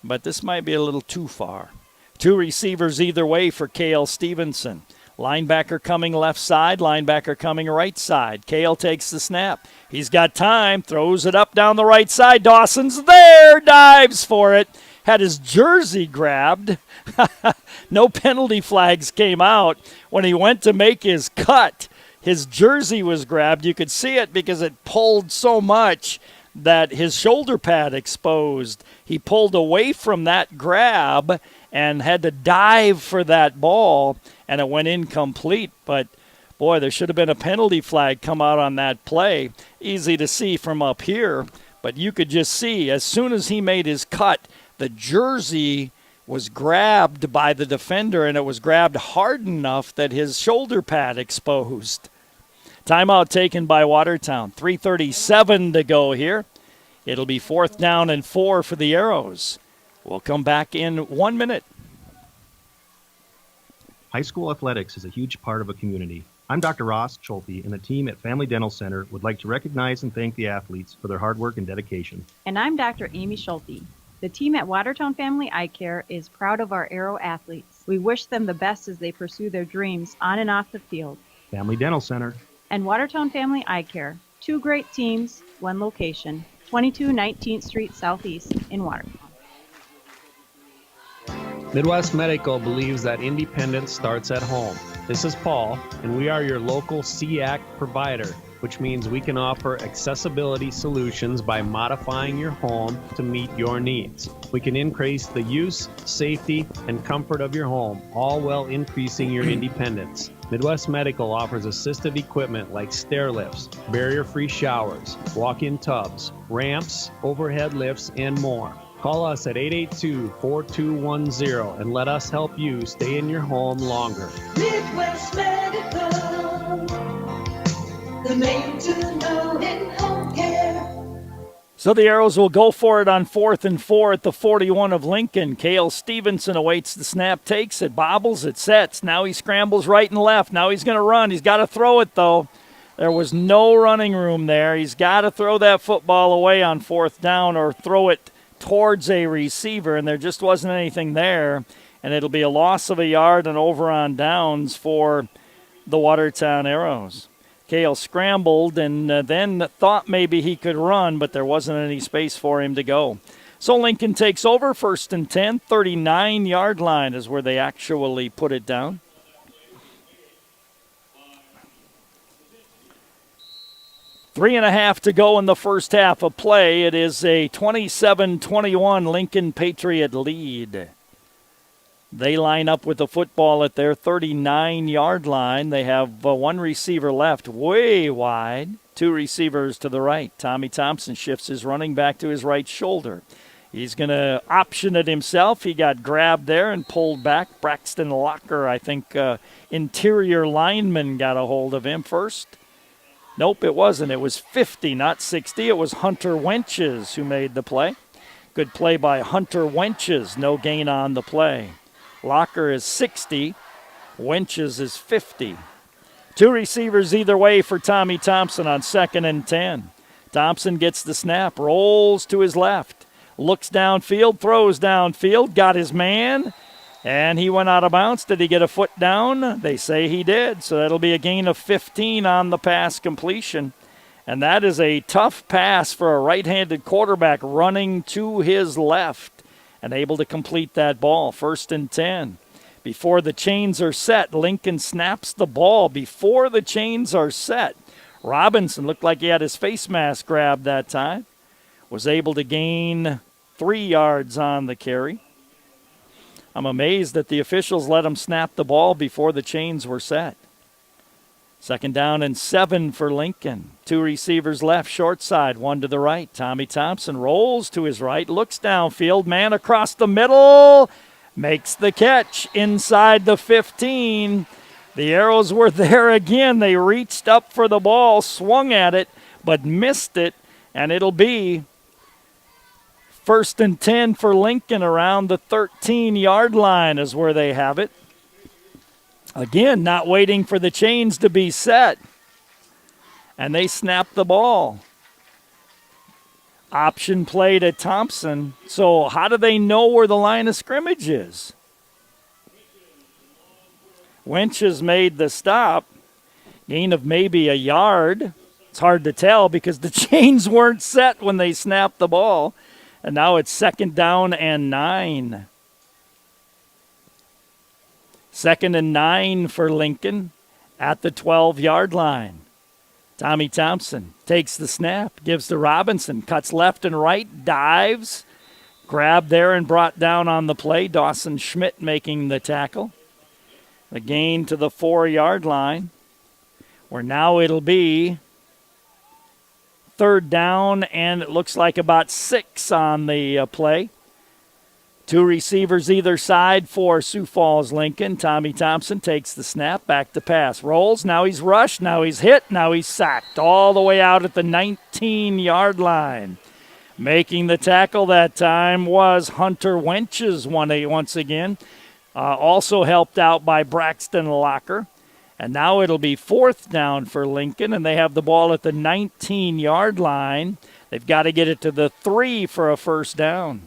but this might be a little too far. 2 receivers either way for Cale Stevenson. Linebacker coming left side, linebacker coming right side. Cale takes the snap. He's got time, throws it up down the right side. Dawson's there, dives for it. Had his jersey grabbed. No penalty flags came out. When he went to make his cut, his jersey was grabbed. You could see it because it pulled so much that his shoulder pad exposed. He pulled away from that grab and had to dive for that ball, and it went incomplete. But, boy, there should have been a penalty flag come out on that play. Easy to see from up here, but you could just see as soon as he made his cut, the jersey was grabbed by the defender, and it was grabbed hard enough that his shoulder pad exposed. Timeout taken by Watertown. 3:37 to go here. It'll be 4th down and 4 for the Arrows. We'll come back in 1 minute. High school athletics is a huge part of a community. I'm Dr. Ross Schulte, and the team at Family Dental Center would like to recognize and thank the athletes for their hard work and dedication. And I'm Dr. Amy Schulte. The team at Watertown Family Eye Care is proud of our Arrow athletes. We wish them the best as they pursue their dreams on and off the field. Family Dental Center. And Watertown Family Eye Care. 2 great teams, 1 location. 22 19th Street Southeast in Watertown. Midwest Medical believes that independence starts at home. This is Paul, and we are your local C-Act provider, which means we can offer accessibility solutions by modifying your home to meet your needs. We can increase the use, safety, and comfort of your home, all while increasing your independence. Midwest Medical offers assistive equipment like stair lifts, barrier-free showers, walk-in tubs, ramps, overhead lifts, and more. Call us at 882-4210 and let us help you stay in your home longer. Midwest Medical, the name to know in home care. So the Arrows will go for it on 4th and 4 at the 41 of Lincoln. Cale Stevenson awaits the snap, takes it, bobbles it, sets. Now he scrambles right and left. Now he's going to run. He's got to throw it, though. There was no running room there. He's got to throw that football away on 4th down or throw it towards a receiver, and there just wasn't anything there. And it'll be a loss of a yard and over on downs for the Watertown Arrows. Cale scrambled and then thought maybe he could run, but there wasn't any space for him to go. So Lincoln takes over, 1st and 10, 39-yard line is where they actually put it down. Three and a half to go in the first half of play. It is a 27-21 Lincoln Patriot lead. They line up with the football at their 39-yard line. They have 1 receiver left, way wide. 2 receivers to the right. Tommy Thompson shifts his running back to his right shoulder. He's going to option it himself. He got grabbed there and pulled back. Braxton Locker, I think, interior lineman got a hold of him first. Nope, it wasn't. It was 50, not 60. It was Hunter Wenches who made the play. Good play by Hunter Wenches. No gain on the play. Locker is 60. Wenches is 50. 2 receivers either way for Tommy Thompson on 2nd and 10. Thompson gets the snap, rolls to his left, looks downfield, throws downfield, got his man, and he went out of bounds. Did he get a foot down? They say he did, so that'll be a gain of 15 on the pass completion. And that is a tough pass for a right-handed quarterback running to his left and able to complete that ball. 1st and 10. Before the chains are set, Lincoln snaps the ball before the chains are set. Robinson looked like he had his face mask grabbed that time. Was able to gain 3 yards on the carry. I'm amazed that the officials let him snap the ball before the chains were set. Second down and 7 for Lincoln. 2 receivers left, short side, 1 to the right. Tommy Thompson rolls to his right, looks downfield, man across the middle, makes the catch inside the 15. The Arrows were there again. They reached up for the ball, swung at it, but missed it, and it'll be 1st and 10 for Lincoln around the 13-yard line is where they have it. Again, not waiting for the chains to be set. And they snap the ball. Option play to Thompson. So how do they know where the line of scrimmage is? Wench has made the stop. Gain of maybe a yard. It's hard to tell because the chains weren't set when they snapped the ball. And now it's 2nd down and 9. 2nd and 9 for Lincoln at the 12-yard line. Tommy Thompson takes the snap, gives to Robinson, cuts left and right, dives, grabbed there and brought down on the play. Dawson Schmidt making the tackle. The gain to the 4-yard line, where now it'll be 3rd down, and it looks like about 6 on the play. 2 receivers either side for Sioux Falls Lincoln. Tommy Thompson takes the snap, back to pass. Rolls, now he's rushed, now he's hit, now he's sacked. All the way out at the 19-yard line. Making the tackle that time was Hunter Wenches once again. Also helped out by Braxton Locker. And now it'll be 4th down for Lincoln, and they have the ball at the 19-yard line. They've got to get it to the 3 for a 1st down.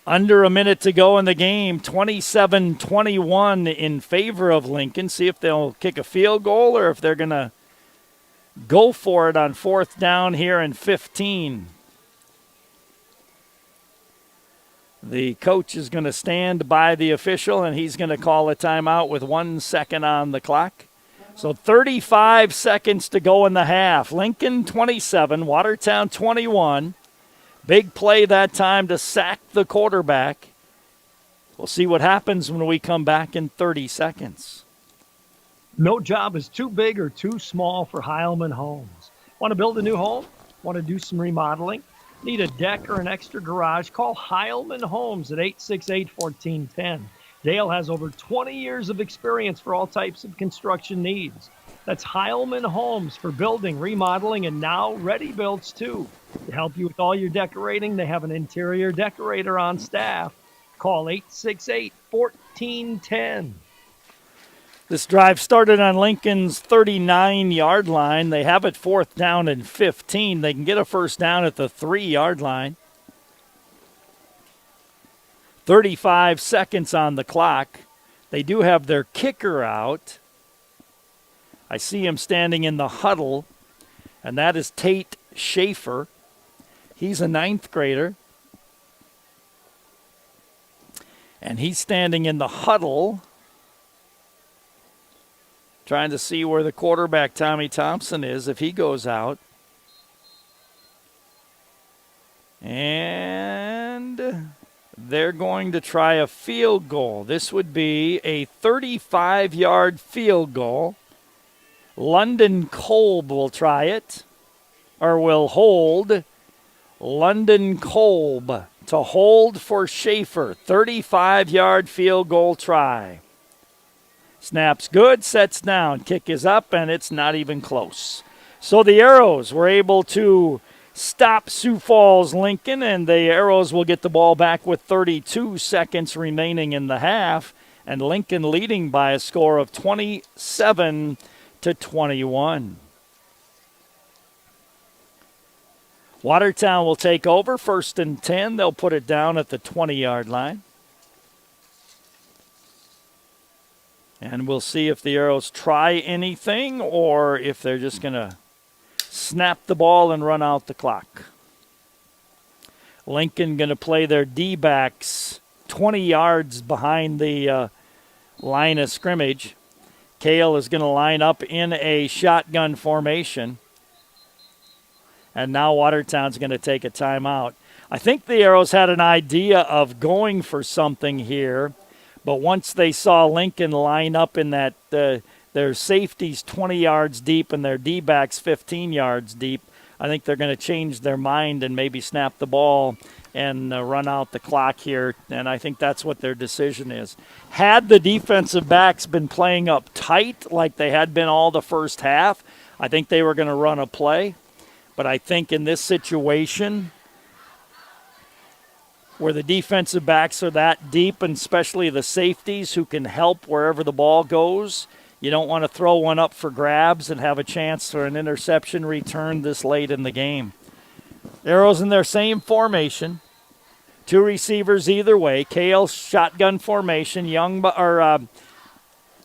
Under a minute to go in the game, 27-21 in favor of Lincoln. See if they'll kick a field goal or if they're going to go for it on 4th down here and 15. The coach is going to stand by the official, and he's going to call a timeout with 1 second on the clock. So 35 seconds to go in the half. Lincoln 27, Watertown 21. Big play that time to sack the quarterback. We'll see what happens when we come back in 30 seconds. No job is too big or too small for Heilman Homes. Want to build a new home? Want to do some remodeling? Need a deck or an extra garage? Call Heilman Homes at 868-1410. Dale has over 20 years of experience for all types of construction needs. That's Heilman Homes for building, remodeling, and now ready builds too. To help you with all your decorating, they have an interior decorator on staff. Call 868-1410. This drive started on Lincoln's 39-yard line. They have it 4th down and 15. They can get a 1st down at the 3-yard line. 35 seconds on the clock. They do have their kicker out. I see him standing in the huddle, and that is Tate Schaefer. He's a 9th grader. And he's standing in the huddle, trying to see where the quarterback, Tommy Thompson, is if he goes out. And they're going to try a field goal. This would be a 35-yard field goal. London Kolb will try it, or will hold. London Kolb to hold for Schaefer. 35-yard field goal try. Snap's good, sets down. Kick is up, and it's not even close. So the Arrows were able to stop Sioux Falls Lincoln, and the Arrows will get the ball back with 32 seconds remaining in the half, and Lincoln leading by a score of 27-21. Watertown will take over, 1st and 10. They'll put it down at the 20-yard line. And we'll see if the Arrows try anything or if they're just going to snap the ball and run out the clock. Lincoln going to play their D-backs 20 yards behind the line of scrimmage. Kale is going to line up in a shotgun formation. And now Watertown's going to take a timeout. I think the Arrows had an idea of going for something here, But once they saw Lincoln line up in that their safeties 20 yards deep and their D-backs 15 yards deep, I think they're going to change their mind and maybe snap the ball and run out the clock here, and I think that's what their decision is. Had the defensive backs been playing up tight like they had been all the first half, I think they were going to run a play. But I think in this situation where the defensive backs are that deep, and especially the safeties who can help wherever the ball goes, you don't want to throw one up for grabs and have a chance for an interception return this late in the game. Arrows in their same formation. 2 receivers either way. Kale shotgun formation.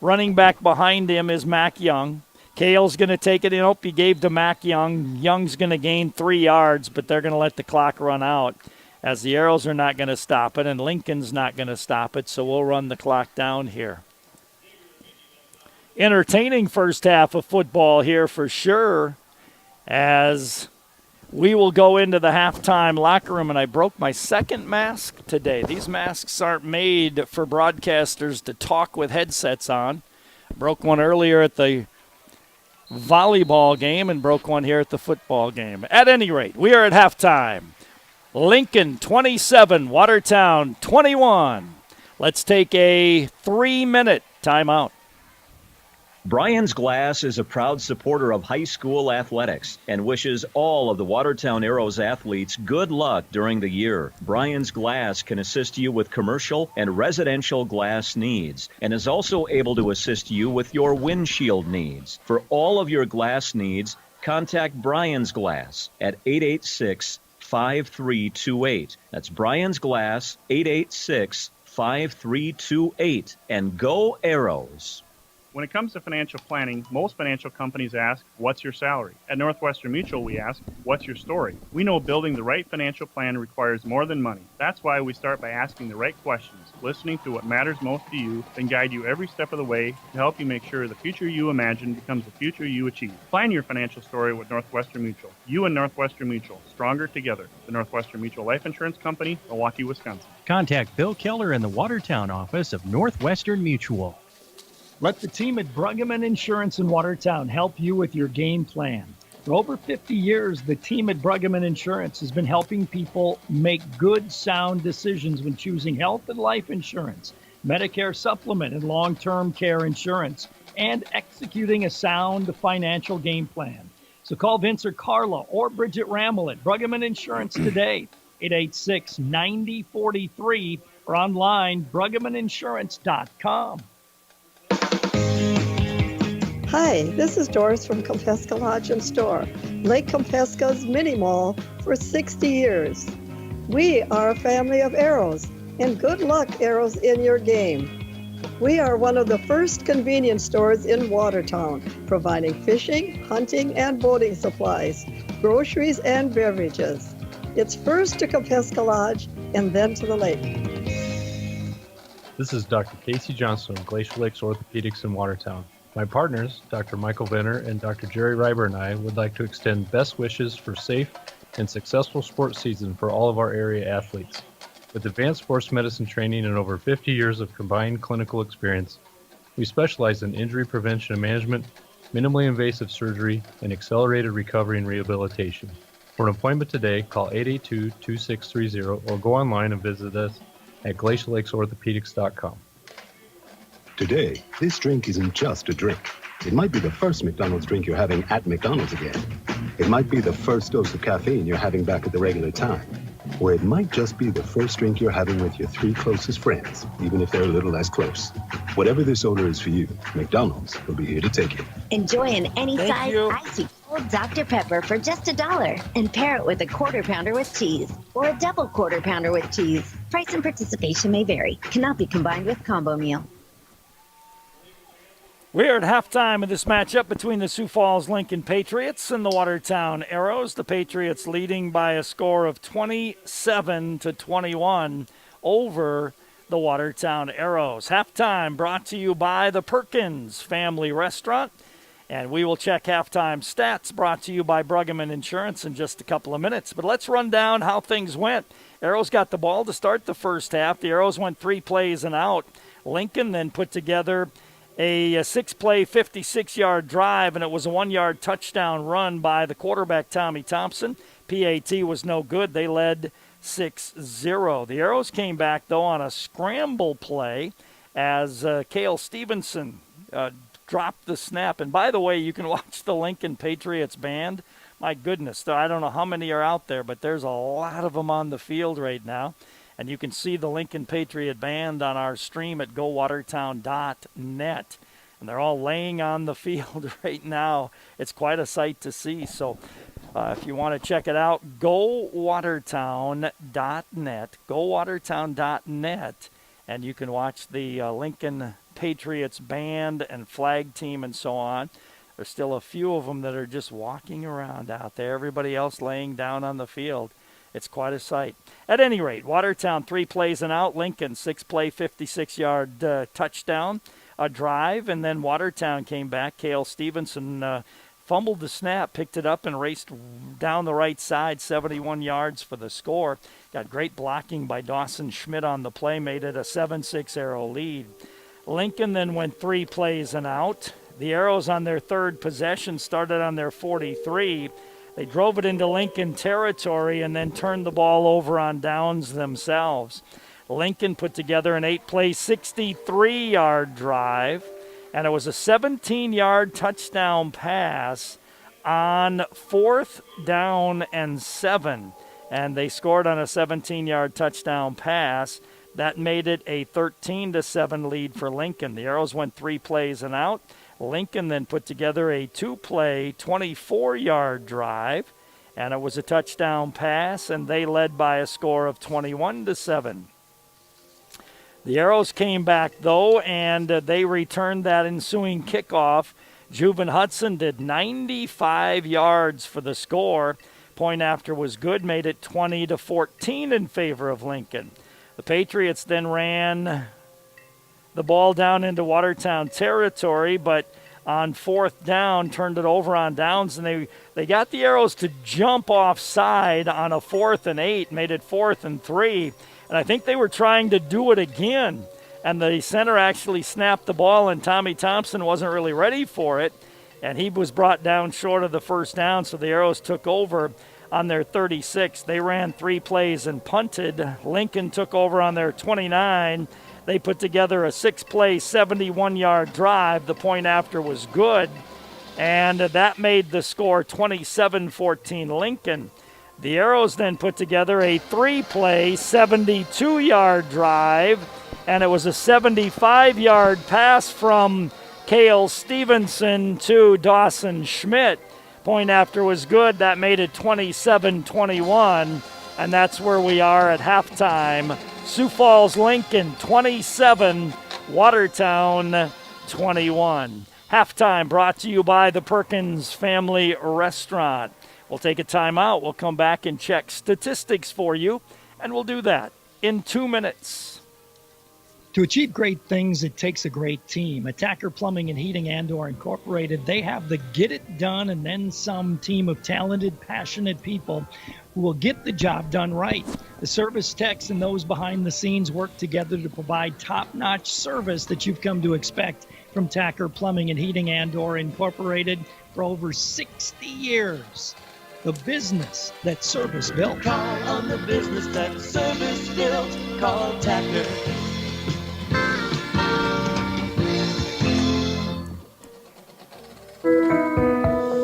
Running back behind him is Mac Young. Kale's going to take it. He gave to Mac Young. Young's going to gain 3 yards, but they're going to let the clock run out as the Arrows are not going to stop it, and Lincoln's not going to stop it, so we'll run the clock down here. Entertaining first half of football here for sure, as we will go into the halftime locker room, and I broke my second mask today. These masks aren't made for broadcasters to talk with headsets on. Broke one earlier at the volleyball game and broke one here at the football game. At any rate, we are at halftime. Lincoln 27, Watertown 21. Let's take a 3-minute timeout. Brian's Glass is a proud supporter of high school athletics and wishes all of the Watertown Arrows athletes good luck during the year. Brian's Glass can assist you with commercial and residential glass needs and is also able to assist you with your windshield needs. For all of your glass needs, contact Brian's Glass at 886-5328. That's Brian's Glass, 886-5328. And go Arrows! When it comes to financial planning, most financial companies ask, what's your salary? At Northwestern Mutual, we ask, what's your story? We know building the right financial plan requires more than money. That's why we start by asking the right questions, listening to what matters most to you, then guide you every step of the way to help you make sure the future you imagine becomes the future you achieve. Plan your financial story with Northwestern Mutual. You and Northwestern Mutual, stronger together. The Northwestern Mutual Life Insurance Company, Milwaukee, Wisconsin. Contact Bill Keller in the Watertown office of Northwestern Mutual. Let the team at Bruggeman Insurance in Watertown help you with your game plan. For over 50 years, the team at Bruggeman Insurance has been helping people make good, sound decisions when choosing health and life insurance, Medicare supplement and long-term care insurance, and executing a sound financial game plan. So call Vince or Carla or Bridget Rammel at Bruggeman Insurance today, 886-9043, or online, BruggemanInsurance.com. Hi, this is Doris from Compesca Lodge and Store, Lake Compesca's mini mall for 60 years. We are a family of arrows, and good luck, arrows, in your game. We are one of the first convenience stores in Watertown, providing fishing, hunting, and boating supplies, groceries, and beverages. It's first to Compesca Lodge and then to the lake. This is Dr. Casey Johnson of Glacier Lakes Orthopedics in Watertown. My partners, Dr. Michael Venner and Dr. Jerry Reiber, and I would like to extend best wishes for safe and successful sports season for all of our area athletes. With advanced sports medicine training and over 50 years of combined clinical experience, we specialize in injury prevention and management, minimally invasive surgery, and accelerated recovery and rehabilitation. For an appointment today, call 882-2630 or go online and visit us at glaciallakes.orthopedics.com. Today, this drink isn't just a drink. It might be the first McDonald's drink you're having at McDonald's again. It might be the first dose of caffeine you're having back at the regular time. Or it might just be the first drink you're having with your 3 closest friends, even if they're a little less close. Whatever this order is for you, McDonald's will be here to take it. Enjoy an any Thank size you. icy cold Dr. Pepper for just $1 and pair it with a quarter pounder with cheese or a double quarter pounder with cheese. Price and participation may vary. Cannot be combined with combo meal. We're at halftime of this matchup between the Sioux Falls Lincoln Patriots and the Watertown Arrows. The Patriots leading by a score of 27-21 over the Watertown Arrows. Halftime brought to you by the Perkins Family Restaurant. And we will check halftime stats brought to you by Bruggeman Insurance in just a couple of minutes. But let's run down how things went. Arrows got the ball to start the first half. The Arrows went 3 plays and out. Lincoln then put together a 6-play, 56-yard drive, and it was a 1-yard touchdown run by the quarterback, Tommy Thompson. PAT was no good. They led 6-0. The Arrows came back, though, on a scramble play as Cale Stevenson dropped the snap. And by the way, you can watch the Lincoln Patriots band. My goodness, I don't know how many are out there, but there's a lot of them on the field right now. And you can see the Lincoln Patriot Band on our stream at gowatertown.net. And they're all laying on the field right now. It's quite a sight to see. So if you want to check it out, gowatertown.net, gowatertown.net, and you can watch the Lincoln Patriots Band and flag team and so on. There's still a few of them that are just walking around out there. Everybody else laying down on the field. It's quite a sight. At any rate, Watertown 3 plays and out. Lincoln 6-play, 56-yard touchdown, a drive, and then Watertown came back. Cale Stevenson fumbled the snap, picked it up, and raced down the right side, 71 yards for the score. Got great blocking by Dawson Schmidt on the play, made it a 7-6 Arrow lead. Lincoln then went 3 plays and out. The Arrows on their third possession started on their 43. They drove it into Lincoln territory and then turned the ball over on downs themselves. Lincoln put together an 8-play, 63-yard drive, and it was a 17-yard touchdown pass on 4th down and 7. And they scored on a 17-yard touchdown pass. That made it a 13-7 lead for Lincoln. The Arrows went 3 plays and out. Lincoln then put together a 2-play, 24-yard drive, and it was a touchdown pass, and they led by a score of 21-7. The Arrows came back, though, and they returned that ensuing kickoff. Juven Hudson did 95 yards for the score. Point after was good, made it 20-14 in favor of Lincoln. The Patriots then ran the ball down into Watertown territory, but on 4th down, turned it over on downs, and they got the Arrows to jump offside on a 4th and 8, made it 4th and 3, and I think they were trying to do it again, and the center actually snapped the ball, and Tommy Thompson wasn't really ready for it, and he was brought down short of the first down, so the Arrows took over on their 36. They ran 3 plays and punted. Lincoln took over on their 29. They put together a 6-play, 71-yard drive. The point after was good, and that made the score 27-14 Lincoln. The Arrows then put together a 3-play, 72-yard drive, and it was a 75-yard pass from Cale Stevenson to Dawson Schmidt. Point after was good. That made it 27-21, and that's where we are at halftime. Sioux Falls Lincoln 27, Watertown 21. Halftime brought to you by the Perkins Family Restaurant. We'll take a timeout. We'll come back and check statistics for you, and we'll do that in 2 minutes. To achieve great things, it takes a great team. Attacker Plumbing and Heating Andor Incorporated, they have the get it done and then some team of talented, passionate people who will get the job done right. The service techs and those behind the scenes work together to provide top-notch service that you've come to expect from Tacker Plumbing and Heating Andor Incorporated for over 60 years. The business that service built. Call on the business that service built. Call Tacker.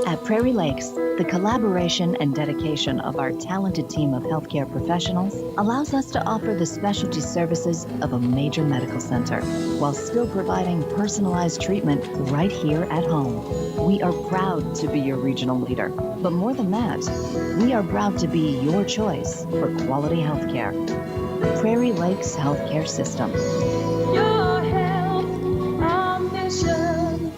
At Prairie Lakes, the collaboration and dedication of our talented team of healthcare professionals allows us to offer the specialty services of a major medical center while still providing personalized treatment right here at home. We are proud to be your regional leader, but more than that, we are proud to be your choice for quality healthcare. Prairie Lakes Healthcare System. Your health, our mission.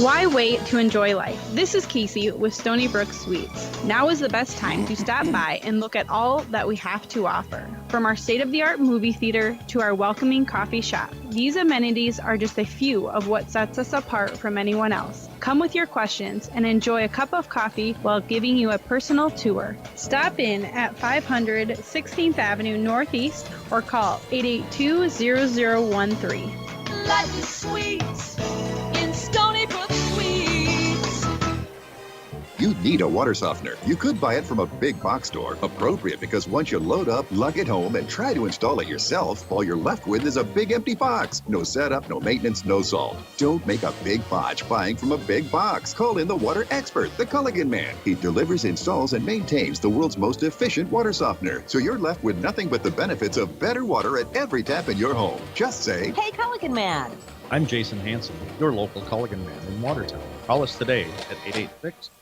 Why wait to enjoy life? This is Casey with Stony Brook Sweets. Now is the best time to stop by and look at all that we have to offer. From our state-of-the-art movie theater to our welcoming coffee shop, these amenities are just a few of what sets us apart from anyone else. Come with your questions and enjoy a cup of coffee while giving you a personal tour. Stop in at 500 16th Avenue Northeast or call 882-0013. Life is sweet in Stony Brook Sweets. You need a water softener. You could buy it from a big box store. Appropriate because once you load up, lug it home, and try to install it yourself, all you're left with is a big empty box. No setup, no maintenance, no salt. Don't make a big botch buying from a big box. Call in the water expert, the Culligan Man. He delivers, installs, and maintains the world's most efficient water softener. So you're left with nothing but the benefits of better water at every tap in your home. Just say, Hey, Culligan Man. I'm Jason Hansen, your local Culligan Man in Watertown. Call us today at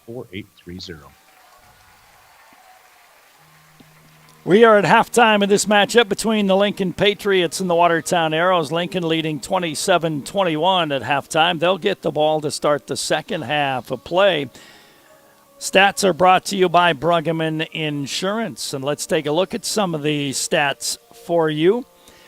886-4830. We are at halftime of this matchup between the Lincoln Patriots and the Watertown Arrows. Lincoln leading 27-21 at halftime. They'll get the ball to start the second half of play. Stats are brought to you by Bruggeman Insurance. And let's take a look at some of the stats for you.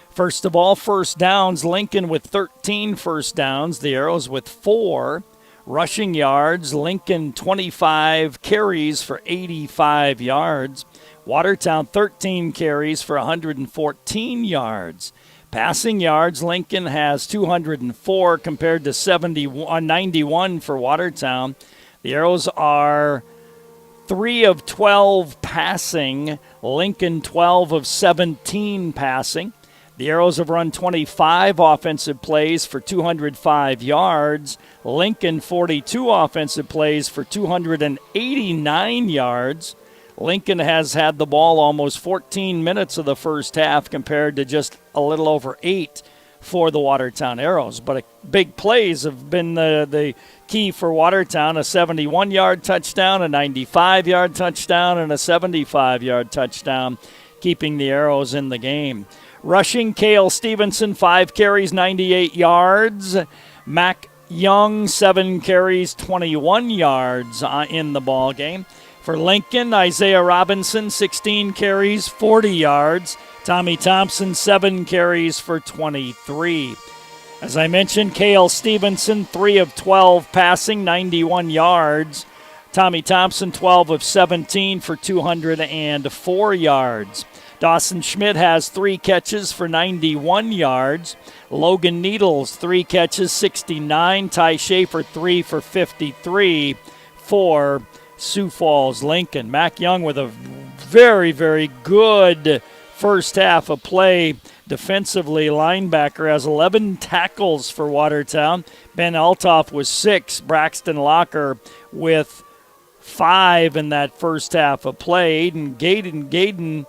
First of all, first downs, Lincoln with 13 first downs, the Arrows with 4. Rushing yards, Lincoln 25 carries for 85 yards. Watertown 13 carries for 114 yards. Passing yards, Lincoln has 204 compared to 91 for Watertown. The Arrows are 3 of 12 passing, Lincoln 12 of 17 passing. The Arrows have run 25 offensive plays for 205 yards. Lincoln 42 offensive plays for 289 yards. Lincoln has had the ball almost 14 minutes of the first half compared to just a little over 8 for the Watertown Arrows. But big plays have been the key for Watertown. A 71-yard touchdown, a 95-yard touchdown, and a 75-yard touchdown, keeping the Arrows in the game. Rushing, Cale Stevenson, 5 carries, 98 yards. Mac Young, 7 carries, 21 yards in the ball game. For Lincoln, Isaiah Robinson, 16 carries, 40 yards. Tommy Thompson, 7 carries for 23. As I mentioned, Cale Stevenson, 3 of 12 passing, 91 yards. Tommy Thompson, 12 of 17 for 204 yards. Dawson Schmidt has 3 catches for 91 yards. Logan Needles, 3 catches, 69. Ty Schaefer, 3 for 53 for Sioux Falls Lincoln. Mac Young with a very, very good first half of play defensively. Linebacker has 11 tackles for Watertown. Ben Altoff was 6. Braxton Locker with 5 in that first half of play. Gaden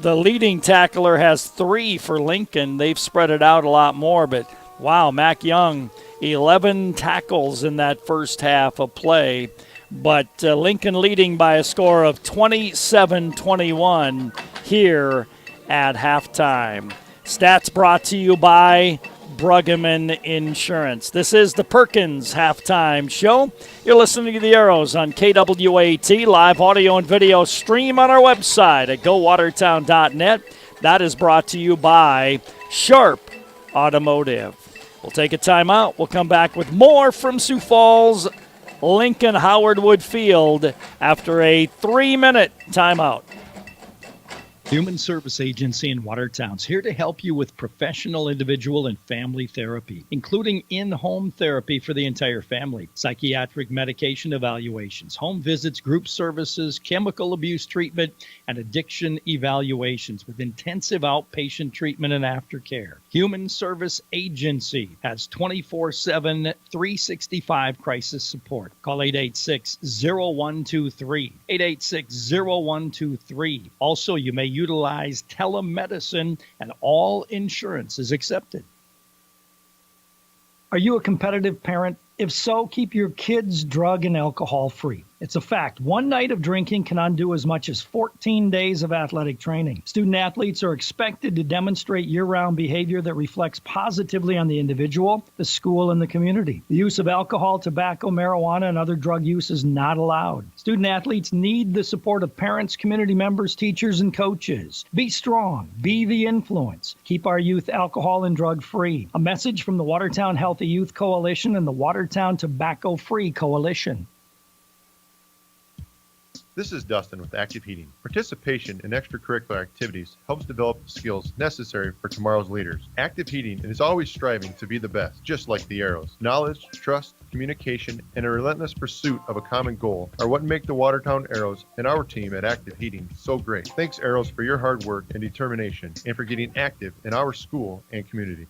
the leading tackler has 3 for Lincoln. They've spread it out a lot more, but wow, Mac Young, 11 tackles in that first half of play. But Lincoln leading by a score of 27-21 here at halftime. Stats brought to you by Bruggeman Insurance. This is the Perkins Halftime Show. You're listening to the Arrows on KWAT. Live audio and video stream on our website at gowatertown.net. That is brought to you by Sharp Automotive. We'll take a timeout. We'll come back with more from Sioux Falls Lincoln Howard Wood Field after a 3-minute timeout. Human Service Agency in Watertown is here to help you with professional, individual, and family therapy, including in-home therapy for the entire family, psychiatric medication evaluations, home visits, group services, chemical abuse treatment, and addiction evaluations with intensive outpatient treatment and aftercare. Human Service Agency has 24/7, 365 crisis support. Call 886-0123, 886-0123. Also, you may utilize telemedicine, and all insurance is accepted. Are you a competitive parent? If so, keep your kids drug and alcohol free. It's a fact. One night of drinking can undo as much as 14 days of athletic training. Student athletes are expected to demonstrate year-round behavior that reflects positively on the individual, the school, and the community. The use of alcohol, tobacco, marijuana, and other drug use is not allowed. Student athletes need the support of parents, community members, teachers, and coaches. Be strong. Be the influence. Keep our youth alcohol and drug-free. A message from the Watertown Healthy Youth Coalition and the Watertown Tobacco-Free Coalition. This is Dustin with Active Heating. Participation in extracurricular activities helps develop the skills necessary for tomorrow's leaders. Active Heating is always striving to be the best, just like the Arrows. Knowledge, trust, communication, and a relentless pursuit of a common goal are what make the Watertown Arrows and our team at Active Heating so great. Thanks, Arrows, for your hard work and determination, and for getting active in our school and community.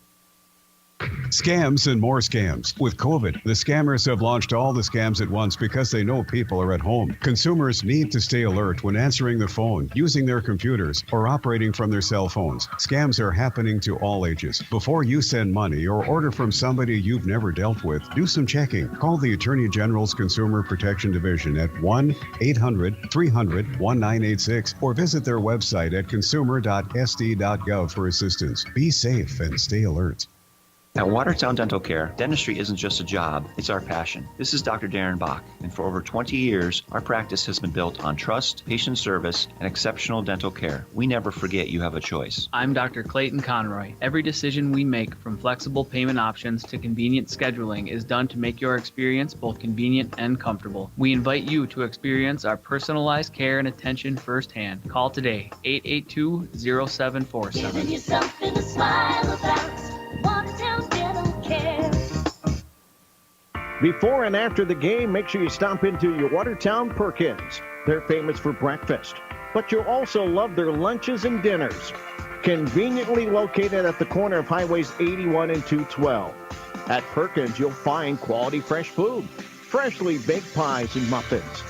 Scams and more scams. With COVID, the scammers have launched all the scams at once because they know people are at home. Consumers need to stay alert when answering the phone, using their computers, or operating from their cell phones. Scams are happening to all ages. Before you send money or order from somebody you've never dealt with, do some checking. Call the Attorney General's Consumer Protection Division at 1-800-300-1986 or visit their website at consumer.sd.gov for assistance. Be safe and stay alert. At Watertown Dental Care, dentistry isn't just a job, it's our passion. This is Dr. Darren Bach, and for over 20 years, our practice has been built on trust, patient service, and exceptional dental care. We never forget you have a choice. I'm Dr. Clayton Conroy. Every decision we make, from flexible payment options to convenient scheduling, is done to make your experience both convenient and comfortable. We invite you to experience our personalized care and attention firsthand. Call today, 882-0747. Giving you something to smile about. Watertown Dental Care. Before and after the game, make sure you stop into your Watertown Perkins. They're famous for breakfast, but you'll also love their lunches and dinners. Conveniently located at the corner of Highways 81 and 212. At Perkins, you'll find quality fresh food, freshly baked pies and muffins.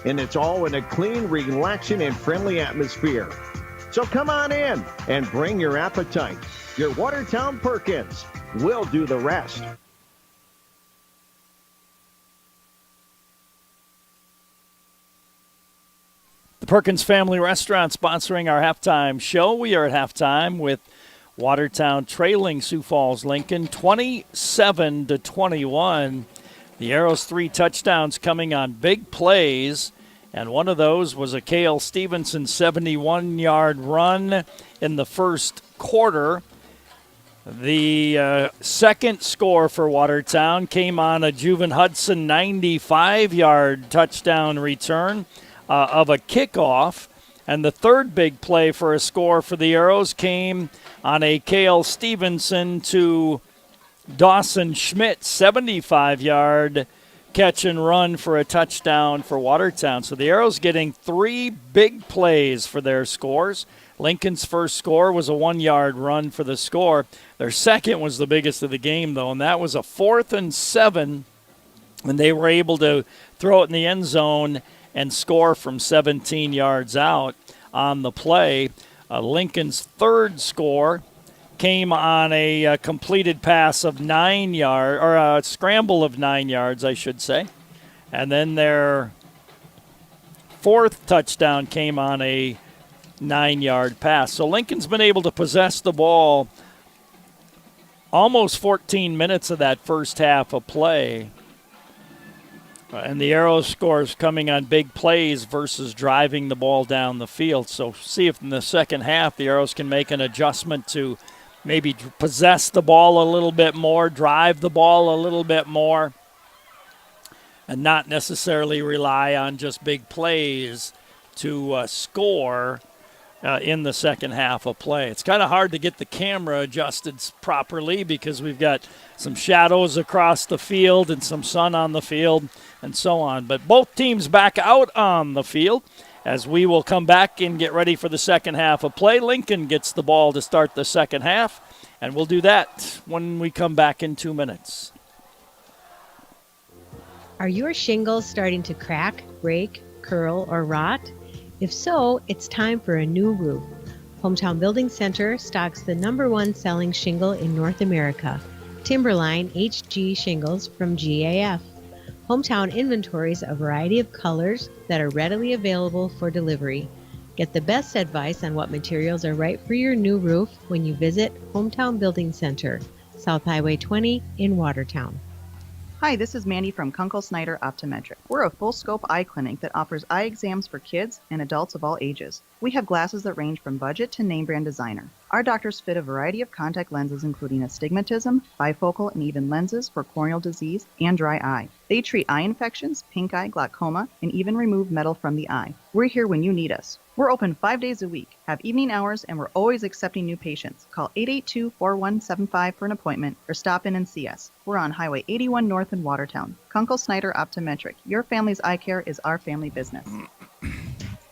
And it's all in a clean, relaxing, and friendly atmosphere. So come on in and bring your appetite. Your Watertown Perkins will do the rest. The Perkins Family Restaurant sponsoring our halftime show. We are at halftime with Watertown trailing Sioux Falls Lincoln 27-21. The Arrows 3 touchdowns coming on big plays, and one of those was a Cale Stevenson 71-yard run in the first quarter. The second score for Watertown came on a Juven Hudson 95-yard touchdown return of a kickoff. And the third big play for a score for the Arrows came on a Cale Stevenson to Dawson Schmidt 75-yard catch and run for a touchdown for Watertown. So the Arrows getting three big plays for their scores. Lincoln's first score was a 1-yard run for the score. Their second was the biggest of the game, though, and that was a 4th and 7, and they were able to throw it in the end zone and score from 17 yards out on the play. Lincoln's third score came on a completed pass of 9 yards, or a scramble of 9 yards, I should say. And then their fourth touchdown came on a 9-yard pass. So Lincoln's been able to possess the ball almost 14 minutes of that first half of play. And the Arrows scores coming on big plays versus driving the ball down the field. So see if in the second half the Arrows can make an adjustment to maybe possess the ball a little bit more, drive the ball a little bit more, and not necessarily rely on just big plays to score in the second half of play. It's kind of hard to get the camera adjusted properly because we've got some shadows across the field and some sun on the field and so on. But both teams back out on the field as we will come back and get ready for the second half of play. Lincoln gets the ball to start the second half, and we'll do that when we come back in 2 minutes. Are your shingles starting to crack, break, curl, or rot? If so, it's time for a new roof. Hometown Building Center stocks the #1 selling shingle in North America, Timberline HG shingles from GAF. Hometown inventories a variety of colors that are readily available for delivery. Get the best advice on what materials are right for your new roof when you visit Hometown Building Center, South Highway 20 in Watertown. Hi, this is Mandy from Kunkel Snyder Optometric. We're a full-scope eye clinic that offers eye exams for kids and adults of all ages. We have glasses that range from budget to name brand designer. Our doctors fit a variety of contact lenses including astigmatism, bifocal, and even lenses for corneal disease and dry eye. They treat eye infections, pink eye, glaucoma, and even remove metal from the eye. We're here when you need us. We're open 5 days a week, have evening hours, and we're always accepting new patients. Call 882-4175 for an appointment or stop in and see us. We're on Highway 81 North in Watertown. Kunkel Snyder Optometric. Your family's eye care is our family business.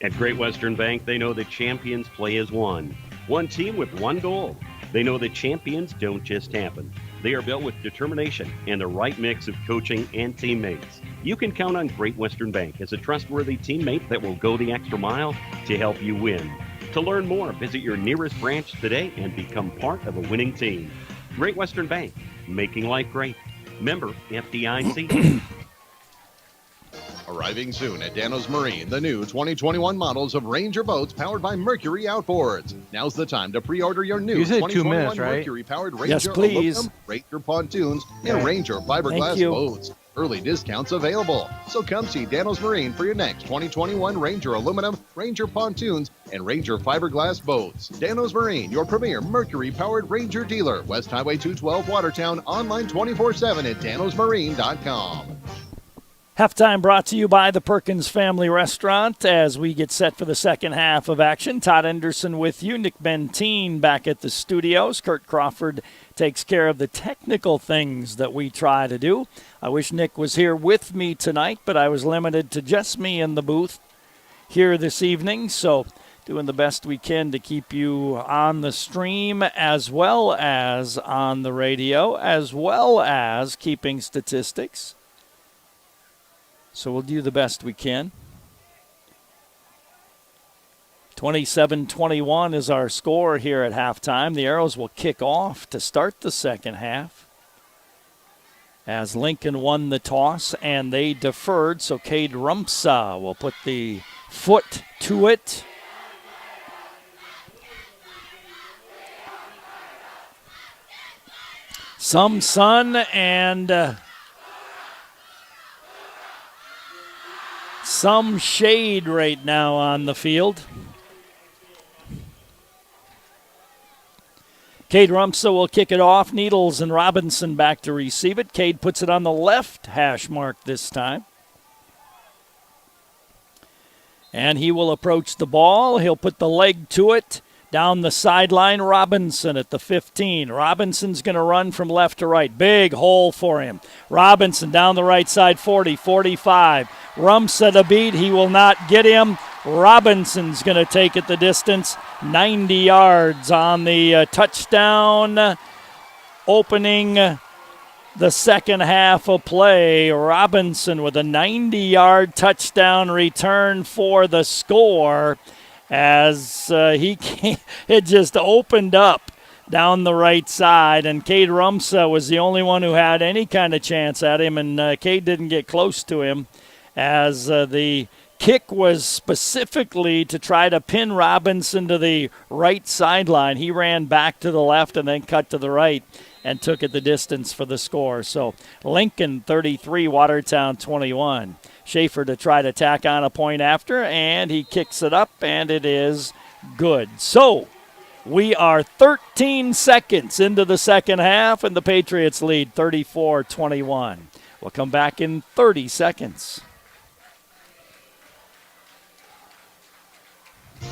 At Great Western Bank, they know that champions play as one. One team with one goal. They know that champions don't just happen. They are built with determination and the right mix of coaching and teammates. You can count on Great Western Bank as a trustworthy teammate that will go the extra mile to help you win. To learn more, visit your nearest branch today and become part of a winning team. Great Western Bank, making life great. Member FDIC. Arriving soon at Dano's Marine, the new 2021 models of Ranger boats powered by Mercury Outboards. Now's the time to pre-order your new You said 2 2021 minutes, right? Mercury-powered Ranger Yes, please. aluminum, Ranger pontoons, and Ranger fiberglass Thank you. boats. Early discounts available. So come see Dano's Marine for your next 2021 Ranger aluminum, Ranger pontoons, and Ranger fiberglass boats. Dano's Marine, your premier Mercury-powered Ranger dealer. West Highway 212 Watertown, online 24/7 at danosmarine.com. Halftime brought to you by the Perkins Family Restaurant as we get set for the second half of action. Todd Anderson with you. Nick Bentine back at the studios. Kurt Crawford takes care of the technical things that we try to do. I wish Nick was here with me tonight, but I was limited to just me in the booth here this evening. So doing the best we can to keep you on the stream as well as on the radio, as well as keeping statistics. So we'll do the best we can. 27-21 is our score here at halftime. The Arrows will kick off to start the second half as Lincoln won the toss and they deferred. So Cade Rumpsa will put the foot to it. Some sun and some shade right now on the field. Cade Rumpsa will kick it off. Needles and Robinson back to receive it. Cade puts it on the left hash mark this time. And he will approach the ball. He'll put the leg to it. Down the sideline, Robinson at the 15. Robinson's going to run from left to right. Big hole for him. Robinson down the right side, 40, 45. Rumpsa to beat. He will not get him. Robinson's going to take it the distance. 90 yards on the touchdown. Opening the second half of play. Robinson with a 90-yard touchdown return for the score. As it just opened up down the right side, and Cade Rumpsa was the only one who had any kind of chance at him, and Cade didn't get close to him, as the kick was specifically to try to pin Robinson to the right sideline. He ran back to the left and then cut to the right and took it the distance for the score. So Lincoln 33, Watertown 21. Schaefer to try to tack on a point after, and he kicks it up, and it is good. So we are 13 seconds into the second half, and the Patriots lead 34-21. We'll come back in 30 seconds.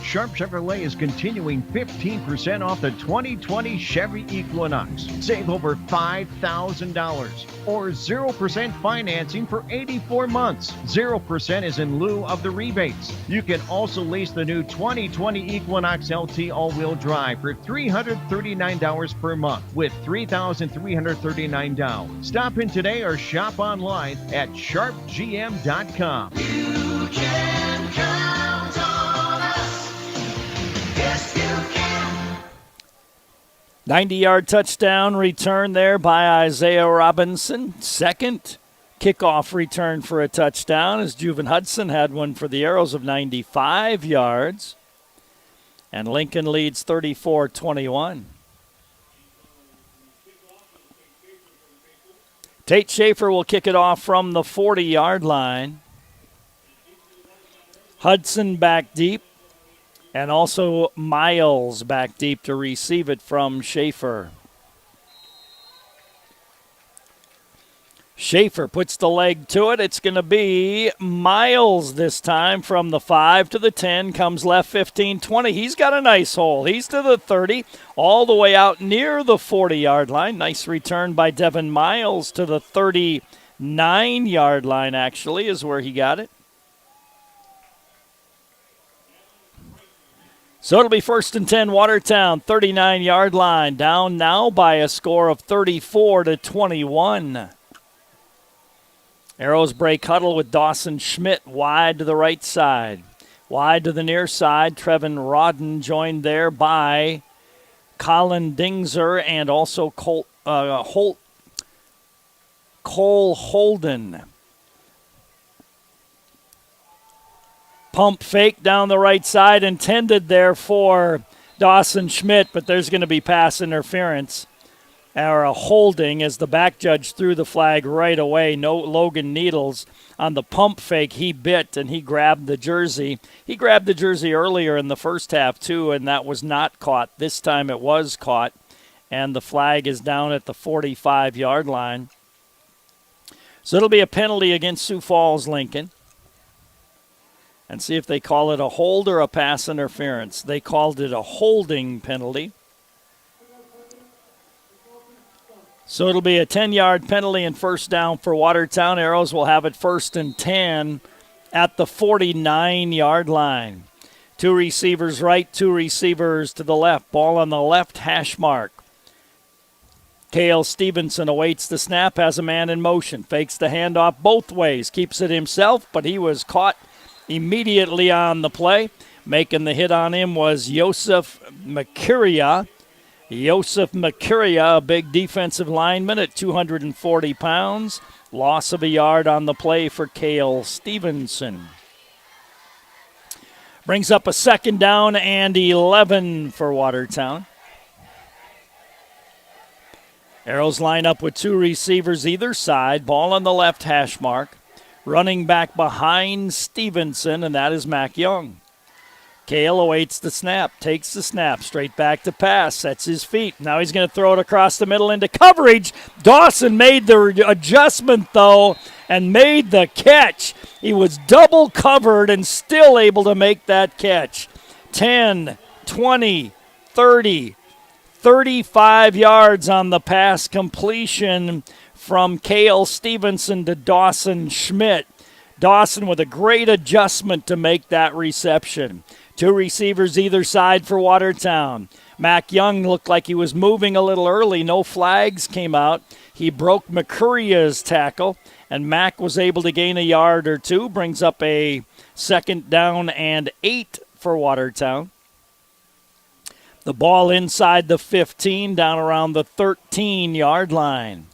Sharp Chevrolet is continuing 15% off the 2020 Chevy Equinox. Save over $5,000 or 0% financing for 84 months. 0% is in lieu of the rebates. You can also lease the new 2020 Equinox LT all-wheel drive for $339 per month with $3,339 down. Stop in today or shop online at sharpgm.com. You can count on us. Yes, you can. 90-yard touchdown return there by Isaiah Robinson. Second kickoff return for a touchdown as Juven Hudson had one for the Arrows of 95 yards. And Lincoln leads 34-21. Tate Schaefer will kick it off from the 40-yard line. Hudson back deep. And also Miles back deep to receive it from Schaefer. Schaefer puts the leg to it. It's going to be Miles this time from the 5 to the 10. Comes left 15, 20. He's got a nice hole. He's to the 30, all the way out near the 40-yard line. Nice return by Devin Miles to the 39-yard line, actually, is where he got it. So it'll be 1st and 10, Watertown, 39-yard line. Down now by a score of 34-21. Arrows break huddle with Dawson Schmidt wide to the right side. Wide to the near side, Trevin Rodden joined there by Colin Dingzer and also Cole Holden. Pump fake down the right side intended there for Dawson Schmidt, but there's going to be pass interference or a holding as the back judge threw the flag right away. No Logan Needles on the pump fake. He bit and he grabbed the jersey. He grabbed the jersey earlier in the first half too, and that was not caught. This time it was caught, and the flag is down at the 45-yard line. So it'll be a penalty against Sioux Falls Lincoln. And see if they call it a hold or a pass interference. They called it a holding penalty. So it'll be a 10-yard penalty and first down for Watertown. Arrows will have it 1st and 10 at the 49-yard line. 2 receivers right, 2 receivers to the left. Ball on the left hash mark. Cale Stevenson awaits the snap, has a man in motion. Fakes the handoff both ways. Keeps it himself, but he was caught immediately on the play. Making the hit on him was Joseph Makiria. Joseph Makiria, a big defensive lineman at 240 pounds. Loss of a yard on the play for Cale Stevenson. Brings up a 2nd down and 11 for Watertown. Arrows line up with 2 receivers either side. Ball on the left hash mark. Running back behind Stevenson, and that is Mac Young. Cale awaits the snap, takes the snap, straight back to pass, sets his feet. Now he's going to throw it across the middle into coverage. Dawson made the adjustment, though, and made the catch. He was double covered and still able to make that catch. 10, 20, 30, 35 yards on the pass completion from Cale Stevenson to Dawson Schmidt. Dawson with a great adjustment to make that reception. 2 receivers either side for Watertown. Mac Young looked like he was moving a little early. No flags came out. He broke McCurria's tackle, and Mac was able to gain a yard or 2. Brings up a 2nd down and 8 for Watertown. The ball inside the 15, down around the 13-yard line.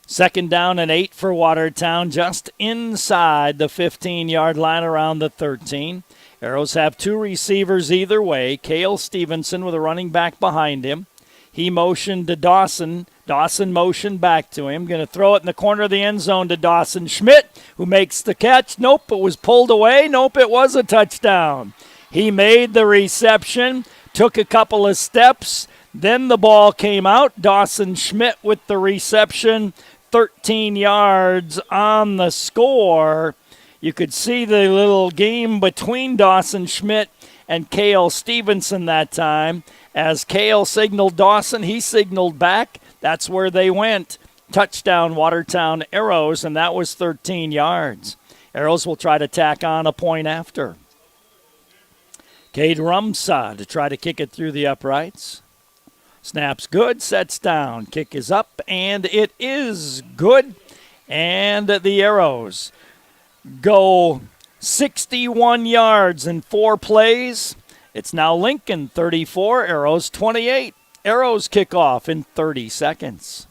2nd down and 8 for Watertown, just inside the 15-yard line around the 13. Arrows have 2 receivers either way. Cale Stevenson with a running back behind him. He motioned to Dawson. Dawson motioned back to him. Going to throw it in the corner of the end zone to Dawson Schmidt, who makes the catch. Nope, it was pulled away. Nope, it was a touchdown. He made the reception, took a couple of steps. Then the ball came out. Dawson Schmidt with the reception. 13 yards on the score. You could see the little game between Dawson Schmidt and Cale Stevenson that time. As Cale signaled Dawson, he signaled back. That's where they went. Touchdown, Watertown Arrows, and that was 13 yards. Arrows will try to tack on a point after. Cade Rumsa to try to kick it through the uprights. Snap's good, sets down. Kick is up, and it is good. And the Arrows go 61 yards in 4 plays. It's now Lincoln 34, Arrows 28. Arrows kick off in 30 seconds.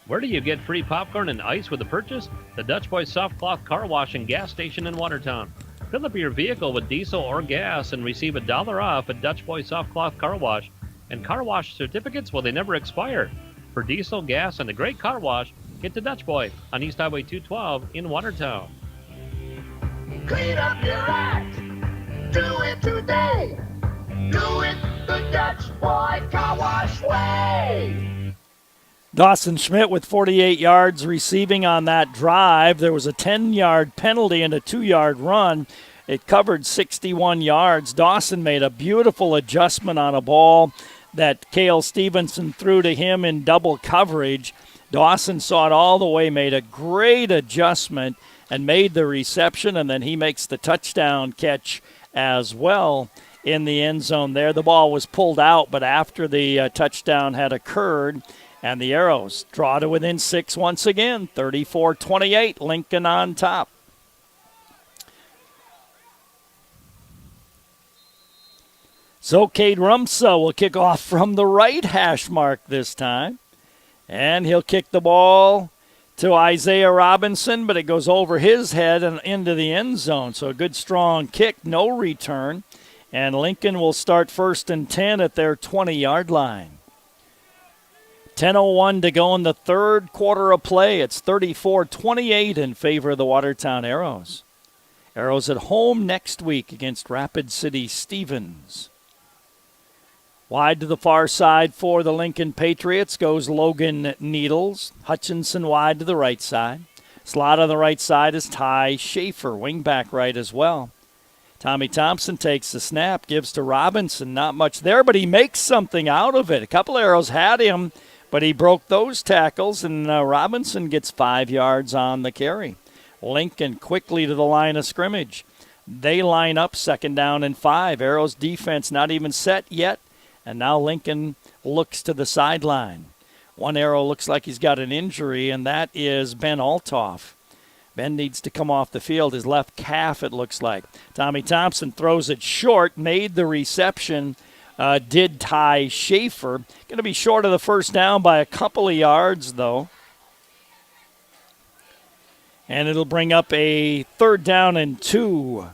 Where do you get free popcorn and ice with a purchase? The Dutch Boy Soft Cloth Car Wash and Gas Station in Watertown. Fill up your vehicle with diesel or gas and receive $1 off at Dutch Boy Soft Cloth Car Wash. And car wash certificates, well, they never expire. For diesel, gas, and a great car wash, get to Dutch Boy on East Highway 212 in Watertown. Clean up your act. Do it today. Do it the Dutch Boy Car Wash way. Dawson Schmidt with 48 yards receiving on that drive. There was a 10-yard penalty and a 2-yard run. It covered 61 yards. Dawson made a beautiful adjustment on a ball that Cale Stevenson threw to him in double coverage. Dawson saw it all the way, made a great adjustment, and made the reception, and then he makes the touchdown catch as well in the end zone there. The ball was pulled out, but after the touchdown had occurred, and the Arrows draw to within 6 once again, 34-28, Lincoln on top. So Cade Rumsa will kick off from the right hash mark this time. And he'll kick the ball to Isaiah Robinson, but it goes over his head and into the end zone. So a good strong kick, no return. And Lincoln will start 1st and 10 at their 20-yard line. 10:01 to go in the third quarter of play. It's 34-28 in favor of the Watertown Arrows. Arrows at home next week against Rapid City Stevens. Wide to the far side for the Lincoln Patriots goes Logan Needles. Hutchinson wide to the right side. Slot on the right side is Ty Schaefer, wingback right as well. Tommy Thompson takes the snap, gives to Robinson. Not much there, but he makes something out of it. A couple Arrows had him, but he broke those tackles, and Robinson gets 5 yards on the carry. Lincoln quickly to the line of scrimmage. They line up 2nd down and 5. Arrows defense not even set yet. And now Lincoln looks to the sideline. One Arrow looks like he's got an injury, and that is Ben Altoff. Ben needs to come off the field. His left calf, it looks like. Tommy Thompson throws it short, made the reception, did Ty Schaefer. Going to be short of the first down by a couple of yards, though. And it'll bring up a 3rd down and 2.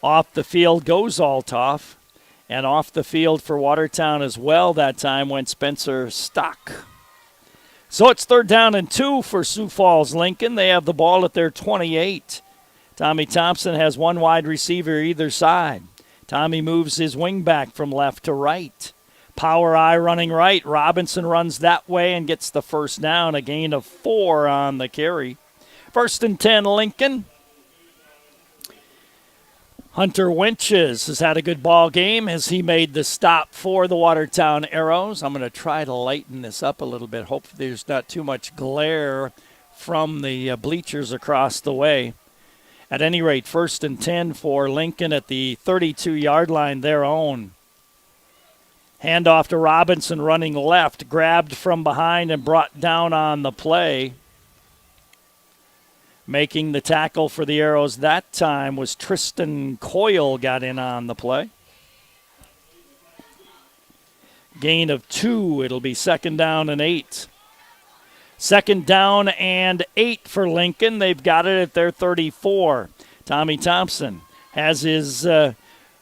Off the field goes Altoff. And off the field for Watertown as well that time went Spencer Stock. So it's 3rd down and 2 for Sioux Falls Lincoln. They have the ball at their 28. Tommy Thompson has one wide receiver either side. Tommy moves his wing back from left to right. Power eye running right. Robinson runs that way and gets the first down, a gain of 4 on the carry. 1st and 10 Lincoln. Hunter Winches has had a good ball game as he made the stop for the Watertown Arrows. I'm going to try to lighten this up a little bit. Hopefully there's not too much glare from the bleachers across the way. At any rate, 1st and 10 for Lincoln at the 32-yard line, their own. Handoff to Robinson running left, grabbed from behind and brought down on the play. Making the tackle for the Arrows that time was Tristan Coyle, got in on the play. Gain of 2. It'll be 2nd down and 8. 2nd down and 8 for Lincoln. They've got it at their 34. Tommy Thompson has his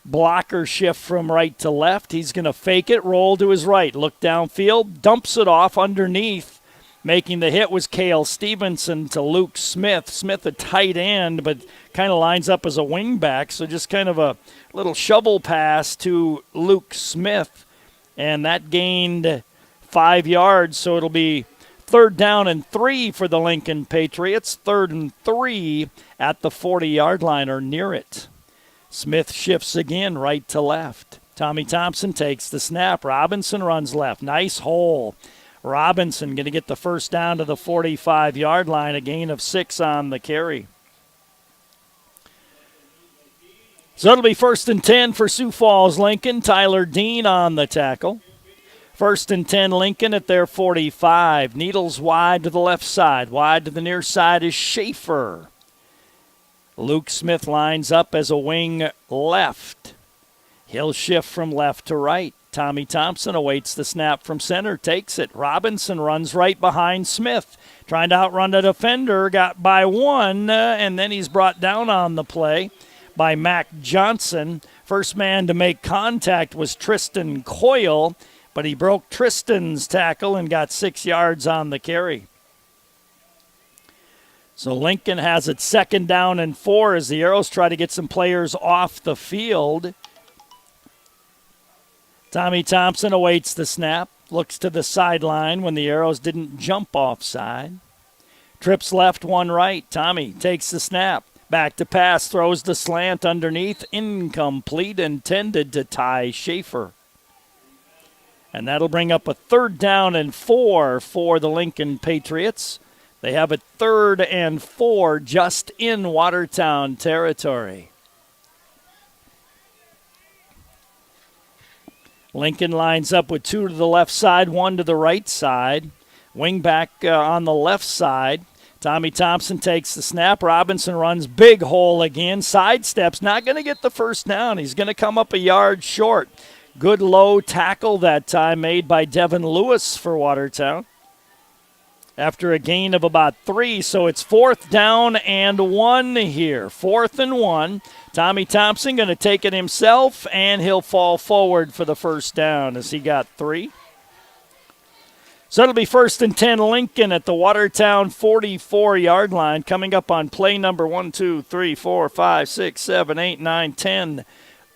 blocker shift from right to left. He's going to fake it, roll to his right, look downfield, dumps it off underneath. Making the hit was Cale Stevenson to Luke Smith. Smith a tight end, but kind of lines up as a wingback, so just kind of a little shovel pass to Luke Smith, and that gained 5 yards, so it'll be 3rd down and 3 for the Lincoln Patriots. 3rd and 3 at the 40-yard line or near it. Smith shifts again right to left. Tommy Thompson takes the snap. Robinson runs left. Nice hole. Robinson going to get the first down to the 45-yard line, a gain of 6 on the carry. So it'll be 1st and 10 for Sioux Falls Lincoln. Tyler Dean on the tackle. 1st and 10 Lincoln at their 45. Needles wide to the left side. Wide to the near side is Schaefer. Luke Smith lines up as a wing left. He'll shift from left to right. Tommy Thompson awaits the snap from center, takes it. Robinson runs right behind Smith, trying to outrun a defender, got by one, and then he's brought down on the play by Mac Johnson. First man to make contact was Tristan Coyle, but he broke Tristan's tackle and got 6 yards on the carry. So Lincoln has it 2nd down and 4 as the Arrows try to get some players off the field. Tommy Thompson awaits the snap, looks to the sideline when the Arrows didn't jump offside. Trips left, one right. Tommy takes the snap. Back to pass, throws the slant underneath, incomplete, intended to Ty Schaefer. And that'll bring up a 3rd down and 4 for the Lincoln Patriots. They have a 3rd and 4 just in Watertown territory. Lincoln lines up with 2 to the left side, 1 to the right side. Wing back on the left side. Tommy Thompson takes the snap. Robinson runs big hole again. Sidesteps, not going to get the first down. He's going to come up a yard short. Good low tackle that time made by Devin Lewis for Watertown. After a gain of about 3, so it's 4th down and 1 here. 4th and 1. Tommy Thompson going to take it himself, and he'll fall forward for the first down as he got 3. So it'll be 1st and 10 Lincoln at the Watertown 44-yard line. Coming up on play number 1, 2, 3, 4, 5, 6, 7, 8, 9, 10.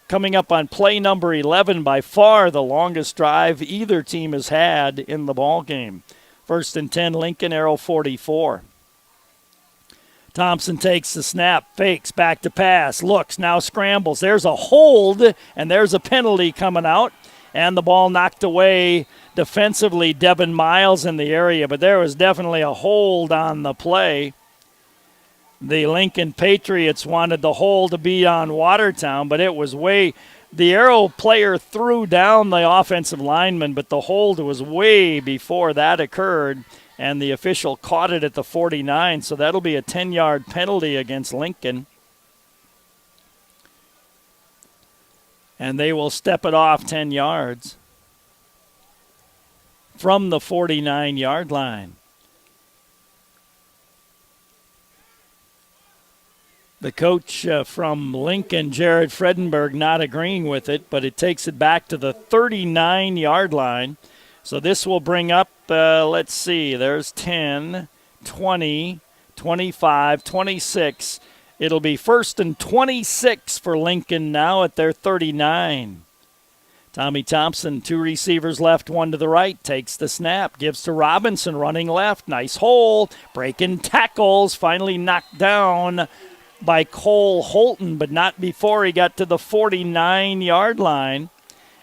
Coming up on play number 11, by far the longest drive either team has had in the ball game. 1st and 10 Lincoln, Arrow 44. Thompson takes the snap, fakes, back to pass, looks, now scrambles. There's a hold, and there's a penalty coming out. And the ball knocked away defensively, Devin Miles in the area, but there was definitely a hold on the play. The Lincoln Patriots wanted the hold to be on Watertown, but it was the Arrow player threw down the offensive lineman, but the hold was way before that occurred, and the official caught it at the 49, so that'll be a 10-yard penalty against Lincoln. And they will step it off 10 yards from the 49-yard line. The coach from Lincoln, Jared Fredenberg, not agreeing with it, but it takes it back to the 39-yard line. So this will bring up, let's see, there's 10, 20, 25, 26. It'll be 1st and 26 for Lincoln now at their 39. Tommy Thompson, 2 receivers left, 1 to the right, takes the snap, gives to Robinson running left. Nice hole, breaking tackles, finally knocked down by Cole Holton, but not before he got to the 49-yard line.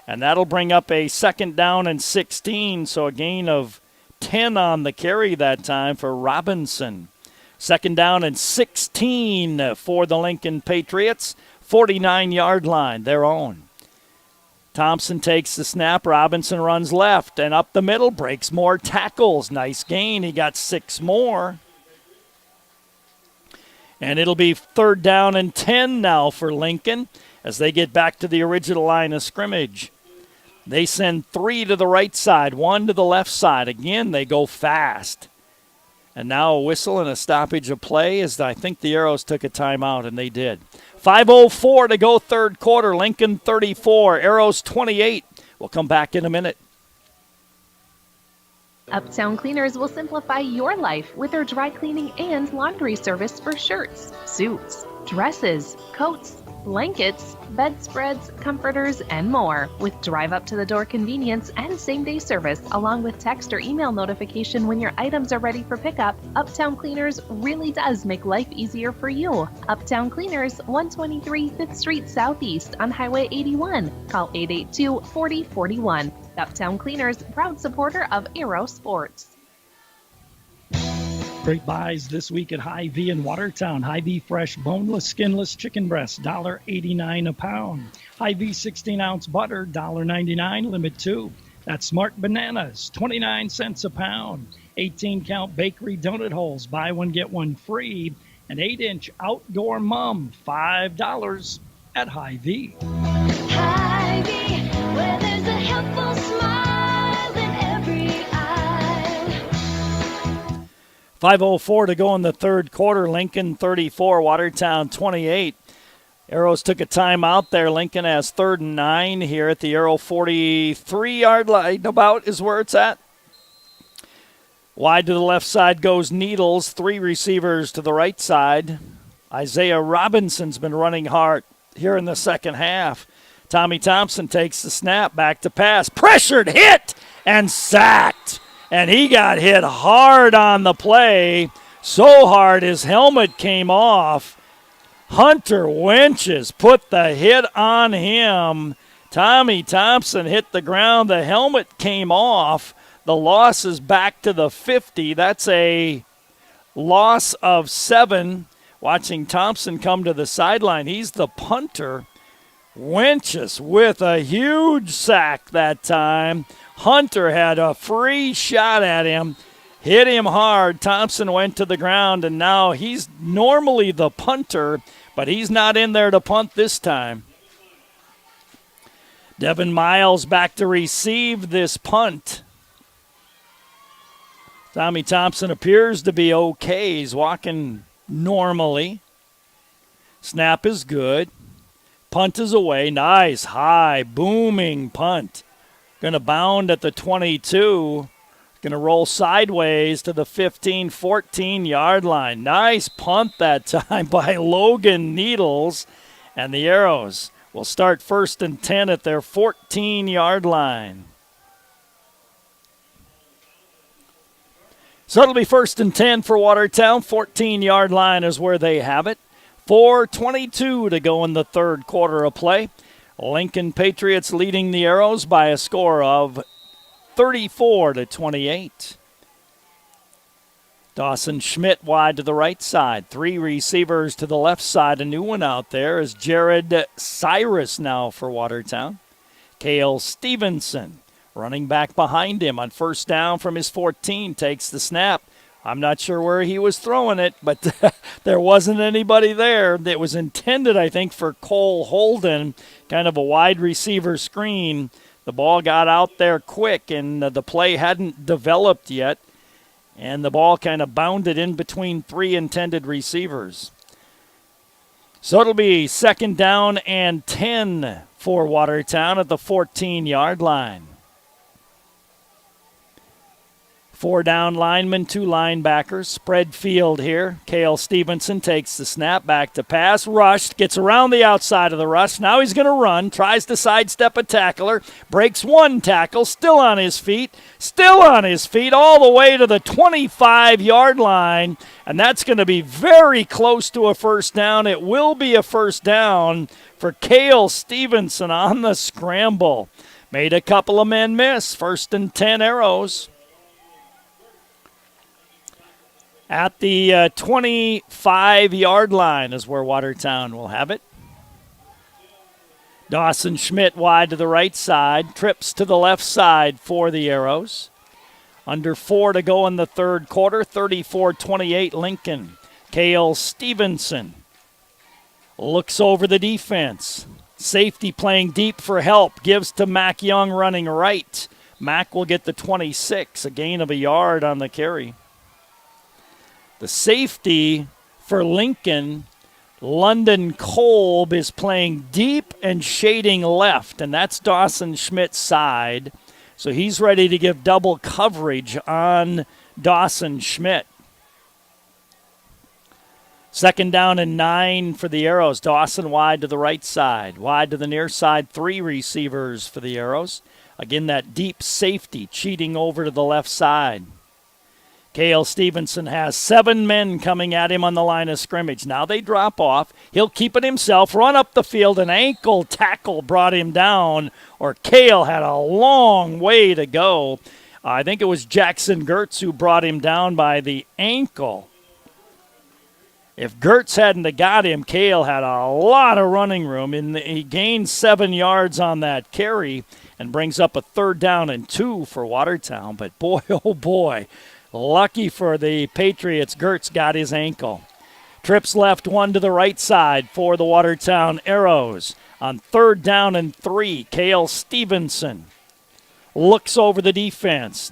And that'll bring up a 2nd down and 16, so a gain of 10 on the carry that time for Robinson. 2nd down and 16 for the Lincoln Patriots. 49-yard line, their own. Thompson takes the snap. Robinson runs left and up the middle, breaks more tackles. Nice gain. He got 6 more. And it'll be 3rd down and 10 now for Lincoln as they get back to the original line of scrimmage. They send 3 to the right side, 1 to the left side. Again, they go fast. And now a whistle and a stoppage of play as I think the Arrows took a timeout, and they did. 5:04 to go 3rd quarter. Lincoln 34, Arrows 28. We'll come back in a minute. Uptown Cleaners will simplify your life with their dry cleaning and laundry service for shirts, suits, dresses, coats, blankets, bedspreads, comforters, and more. With drive-up-to-the-door convenience and same-day service, along with text or email notification when your items are ready for pickup, Uptown Cleaners really does make life easier for you. Uptown Cleaners, 123 5th Street Southeast on Highway 81. Call 882-4041. Uptown Cleaners, proud supporter of Aero Sports. Great buys this week at Hy-Vee in Watertown. Hy-Vee fresh, boneless, skinless chicken breast, $1.89 a pound. Hy-Vee 16-ounce butter, $1.99, limit 2. That's Smart Bananas, 29 cents a pound. 18-count bakery donut holes, buy one, get one free. An 8-inch outdoor mum, $5 at Hy-Vee. Hy-Vee, where there's a helpful smile in every eye. 5:04 to go in the third quarter. Lincoln 34, Watertown 28. Arrows took a timeout there. Lincoln has 3rd and 9 here at the Arrow 43-yard line. About is where it's at. Wide to the left side goes Needles. 3 receivers to the right side. Isaiah Robinson's been running hard here in the second half. Tommy Thompson takes the snap, back to pass. Pressured, hit, and sacked. And he got hit hard on the play. So hard his helmet came off. Hunter Winches put the hit on him. Tommy Thompson hit the ground. The helmet came off. The loss is back to the 50. That's a loss of 7. Watching Thompson come to the sideline. He's the punter. Winches with a huge sack that time. Hunter had a free shot at him. Hit him hard. Thompson went to the ground, and now he's normally the punter, but he's not in there to punt this time. Devin Miles back to receive this punt. Tommy Thompson appears to be okay. He's walking normally. Snap is good. Punt is away. Nice, high, booming punt. Going to bound at the 22. Going to roll sideways to the 15, 14-yard line. Nice punt that time by Logan Needles. And the Arrows will start 1st and 10 at their 14-yard line. So it'll be 1st and 10 for Watertown. 14-yard line is where they have it. 4:22 to go in the third quarter of play. Lincoln Patriots leading the Arrows by a score of 34-28. Dawson Schmidt wide to the right side. 3 receivers to the left side. A new one out there is Jared Cyrus now for Watertown. Cale Stevenson running back behind him on 1st down from his 14. Takes the snap. I'm not sure where he was throwing it, but there wasn't anybody there. It was intended, I think, for Cole Holden, kind of a wide receiver screen. The ball got out there quick, and the play hadn't developed yet, and the ball kind of bounded in between 3 intended receivers. So it'll be 2nd down and 10 for Watertown at the 14-yard line. 4 down linemen, 2 linebackers. Spread field here. Cale Stevenson takes the snap, back to pass. Rushed, gets around the outside of the rush. Now he's going to run. Tries to sidestep a tackler. Breaks 1 tackle. Still on his feet. All the way to the 25-yard line. And that's going to be very close to a 1st down. It will be a 1st down for Cale Stevenson on the scramble. Made a couple of men miss. 1st and 10 Arrows. At the 25-yard line is where Watertown will have it. Dawson Schmidt wide to the right side. Trips to the left side for the Arrows. Under 4 to go in the third quarter. 34-28 Lincoln. Cale Stevenson looks over the defense. Safety playing deep for help. Gives to Mac Young running right. Mac will get the 26. A gain of a yard on the carry. The safety for Lincoln, London Kolb, is playing deep and shading left, and that's Dawson Schmidt's side. So he's ready to give double coverage on Dawson Schmidt. 2nd down and 9 for the Arrows. Dawson wide to the right side. Wide to the near side, 3 receivers for the Arrows. Again, that deep safety cheating over to the left side. Cale Stevenson has 7 men coming at him on the line of scrimmage. Now they drop off. He'll keep it himself, run up the field. An ankle tackle brought him down, or Cale had a long way to go. I think it was Jackson Gertz who brought him down by the ankle. If Gertz hadn't have got him, Cale had a lot of running room, and he gained 7 yards on that carry and brings up a 3rd down and 2 for Watertown. But boy, oh boy, lucky for the Patriots, Gertz got his ankle. Trips left, 1 to the right side for the Watertown Arrows. On 3rd down and 3, Cale Stevenson looks over the defense,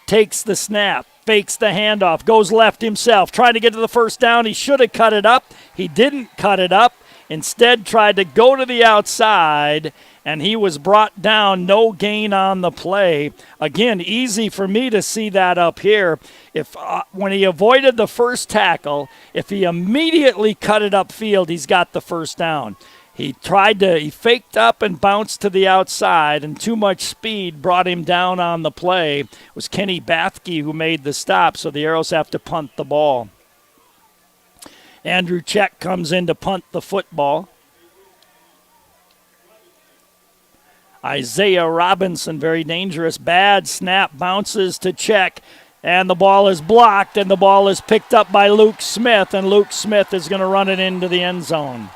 takes the snap, fakes the handoff, goes left himself, trying to get to the first down. He should have cut it up. He didn't cut it up. Instead, tried to go to the outside, and he was brought down. No gain on the play. Again, easy for me to see that up here. If when he avoided the first tackle, if he immediately cut it upfield, he's got the first down. He faked up and bounced to the outside, and too much speed brought him down on the play. It was Kenny Bathke who made the stop, so the Arrows have to punt the ball. Andrew Check comes in to punt the football. Isaiah Robinson, very dangerous. Bad snap, bounces to Check, and the ball is blocked, and the ball is picked up by Luke Smith, and Luke Smith is going to run it into the end zone.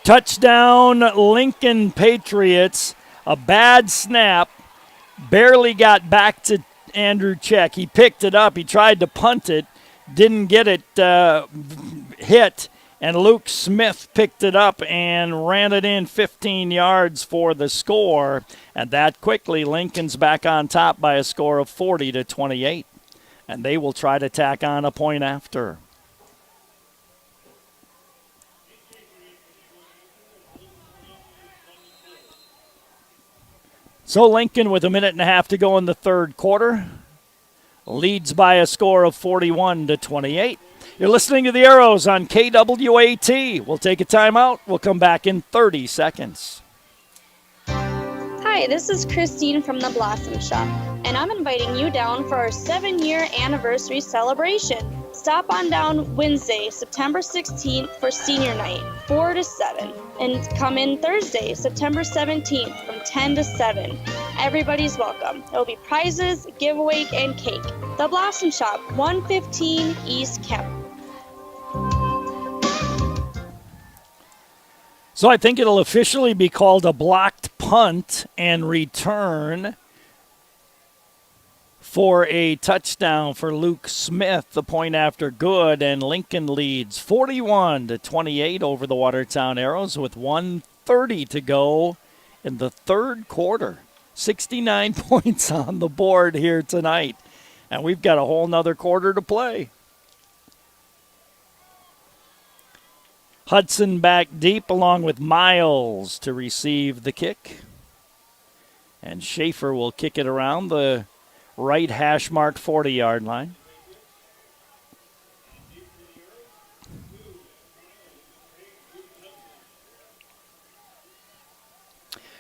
Touchdown, Lincoln Patriots. A bad snap, barely got back to Andrew Check. He picked it up. He tried to punt it, didn't get it hit, and Luke Smith picked it up and ran it in 15 yards for the score. And that quickly, Lincoln's back on top by a score of 40-28. And they will try to tack on a point after. So Lincoln, with a minute and a half to go in the third quarter, leads by a score of 41-28. You're listening to the Arrows on KWAT. We'll take a timeout. We'll come back in 30 seconds. Hi, this is Christine from the Blossom Shop, and I'm inviting you down for our 7-year anniversary celebration. Stop on down Wednesday, September 16th for senior night, 4 to 7. And come in Thursday, September 17th from 10 to 7. Everybody's welcome. There will be prizes, giveaway, and cake. The Blossom Shop, 115 East Kemp. So I think it'll officially be called a blocked punt and return for a touchdown for Luke Smith, the point after good, and Lincoln leads 41-28 over the Watertown Arrows with 1:30 to go in the third quarter. 69 points on the board here tonight, and we've got a whole nother quarter to play. Hudson back deep along with Miles to receive the kick, and Schaefer will kick it around the right hash marked 40-yard line.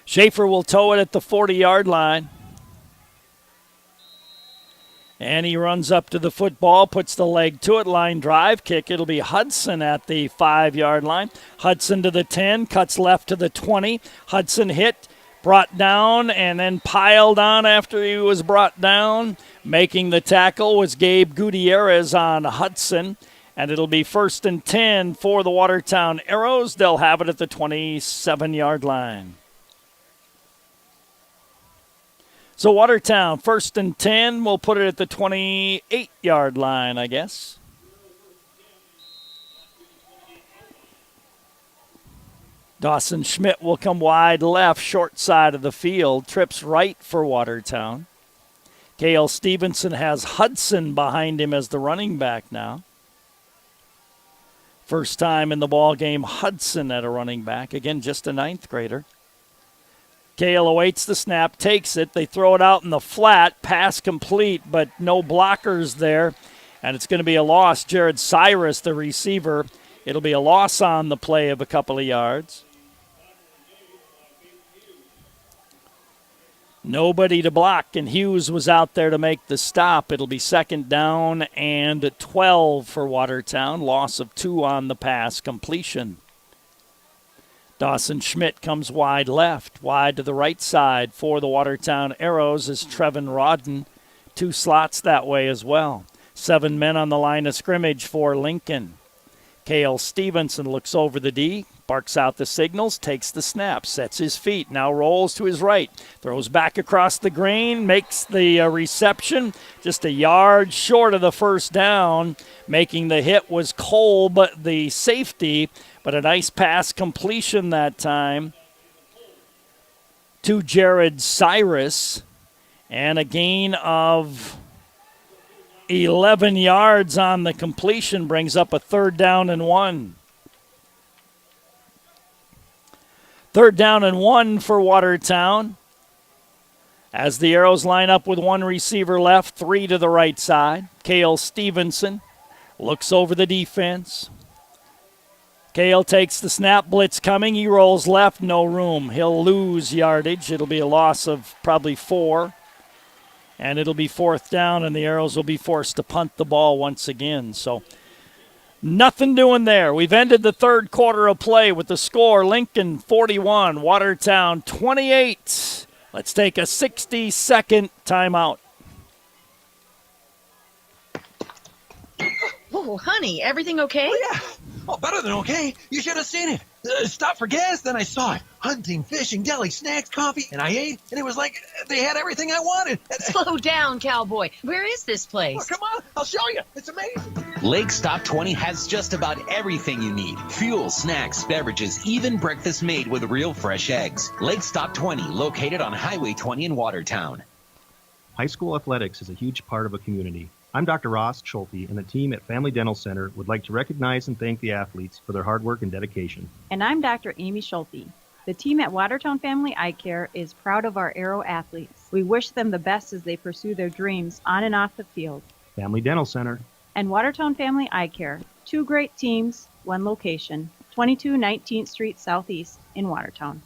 Schaefer will tow it at the 40-yard line. And he runs up to the football, puts the leg to it, line drive kick. It'll be Hudson at the 5-yard line. Hudson to the 10, cuts left to the 20. Hudson hit, brought down, and then piled on after he was brought down. Making the tackle was Gabe Gutierrez on Hudson. And it'll be 1st and 10 for the Watertown Arrows. They'll have it at the 27-yard line. So Watertown, 1st and 10, we'll put it at the 28-yard line, I guess. Dawson Schmidt will come wide left, short side of the field, trips right for Watertown. Cale Stevenson has Hudson behind him as the running back now. First time in the ball game, Hudson at a running back. Again, just a 9th grader. Cale awaits the snap, takes it. They throw it out in the flat. Pass complete, but no blockers there. And it's going to be a loss. Jared Cyrus, the receiver. It'll be a loss on the play of a couple of yards. Nobody to block, and Hughes was out there to make the stop. It'll be 2nd down and 12 for Watertown. Loss of 2 on the pass completion. Dawson Schmidt comes wide left, wide to the right side for the Watertown Arrows is Trevin Rodden. 2 slots that way as well. 7 men on the line of scrimmage for Lincoln. Cale Stevenson looks over the D, barks out the signals, takes the snap, sets his feet, now rolls to his right, throws back across the green, makes the reception, just a yard short of the first down. Making the hit was Cole, but the safety, but a nice pass completion that time to Jared Cyrus. And a gain of 11 yards on the completion brings up a 3rd down and 1. 3rd down and 1 for Watertown. As the Arrows line up with 1 receiver left, 3 to the right side. Cale Stevenson looks over the defense. Cale takes the snap, blitz coming. He rolls left, no room. He'll lose yardage. It'll be a loss of probably 4. And it'll be 4th down, and the Arrows will be forced to punt the ball once again. So nothing doing there. We've ended the 3rd quarter of play with the score, Lincoln 41, Watertown 28. Let's take a 60-second timeout. Oh, honey, everything okay? Oh, yeah. Oh, better than okay. You should have seen it. Stopped for gas, then I saw it. Hunting, fishing, deli, snacks, coffee, and I ate, and it was like they had everything I wanted. Slow down, cowboy. Where is this place? Oh, come on, I'll show you. It's amazing. Lake Stop 20 has just about everything you need. Fuel, snacks, beverages, even breakfast made with real fresh eggs. Lake Stop 20, located on Highway 20 in Watertown. High school athletics is a huge part of a community. I'm Dr. Ross Schulte, and the team at Family Dental Center would like to recognize and thank the athletes for their hard work and dedication. And I'm Dr. Amy Schulte. The team at Watertown Family Eye Care is proud of our Arrow athletes. We wish them the best as they pursue their dreams on and off the field. Family Dental Center. And Watertown Family Eye Care, 2 great teams, 1 location, 22 19th Street Southeast in Watertown.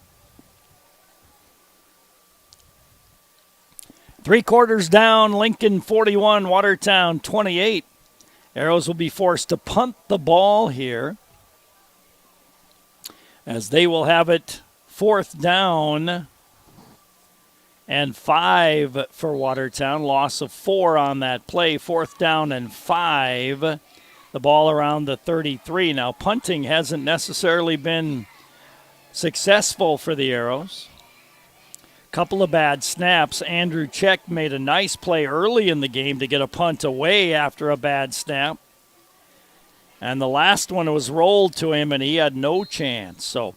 3 quarters down, Lincoln 41, Watertown 28. Arrows will be forced to punt the ball here, as they will have it 4th down and 5 for Watertown. Loss of 4 on that play, 4th down and 5. The ball around the 33. Now, punting hasn't necessarily been successful for the Arrows. Couple of bad snaps. Andrew Check made a nice play early in the game to get a punt away after a bad snap. And the last one was rolled to him, and he had no chance. So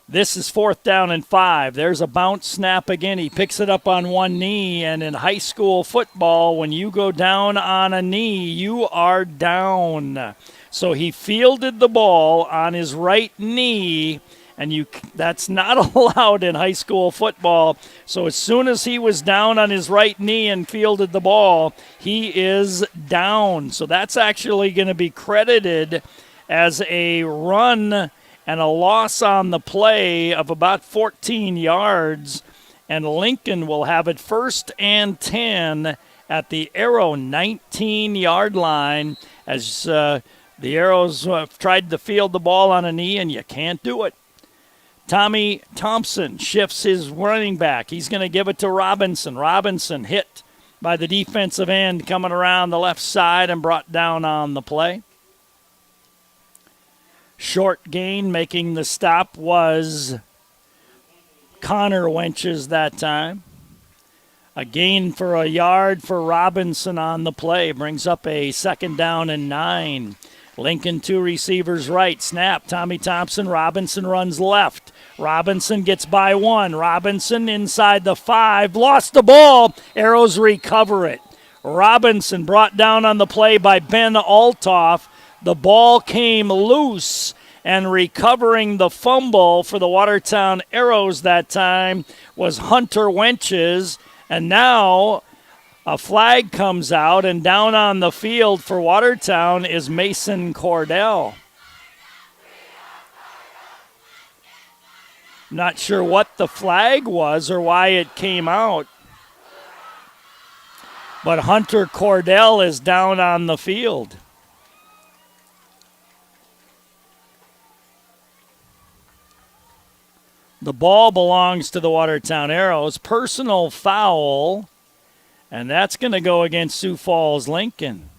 this is 4th down and 5. There's a bounce snap again. He picks it up on one knee, and in high school football, when you go down on a knee, you are down. So he fielded the ball on his right knee, and that's not allowed in high school football. So as soon as he was down on his right knee and fielded the ball, he is down. So that's actually going to be credited as a run and a loss on the play of about 14 yards. And Lincoln will have it 1st and 10 at the Arrow 19-yard line, as the Arrows tried to field the ball on a knee, and you can't do it. Tommy Thompson shifts his running back. He's going to give it to Robinson. Robinson hit by the defensive end coming around the left side and brought down on the play. Short gain making the stop was Connor Wenches that time. A gain for a yard for Robinson on the play. Brings up a 2nd down and 9. Lincoln 2 receivers right. Snap. Tommy Thompson. Robinson runs left. Robinson gets by 1. Robinson inside the 5. Lost the ball. Arrows recover it. Robinson brought down on the play by Ben Altoff. The ball came loose, and recovering the fumble for the Watertown Arrows that time was Hunter Wenches. And now a flag comes out, and down on the field for Watertown is Mason Cordell. Not sure what the flag was or why it came out. But Hunter Cordell is down on the field. The ball belongs to the Watertown Arrows. Personal foul, and that's going to go against Sioux Falls Lincoln.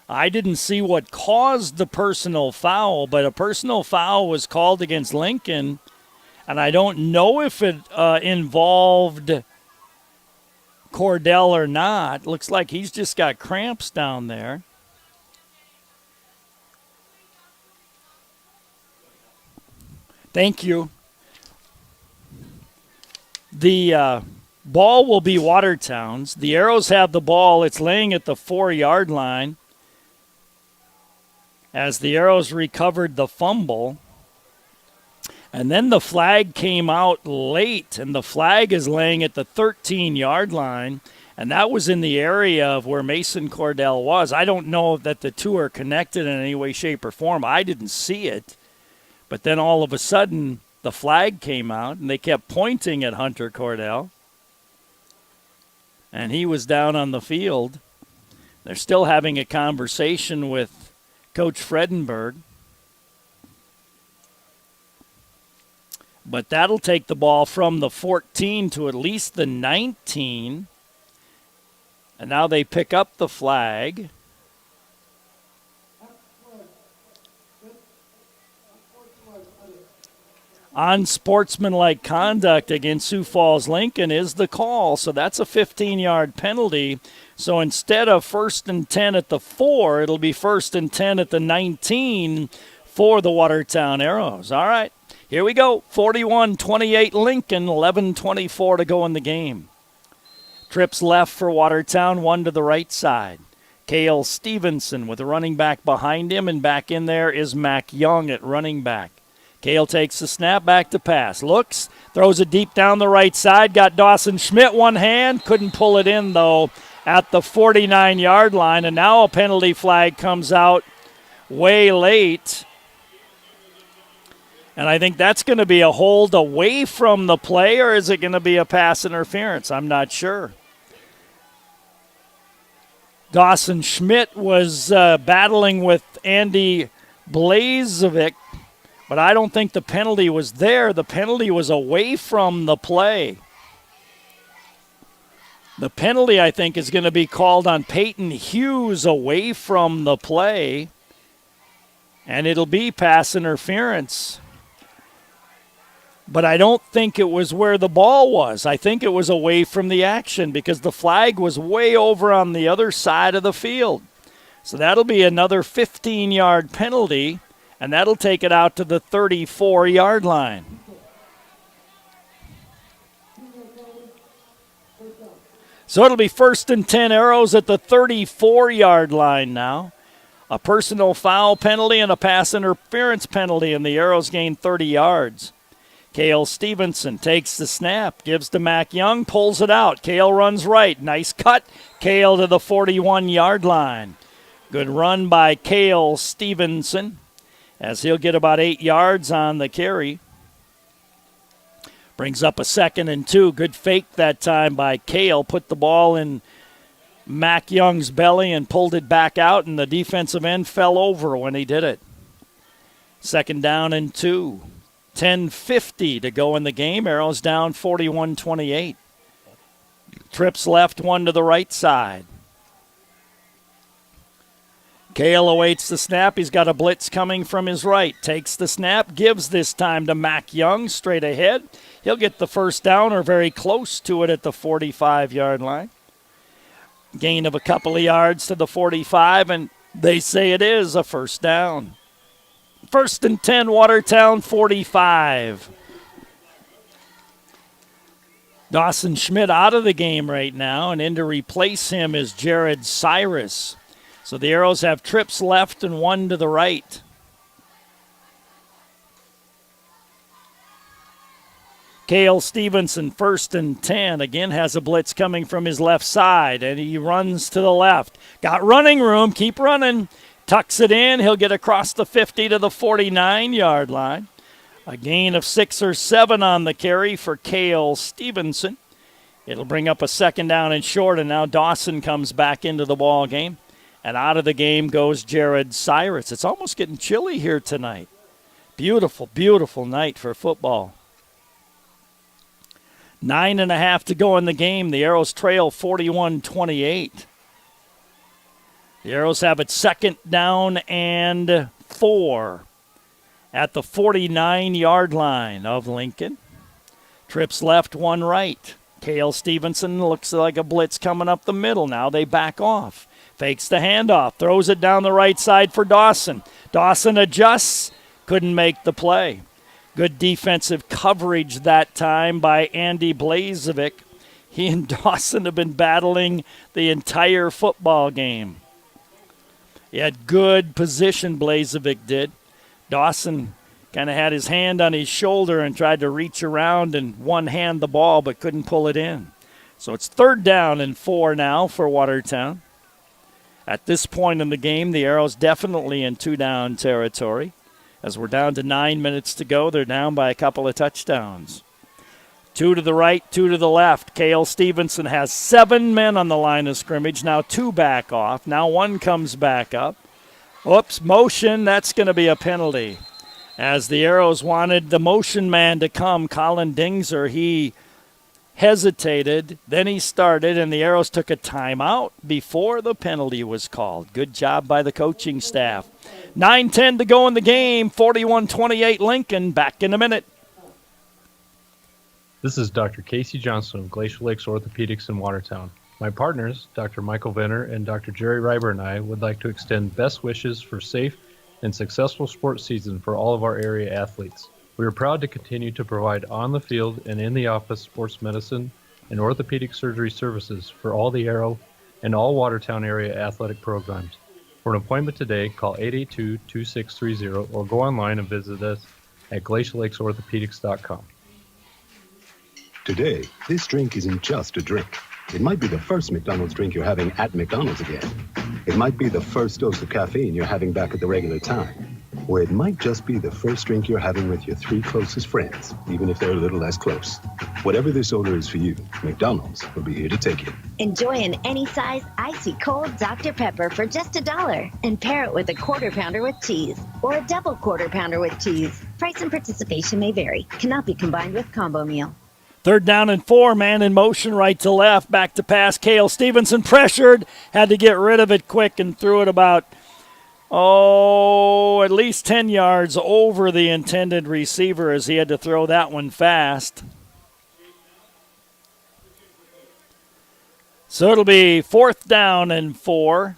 I didn't see what caused the personal foul, but a personal foul was called against Lincoln, and I don't know if it involved Cordell or not. Looks like he's just got cramps down there. Thank you. The ball will be Watertown's. The Arrows have the ball. It's laying at the 4-yard line as the Arrows recovered the fumble. And then the flag came out late, and the flag is laying at the 13-yard line, and that was in the area of where Mason Cordell was. I don't know that the two are connected in any way, shape, or form. I didn't see it. But then all of a sudden, the flag came out, and they kept pointing at Hunter Cordell. And he was down on the field. They're still having a conversation with Coach Fredenberg. But that'll take the ball from the 14 to at least the 19. And now they pick up the flag. Unsportsmanlike conduct against Sioux Falls Lincoln is the call. So that's a 15-yard penalty. So instead of 1st and 10 at the 4, it'll be 1st and 10 at the 19 for the Watertown Arrows. All right, here we go. 41-28 Lincoln, 11:24 to go in the game. Trips left for Watertown, one to the right side. Cale Stevenson with a running back behind him, and back in there is Mac Young at running back. Cale takes the snap, back to pass. Looks, throws it deep down the right side. Got Dawson Schmidt one hand. Couldn't pull it in, though, at the 49-yard line. And now a penalty flag comes out way late. And I think that's going to be a hold away from the play, or is it going to be a pass interference? I'm not sure. Dawson Schmidt was battling with Andy Blazovic, but I don't think the penalty was there. The penalty was away from the play. The penalty, I think, is going to be called on Peyton Hughes away from the play, and it'll be pass interference. But I don't think it was where the ball was. I think it was away from the action because the flag was way over on the other side of the field. So that'll be another 15-yard penalty, and that'll take it out to the 34-yard line. So it'll be 1st and 10 Arrows at the 34-yard line now. A personal foul penalty and a pass interference penalty, and the Arrows gain 30 yards. Cale Stevenson takes the snap, gives to Mac Young, pulls it out. Cale runs right. Nice cut. Cale to the 41-yard line. Good run by Cale Stevenson as he'll get about 8 yards on the carry. Brings up a 2nd and 2. Good fake that time by Cale. Put the ball in Mac Young's belly and pulled it back out, and the defensive end fell over when he did it. 2nd down and 2. 10:50 to go in the game. Arrows down 41-28. Trips left, one to the right side. Cale awaits the snap. He's got a blitz coming from his right. Takes the snap, gives this time to Mac Young straight ahead. He'll get the 1st down or very close to it at the 45-yard line. Gain of a couple of yards to the 45, and they say it is a 1st down. 1st and 10, Watertown 45. Dawson Schmidt out of the game right now, and in to replace him is Jared Cyrus. So the Arrows have trips left and one to the right. Cale Stevenson, 1st and 10, again has a blitz coming from his left side, and he runs to the left. Got running room, keep running. Tucks it in. He'll get across the 50 to the 49-yard line. A gain of 6 or 7 on the carry for Cale Stevenson. It'll bring up a 2nd down and short, and now Dawson comes back into the ball game. And out of the game goes Jared Cyrus. It's almost getting chilly here tonight. Beautiful, beautiful night for football. 9.5 to go in the game. The Arrows trail 41-28. The Arrows have it 2nd down and 4 at the 49-yard line of Lincoln. Trips left, one right. Cale Stevenson looks like a blitz coming up the middle. Now they back off. Fakes the handoff. Throws it down the right side for Dawson. Dawson adjusts. Couldn't make the play. Good defensive coverage that time by Andy Blazovic. He and Dawson have been battling the entire football game. He had good position, Blazovic did. Dawson kind of had his hand on his shoulder and tried to reach around and one-hand the ball but couldn't pull it in. So it's 3rd down and 4 now for Watertown. At this point in the game, the Arrows definitely in 2-down territory. As we're down to 9 minutes to go, they're down by a couple of touchdowns. 2 to the right, 2 to the left. Cale Stevenson has 7 men on the line of scrimmage. Now 2 back off. Now 1 comes back up. Oops, motion. That's going to be a penalty. As the Arrows wanted the motion man to come, Colin Dingser, he hesitated. Then he started, and the Arrows took a timeout before the penalty was called. Good job by the coaching staff. 9:10 to go in the game. 41-28 Lincoln. Back in a minute. This is Dr. Casey Johnson of Glacial Lakes Orthopedics in Watertown. My partners, Dr. Michael Venner and Dr. Jerry Reiber, and I would like to extend best wishes for safe and successful sports season for all of our area athletes. We are proud to continue to provide on the field and in the office sports medicine and orthopedic surgery services for all the Arrow and all Watertown area athletic programs. For an appointment today, call 882-2630 or go online and visit us at glaciallakes.orthopedics.com. Today, this drink isn't just a drink. It might be the first McDonald's drink you're having at McDonald's again. It might be the first dose of caffeine you're having back at the regular time. Or it might just be the first drink you're having with your 3 closest friends, even if they're a little less close. Whatever this order is for you, McDonald's will be here to take it. Enjoy an any-size icy cold Dr. Pepper for just $1 and pair it with a Quarter Pounder with cheese or a double Quarter Pounder with cheese. Price and participation may vary. Cannot be combined with combo meal. 3rd down and 4, man in motion right to left. Back to pass. Cale Stevenson pressured. Had to get rid of it quick and threw it about, at least 10 yards over the intended receiver as he had to throw that one fast. So it'll be 4th down and 4.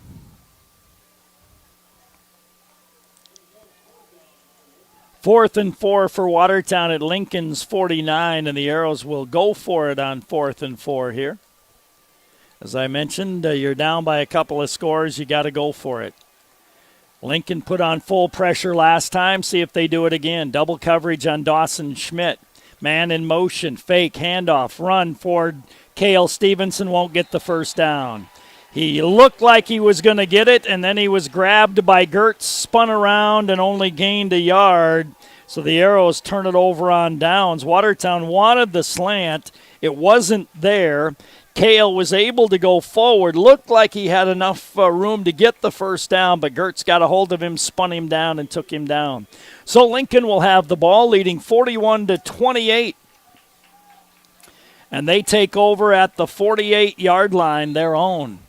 Fourth and 4 for Watertown at Lincoln's 49, and the Arrows will go for it on 4th and 4 here. As I mentioned, you're down by a couple of scores. You got to go for it. Lincoln put on full pressure last time. See if they do it again. Double coverage on Dawson Schmidt. Man in motion, fake, handoff, run for Cale Stevenson. Won't get the first down. He looked like he was going to get it, and then he was grabbed by Gertz, spun around, and only gained a yard. So the Arrows turn it over on downs. Watertown wanted the slant. It wasn't there. Cale was able to go forward. Looked like he had enough room to get the first down, but Gertz got a hold of him, spun him down, and took him down. So Lincoln will have the ball, leading 41-28. And they take over at the 48-yard line, their own.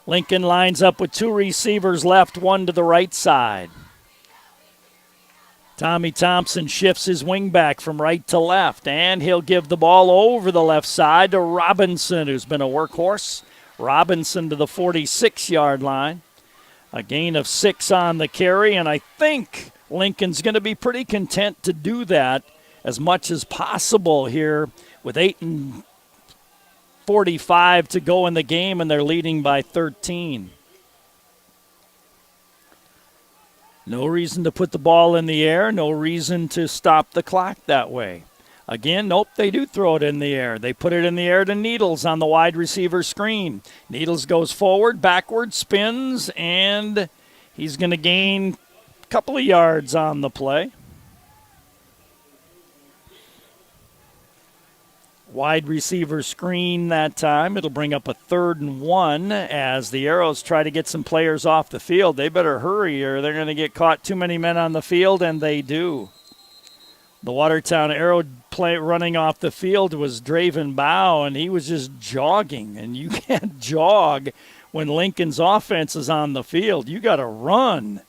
Lincoln lines up with 2 receivers left, 1 to the right side. Tommy Thompson shifts his wingback from right to left, and he'll give the ball over the left side to Robinson, who's been a workhorse. Robinson to the 46-yard line. A gain of 6 on the carry, and I think Lincoln's going to be pretty content to do that as much as possible here with 8:45 to go in the game, and they're leading by 13. No reason to put the ball in the air. No reason to stop the clock that way. Again, nope, they do throw it in the air. They put it in the air to Needles on the wide receiver screen. Needles goes forward, backward, spins, and he's going to gain a couple of yards on the play. Wide receiver screen that time. It'll bring up a 3rd and 1 as the Arrows try to get some players off the field. They better hurry or they're going to get caught too many men on the field, and they do. The Watertown Arrow play running off the field was Draven Bow, and he was just jogging. And you can't jog when Lincoln's offense is on the field. You got to run.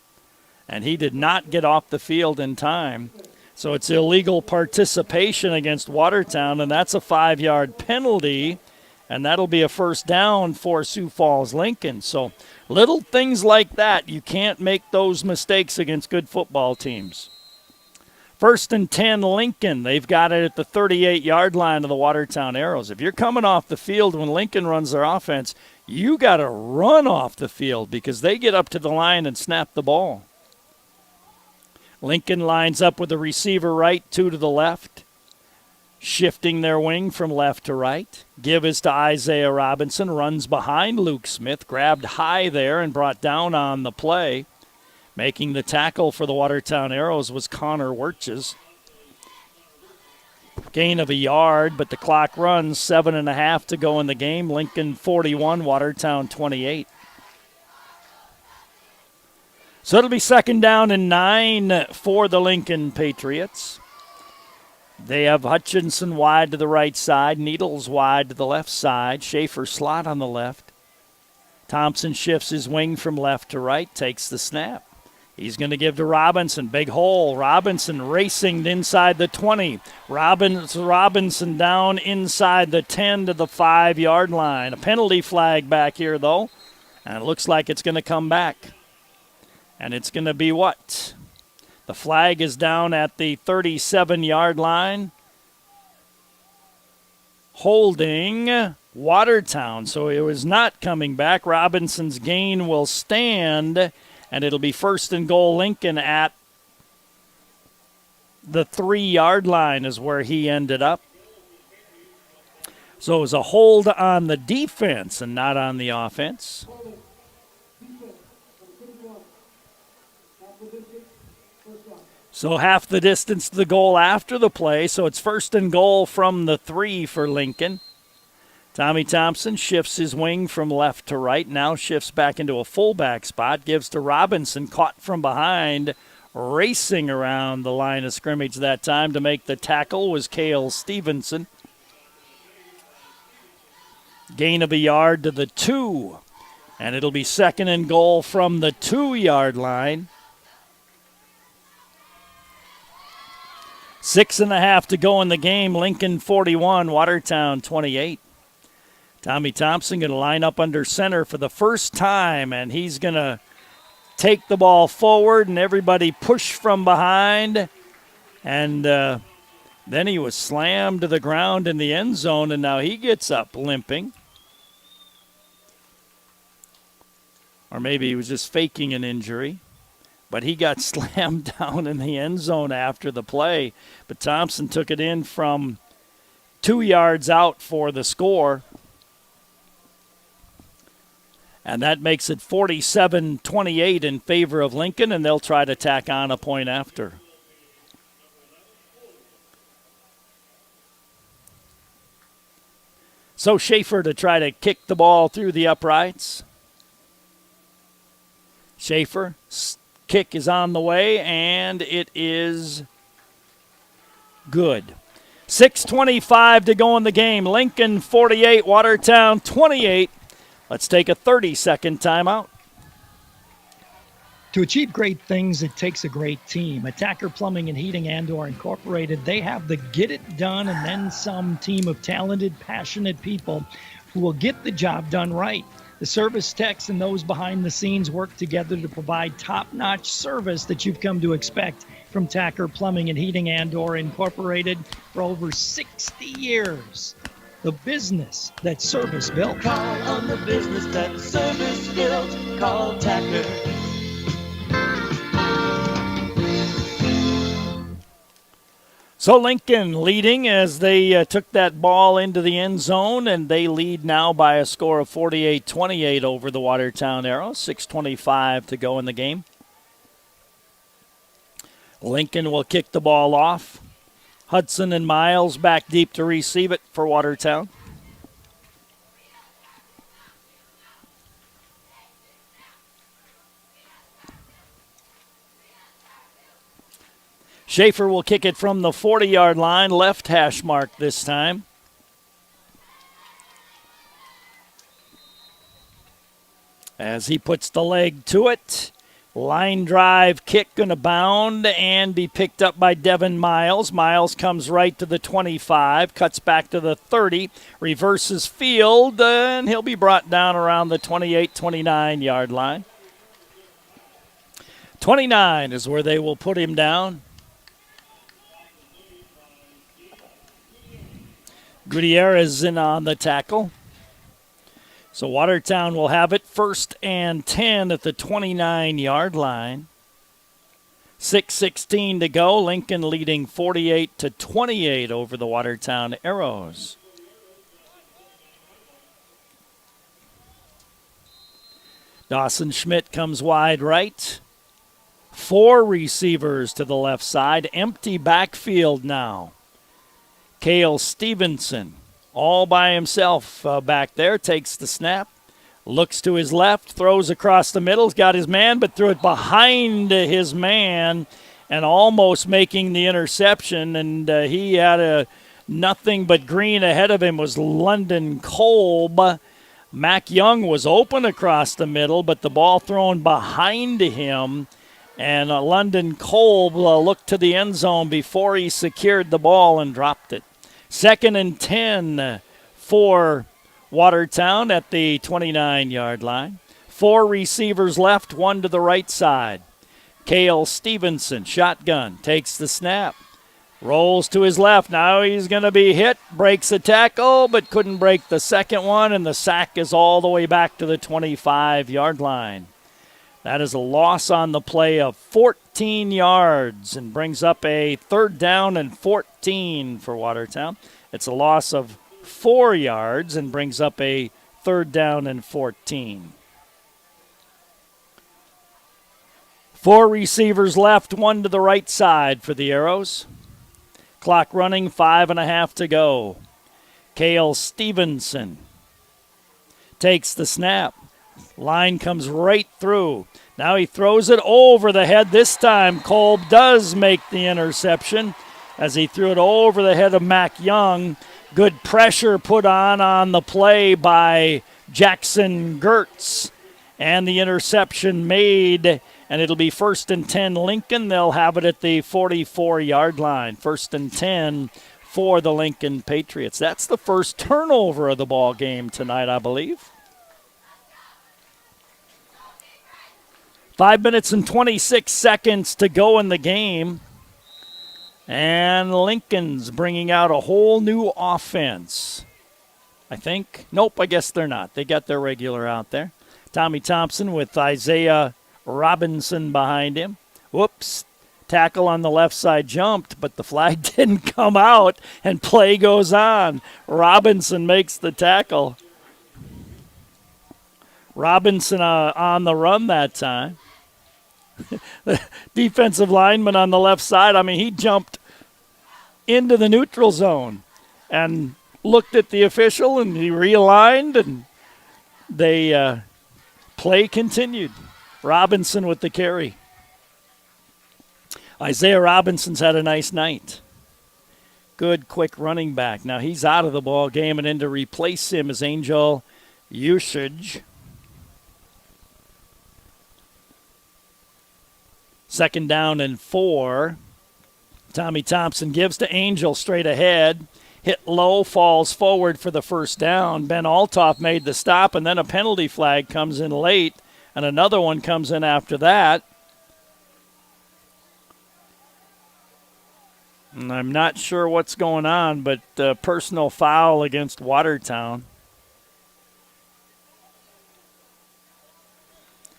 And he did not get off the field in time. So it's illegal participation against Watertown, and that's a 5-yard penalty, and that'll be a first down for Sioux Falls Lincoln. So little things like that, you can't make those mistakes against good football teams. First and 10, Lincoln. They've got it at the 38-yard line of the Watertown Arrows. If you're coming off the field when Lincoln runs their offense, you got to run off the field because they get up to the line and snap the ball. Lincoln lines up with the receiver right, 2 to the left, shifting their wing from left to right. Give is to Isaiah Robinson, runs behind Luke Smith, grabbed high there and brought down on the play. Making the tackle for the Watertown Arrows was Connor Wirches. Gain of a yard, but the clock runs, 7.5 to go in the game. Lincoln 41, Watertown 28. So it'll be 2nd down and 9 for the Lincoln Patriots. They have Hutchinson wide to the right side, Needles wide to the left side, Schaefer slot on the left. Thompson shifts his wing from left to right, takes the snap. He's going to give to Robinson. Big hole. Robinson racing inside the 20. Robinson down inside the 10 to the 5-yard line. A penalty flag back here, though. And it looks like it's going to come back. And it's going to be what? The flag is down at the 37-yard line. Holding Watertown. So it was not coming back. Robinson's gain will stand. And it'll be 1st and goal Lincoln at the 3-yard line is where he ended up. So it was a hold on the defense and not on the offense. So half the distance to the goal after the play. So it's 1st and goal from the 3 for Lincoln. Tommy Thompson shifts his wing from left to right, now shifts back into a fullback spot, gives to Robinson, caught from behind, racing around the line of scrimmage that time to make the tackle was Cale Stevenson. Gain of a yard to the 2, and it'll be 2nd and goal from the 2-yard line. 6.5 to go in the game. Lincoln 41, Watertown 28. Tommy Thompson going to line up under center for the first time, and he's going to take the ball forward, and everybody push from behind. And then he was slammed to the ground in the end zone, and now he gets up limping. Or maybe he was just faking an injury. But he got slammed down in the end zone after the play. But Thompson took it in from 2 yards out for the score. And that makes it 47-28 in favor of Lincoln, and they'll try to tack on a point after. So Schaefer to try to kick the ball through the uprights. Schaefer, kick is on the way, and it is good. 6:25 to go in the game. Lincoln 48, Watertown 28. Let's take a 30-second timeout. To achieve great things, it takes a great team. Attacker Plumbing and Heating Andor Incorporated, they have the get-it-done and then some team of talented, passionate people who will get the job done right. The service techs and those behind the scenes work together to provide top-notch service that you've come to expect from Tacker Plumbing and Heating Andor Incorporated for over 60 years. The business that service built. Call on the business that service built. Call Tacker. So Lincoln leading as they took that ball into the end zone, and they lead now by a score of 48-28 over the Watertown Arrows. 6:25 to go in the game. Lincoln will kick the ball off. Hudson and Miles back deep to receive it for Watertown. Schaefer will kick it from the 40-yard line, left hash mark this time. As he puts the leg to it. Line drive kick going to bound and be picked up by Devin Miles. Miles comes right to the 25, cuts back to the 30, reverses field, and he'll be brought down around the 28-29-yard line. 29 is where they will put him down. Gutierrez in on the tackle. So Watertown will have it 1st and 10 at the 29-yard line. 6:16 to go. Lincoln leading 48-28 over the Watertown Arrows. Dawson Schmidt comes wide right. 4 receivers to the left side. Empty backfield now. Cale Stevenson, all by himself back there, takes the snap. Looks to his left, throws across the middle, got his man, but threw it behind his man and almost making the interception. And he had a nothing but green ahead of him was London Kolb. Mac Young was open across the middle, but the ball thrown behind him. And London Kolb looked to the end zone before he secured the ball and dropped it. 2nd and 10 for Watertown at the 29-yard line. 4 receivers left, 1 to the right side. Cale Stevenson, shotgun, takes the snap. Rolls to his left. Now he's going to be hit. Breaks a tackle, but couldn't break the second one, and the sack is all the way back to the 25-yard line. That is a loss on the play of 14 yards and brings up a 3rd down and 14 for Watertown. It's a loss of 4 yards and brings up a 3rd down and 14. 4 receivers left, 1 to the right side for the Arrows. Clock running, 5.5 to go. Cale Stevenson takes the snap. Line comes right through. Now he throws it over the head. This time Kolb does make the interception as he threw it over the head of Mac Young. Good pressure put on the play by Jackson Gertz. And the interception made, and it'll be 1st and 10 Lincoln. They'll have it at the 44-yard line. 1st and 10 for the Lincoln Patriots. That's the first turnover of the ball game tonight, I believe. 5 minutes and 26 seconds to go in the game. And Lincoln's bringing out a whole new offense, I think. Nope, I guess they're not. They got their regular out there. Tommy Thompson with Isaiah Robinson behind him. Whoops. Tackle on the left side jumped, but the flag didn't come out, and play goes on. Robinson makes the tackle. Robinson on the run that time. The defensive lineman on the left side, I mean, he jumped into the neutral zone and looked at the official, and he realigned, and they play continued. Robinson with the carry. Isaiah Robinson's had a nice night. Good, quick running back. Now he's out of the ball game, and in to replace him is Angel Usage. 2nd down and 4. Tommy Thompson gives to Angel straight ahead. Hit low, falls forward for the 1st down. Ben Altoff made the stop, and then a penalty flag comes in late, and another one comes in after that. And I'm not sure what's going on, but personal foul against Watertown.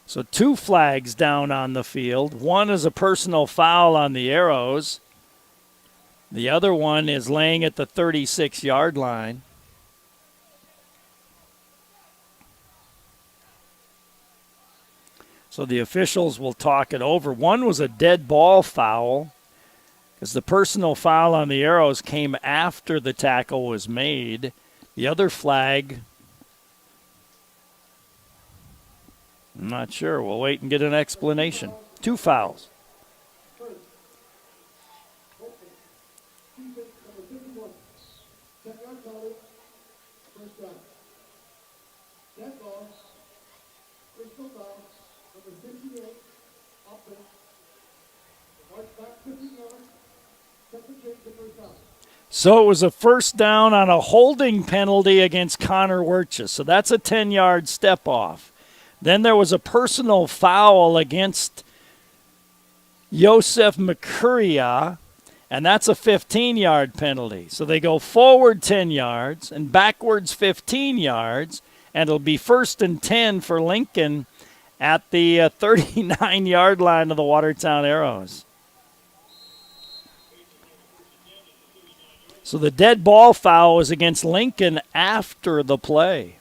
So 2 flags down on the field. One is a personal foul on the Arrows. The other one is laying at the 36-yard line. So the officials will talk it over. One was a dead ball foul, because the personal foul on the Arrows came after the tackle was made. The other flag, I'm not sure. We'll wait and get an explanation. 2 fouls. So it was a 1st down on a holding penalty against Connor Wirtjes. So that's a 10-yard step off. Then there was a personal foul against Yosef Makuria, And that's a 15-yard penalty. So they go forward 10 yards and backwards 15 yards, and it'll be 1st and 10 for Lincoln at the 39-yard line of the Watertown Arrows. So the dead ball foul was against Lincoln after the play.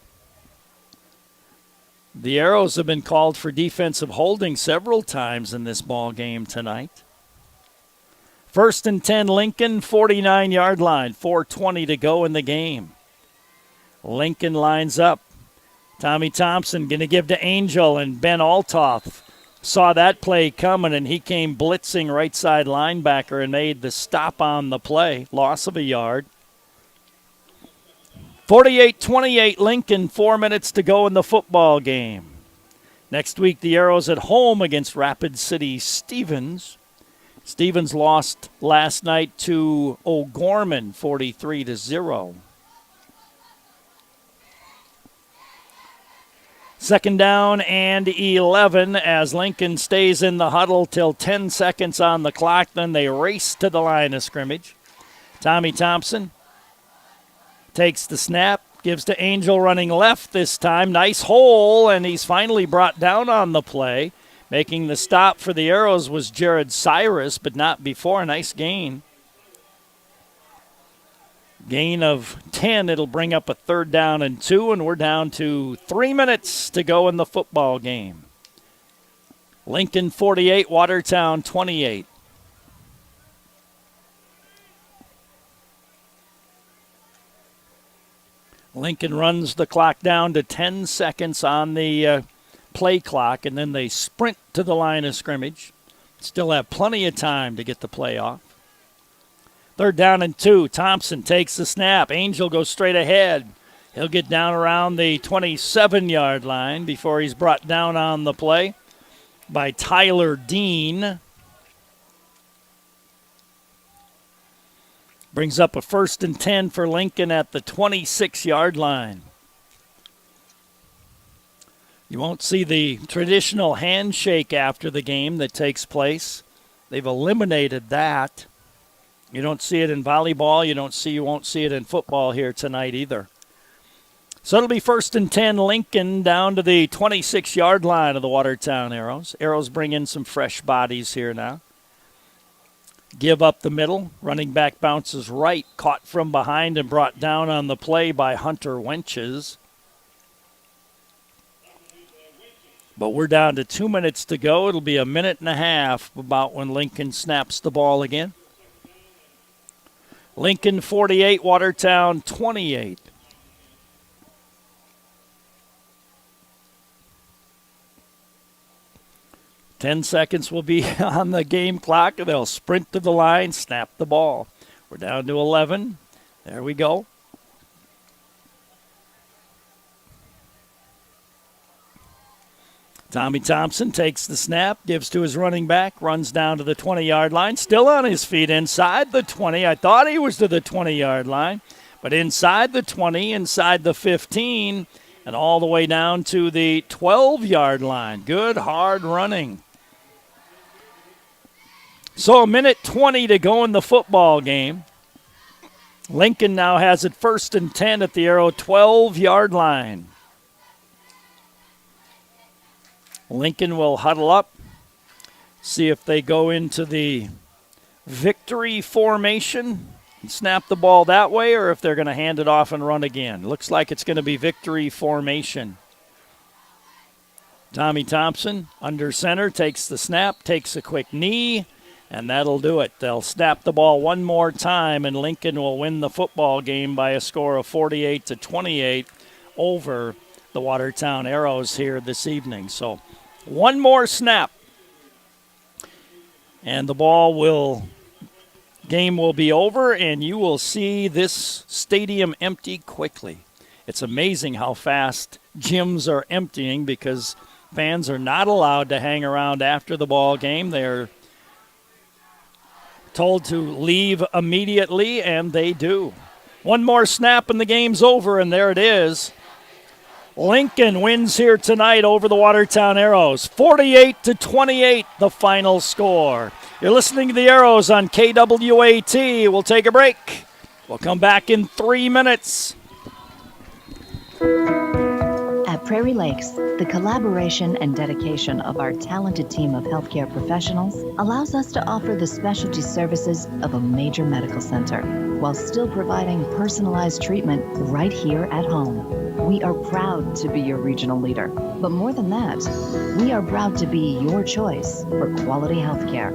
The Arrows have been called for defensive holding several times in this ball game tonight. 1st and 10 Lincoln, 49-yard line, 4:20 to go in the game. Lincoln lines up. Tommy Thompson going to give to Angel, and Ben Altoff saw that play coming, and he came blitzing right side linebacker and made the stop on the play. Loss of a yard. 48-28 Lincoln, 4 minutes to go in the football game. Next week, the Arrows at home against Rapid City Stevens. Stevens lost last night to O'Gorman, 43-0. Second down and 11 as Lincoln stays in the huddle till 10 seconds on the clock. Then they race to the line of scrimmage. Tommy Thompson takes the snap, gives to Angel running left this time. Nice hole, and he's finally brought down on the play. Making the stop for the Arrows was Jared Cyrus, but not before. Nice gain. Gain of 10. It'll bring up a 3rd down and 2, and we're down to 3 minutes to go in the football game. Lincoln 48, Watertown 28. Lincoln runs the clock down to 10 seconds on the play clock, and then they sprint to the line of scrimmage. Still have plenty of time to get the play off. 3rd down and 2. Thompson takes the snap. Angel goes straight ahead. He'll get down around the 27-yard line before he's brought down on the play by Tyler Dean. Brings up a 1st and 10 for Lincoln at the 26-yard line. You won't see the traditional handshake after the game that takes place. They've eliminated that. You don't see it in volleyball. You won't see it in football here tonight either. So it'll be 1st and 10 Lincoln down to the 26-yard line of the Watertown Arrows. Arrows bring in some fresh bodies here now. Give up the middle. Running back bounces right. Caught from behind and brought down on the play by Hunter Wenches. But we're down to 2 minutes to go. It'll be a minute and a half about when Lincoln snaps the ball again. Lincoln 48, Watertown 28. Ten seconds will be on the game clock. They'll sprint to the line, snap the ball. We're down to 11. There we go. Tommy Thompson takes the snap, gives to his running back, runs down to the 20-yard line, still on his feet inside the 20. I thought he was to the 20-yard line, but inside the 20, inside the 15, and all the way down to the 12-yard line. Good, hard running. So a minute 20 to go in the football game. Lincoln now has it 1st and 10 at the Arrow 12-yard line. Lincoln will huddle up, see if they go into the victory formation and snap the ball that way, or if they're going to hand it off and run again. Looks like it's going to be victory formation. Tommy Thompson, under center, takes the snap, takes a quick knee, and that'll do it. They'll snap the ball one more time, and Lincoln will win the football game by a score of 48-28 over the Watertown Arrows here this evening. So one more snap, and the game will be over, and you will see this stadium empty quickly. It's amazing how fast gyms are emptying because fans are not allowed to hang around after the ball game. They're told to leave immediately, and they do. One more snap, and the game's over, and there it is. Lincoln wins here tonight over the Watertown Arrows. 48-28, the final score. You're listening to the Arrows on KWAT. We'll take a break. We'll come back in 3 minutes. At Prairie Lakes, the collaboration and dedication of our talented team of healthcare professionals allows us to offer the specialty services of a major medical center while still providing personalized treatment right here at home. We are proud to be your regional leader, but more than that, we are proud to be your choice for quality healthcare.